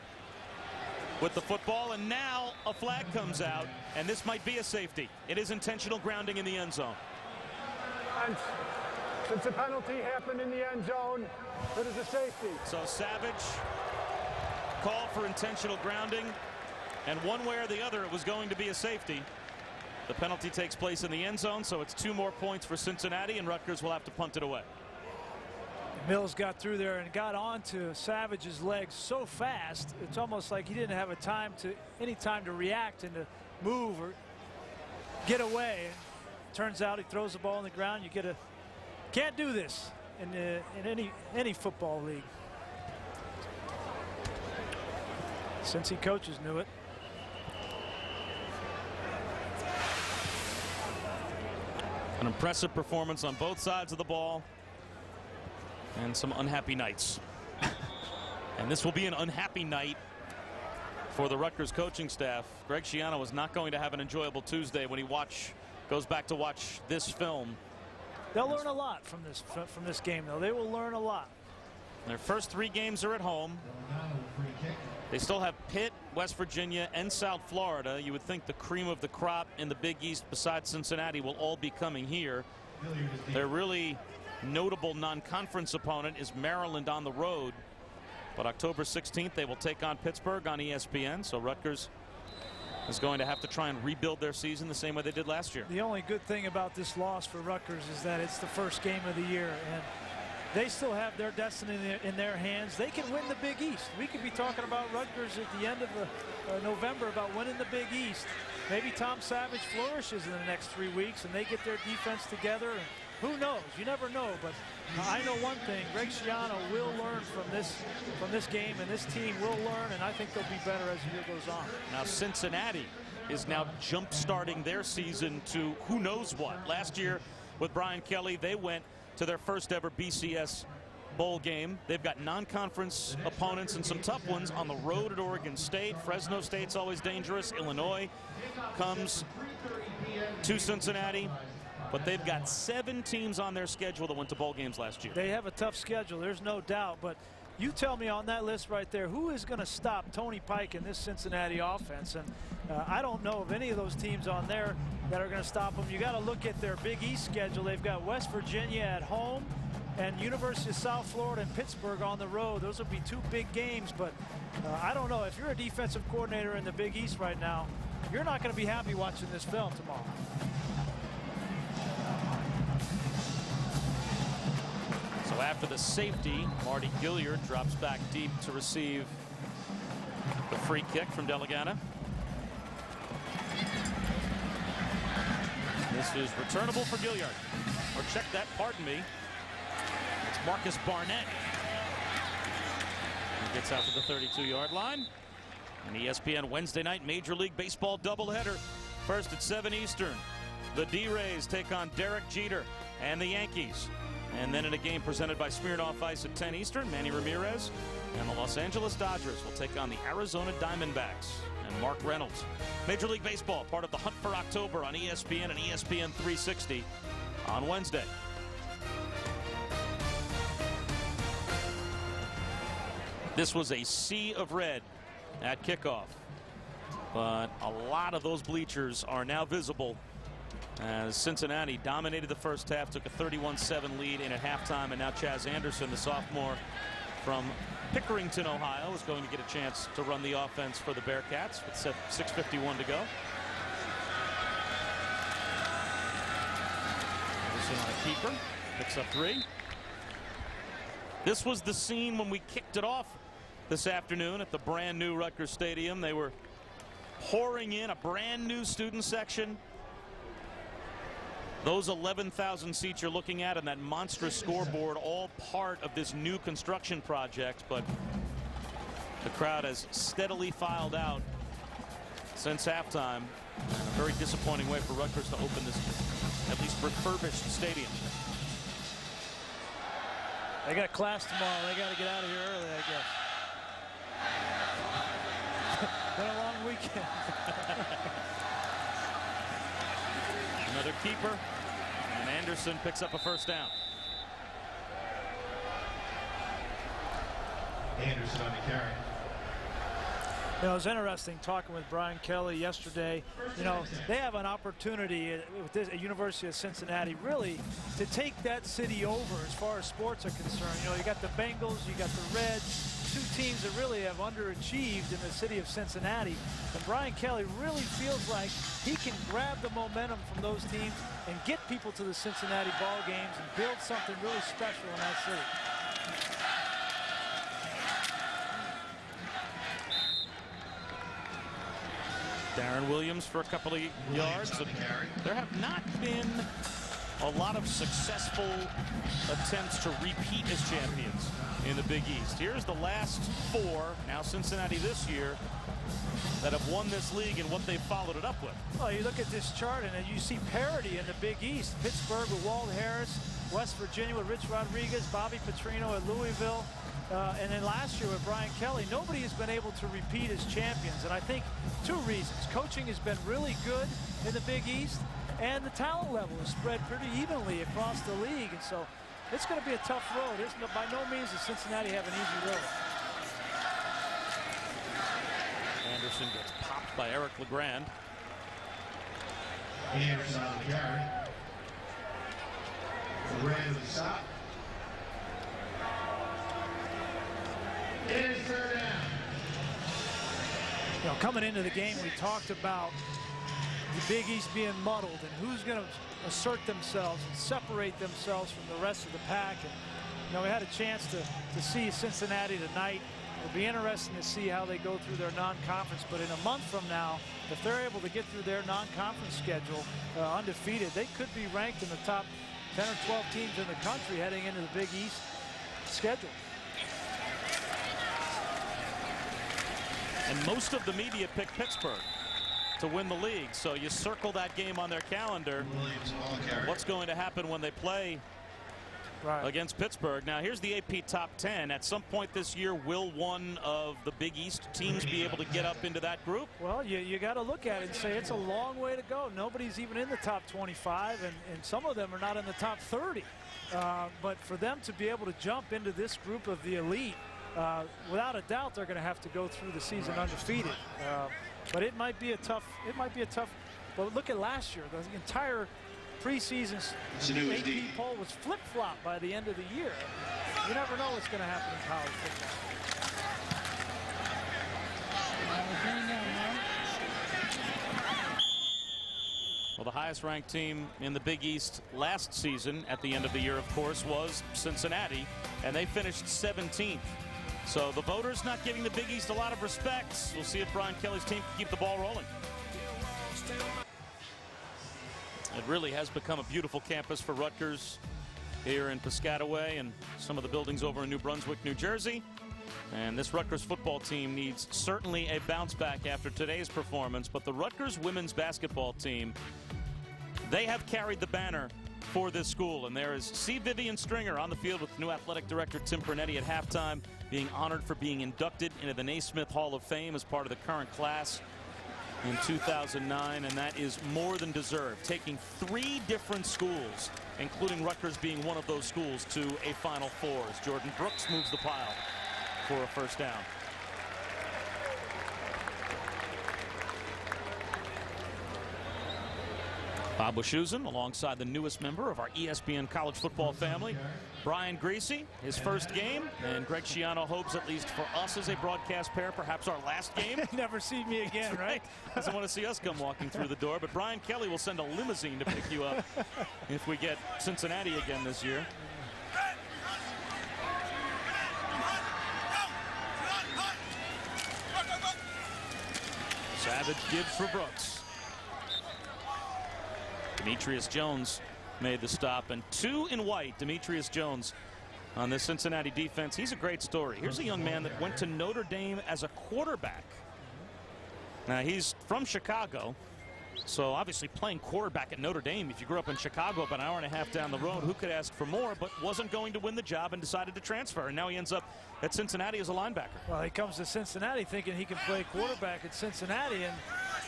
with the football. And now a flag comes out, and this might be a safety. It is intentional grounding in the end zone. And since the penalty happened in the end zone, it is a safety. So Savage called for intentional grounding, and one way or the other it was going to be a safety. The penalty takes place in the end zone, so it's 2 more points for Cincinnati, and Rutgers will have to punt it away. Mills got through there and got onto Savage's legs so fast, it's almost like he didn't have any time to react and to move or get away. Turns out he throws the ball on the ground. Can't do this in any football league. Cincy coaches knew it. An impressive performance on both sides of the ball, and some unhappy nights. And this will be an unhappy night for the Rutgers coaching staff. Greg Schiano was not going to have an enjoyable Tuesday when he goes back to watch this film. They'll learn a lot from this game, though. They will learn a lot. Their first 3 games are at home. They still have Pitt, West Virginia, and South Florida. You would think the cream of the crop in the Big East besides Cincinnati will all be coming here. Their really notable non-conference opponent is Maryland on the road. But October 16th, they will take on Pittsburgh on ESPN. So Rutgers is going to have to try and rebuild their season the same way they did last year. The only good thing about this loss for Rutgers is that it's the first game of the year, and they still have their destiny in their hands. They can win the Big East. We could be talking about Rutgers at the end of November about winning the Big East. Maybe Tom Savage flourishes in the next 3 weeks and they get their defense together. And who knows? You never know. But I know one thing: Greg Schiano will learn from this game, and this team will learn. And I think they'll be better as the year goes on. Now Cincinnati is now jump-starting their season to who knows what. Last year with Brian Kelly, they went to their first ever BCS bowl game. They've got non-conference opponents and some tough ones on the road at Oregon State. Fresno State's always dangerous. Illinois comes to Cincinnati. But they've got 7 teams on their schedule that went to bowl games last year. They have a tough schedule, there's no doubt. But you tell me on that list right there, who is going to stop Tony Pike in this Cincinnati offense? And I don't know of any of those teams on there that are going to stop them. You got to look at their Big East schedule. They've got West Virginia at home and University of South Florida and Pittsburgh on the road. Those will be 2 big games. But I don't know. If you're a defensive coordinator in the Big East right now, you're not going to be happy watching this film tomorrow. So after the safety, Marty Gilliard drops back deep to receive the free kick from Delegana. This is returnable for Gilliard. Or check that, pardon me. It's Marcus Barnett. He gets out to the 32-yard line. An ESPN Wednesday night Major League Baseball doubleheader. First at 7 Eastern. The D-Rays take on Derek Jeter and the Yankees. And then in a game presented by Smirnoff Ice at 10 Eastern, Manny Ramirez and the Los Angeles Dodgers will take on the Arizona Diamondbacks and Mark Reynolds. Major League Baseball, part of the Hunt for October on ESPN and ESPN 360 on Wednesday. This was a sea of red at kickoff, but a lot of those bleachers are now visible as Cincinnati dominated the first half, took a 31-7 lead in at halftime, and now Chaz Anderson, the sophomore from Pickerington, Ohio, is going to get a chance to run the offense for the Bearcats with 6:51 to go. Anderson on a keeper, picks up 3. This was the scene when we kicked it off this afternoon at the brand new Rutgers Stadium. They were pouring in a brand new student section. Those 11,000 seats you're looking at and that monstrous scoreboard, all part of this new construction project, but the crowd has steadily filed out since halftime in a very disappointing way for Rutgers to open this at least refurbished stadium. They got class tomorrow. They got to get out of here early, I guess. Been a long weekend. Another keeper, and Anderson picks up a first down. Anderson on the carry. You know, it was interesting talking with Brian Kelly yesterday. You know, they have an opportunity with this, at University of Cincinnati really to take that city over as far as sports are concerned. You know, you got the Bengals, you got the Reds, 2 teams that really have underachieved in the city of Cincinnati. And Brian Kelly really feels like he can grab the momentum from those teams and get people to the Cincinnati ball games and build something really special in that city. Darren Williams for a couple of yards. There have not been a lot of successful attempts to repeat as champions in the Big East. Here's the last 4, now Cincinnati this year, that have won this league and what they've followed it up with. Well, you look at this chart and you see parity in the Big East. Pittsburgh with Walt Harris, West Virginia with Rich Rodriguez, Bobby Petrino at Louisville. And then last year with Brian Kelly, nobody has been able to repeat as champions. And I think 2 reasons. Coaching has been really good in the Big East, and the talent level is spread pretty evenly across the league. And so it's going to be a tough road. By no means does Cincinnati have an easy road. Anderson gets popped by Eric LeGrand. Anderson on the carry. LeGrand with the stop. It is 3rd down. You know, coming into the game, we talked about the Big East being muddled and who's going to assert themselves and separate themselves from the rest of the pack. And, you know, we had a chance to see Cincinnati tonight. It'll be interesting to see how they go through their non-conference. But in a month from now, if they're able to get through their non-conference schedule undefeated, they could be ranked in the top 10 or 12 teams in the country heading into the Big East schedule. And most of the media picked Pittsburgh to win the league. So you circle that game on their calendar. What's going to happen when they play against Pittsburgh. Now here's the AP top 10. At some point this year, will one of the Big East teams be able to get up into that group? Well, you got to look at it and say it's a long way to go. Nobody's even in the top 25, and some of them are not in the top 30. But for them to be able to jump into this group of the elite, without a doubt, they're going to have to go through the season undefeated. But it might be a tough. But look at last year. The entire preseason AP poll was flip-flop by the end of the year. You never know what's going to happen in college football. Well, the highest-ranked team in the Big East last season at the end of the year, of course, was Cincinnati, and they finished 17th. So the voters not giving the Big East a lot of respect. We'll see if Brian Kelly's team can keep the ball rolling. It really has become a beautiful campus for Rutgers here in Piscataway and some of the buildings over in New Brunswick, New Jersey. And this Rutgers football team needs certainly a bounce back after today's performance. But the Rutgers women's basketball team, they have carried the banner for this school. And there is C. Vivian Stringer on the field with new athletic director Tim Pernetti at halftime, being honored for being inducted into the Naismith Hall of Fame as part of the current class in 2009, and that is more than deserved, taking 3 different schools, including Rutgers being one of those schools, to a Final Four as Jordan Brooks moves the pile for a first down. Bob Wischusen alongside the newest member of our ESPN college football family, Brian Greasy, his first game, and Greg Schiano hopes, at least for us as a broadcast pair, perhaps our last game. Never see me again, right? Doesn't want to see us come walking through the door, but Brian Kelly will send a limousine to pick you up if we get Cincinnati again this year. Savage gives for Brooks. Demetrius Jones made the stop, and 2 in white. Demetrius Jones on this Cincinnati defense. He's a great story. Here's a young man that went to Notre Dame as a quarterback. Now he's from Chicago, so obviously playing quarterback at Notre Dame, if you grew up in Chicago about an hour and a half down the road, who could ask for more? But wasn't going to win the job and decided to transfer, and now he ends up at Cincinnati as a linebacker. Well, he comes to Cincinnati thinking he can play quarterback at Cincinnati, and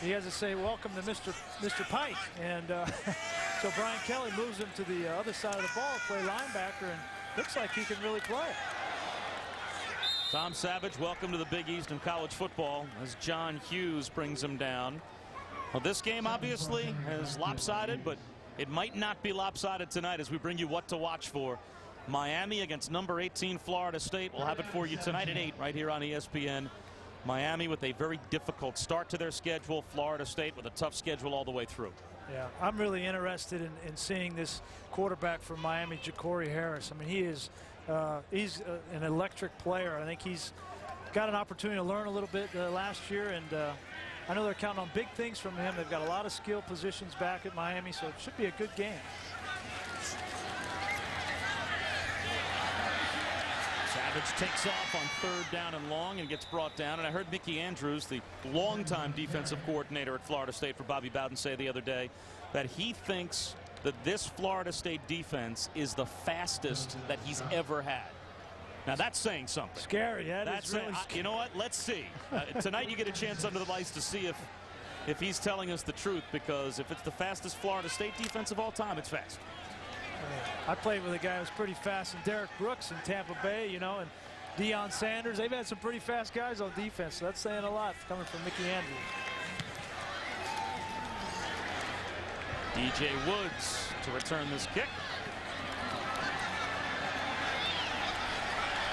he has to say welcome to Mr. Pike. And so Brian Kelly moves him to the other side of the ball, play linebacker, and looks like he can really play. Tom Savage, welcome to the Big East in college football, as John Hughes brings him down. Well, this game obviously is lopsided, but it might not be lopsided tonight as we bring you what to watch for. Miami against number 18 Florida State. We'll have it for you tonight at 8 right here on ESPN. Miami with a very difficult start to their schedule. Florida State with a tough schedule all the way through. Yeah, I'm really interested in seeing this quarterback from Miami, Ja'Cory Harris. I mean, he's an electric player. I think he's got an opportunity to learn a little bit last year, and I know they're counting on big things from him. They've got a lot of skill positions back at Miami, so it should be a good game. Savage takes off on 3rd down and long and gets brought down. And I heard Mickey Andrews, the longtime defensive coordinator at Florida State for Bobby Bowden, say the other day that he thinks that this Florida State defense is the fastest that he's ever had. Now that's saying something. Scary, yeah. That's really scary. You know what? Let's see. Tonight you get a chance under the lights to see if he's telling us the truth, because if it's the fastest Florida State defense of all time, it's fast. I played with a guy who was pretty fast, and Derek Brooks in Tampa Bay, you know, and Deion Sanders. They've had some pretty fast guys on defense, so that's saying a lot coming from Mickey Andrews. DJ Woods to return this kick.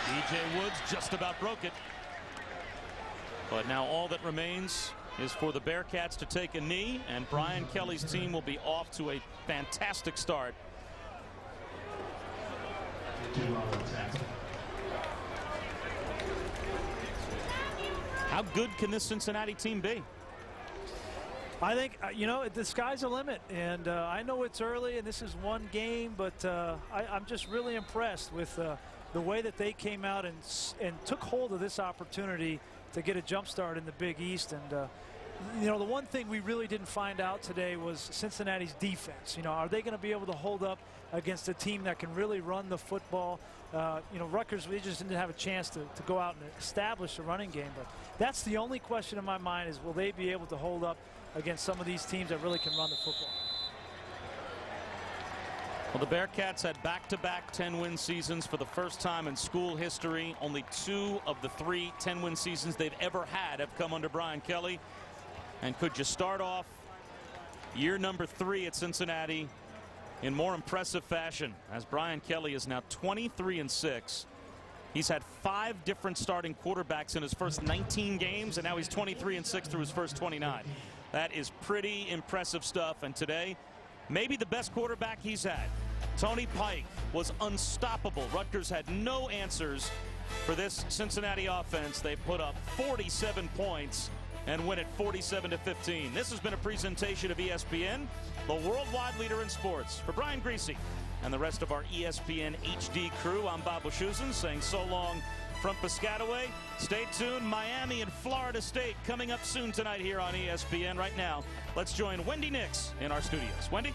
DJ Woods just about broke it. But now all that remains is for the Bearcats to take a knee, and Brian Kelly's team will be off to a fantastic start. How good can this Cincinnati team be? I think, you know, the sky's the limit, and I know it's early and this is one game, but I'm just really impressed with the way that they came out and took hold of this opportunity to get a jump start in the Big East. And You know, the one thing we really didn't find out today was Cincinnati's defense. You know, are they going to be able to hold up against a team that can really run the football? You know, Rutgers, we just didn't have a chance to go out and establish a running game. But that's the only question in my mind is, will they be able to hold up against some of these teams that really can run the football? Well, the Bearcats had back-to-back 10-win seasons for the first time in school history. Only 2 of the 3 10-win seasons they've ever had have come under Brian Kelly. And could you start off year number 3 at Cincinnati in more impressive fashion, as Brian Kelly is now 23-6. He's had 5 different starting quarterbacks in his first 19 games, and now he's 23-6 through his first 29. That is pretty impressive stuff. And today, maybe the best quarterback he's had. Tony Pike was unstoppable. Rutgers had no answers for this Cincinnati offense. They put up 47 points and win it 47-15. This has been a presentation of ESPN, the worldwide leader in sports. For Brian Griese and the rest of our ESPN HD crew, I'm Bob Wischusen saying so long from Piscataway. Stay tuned. Miami and Florida State coming up soon tonight here on ESPN. Right now, let's join Wendy Nix in our studios. Wendy?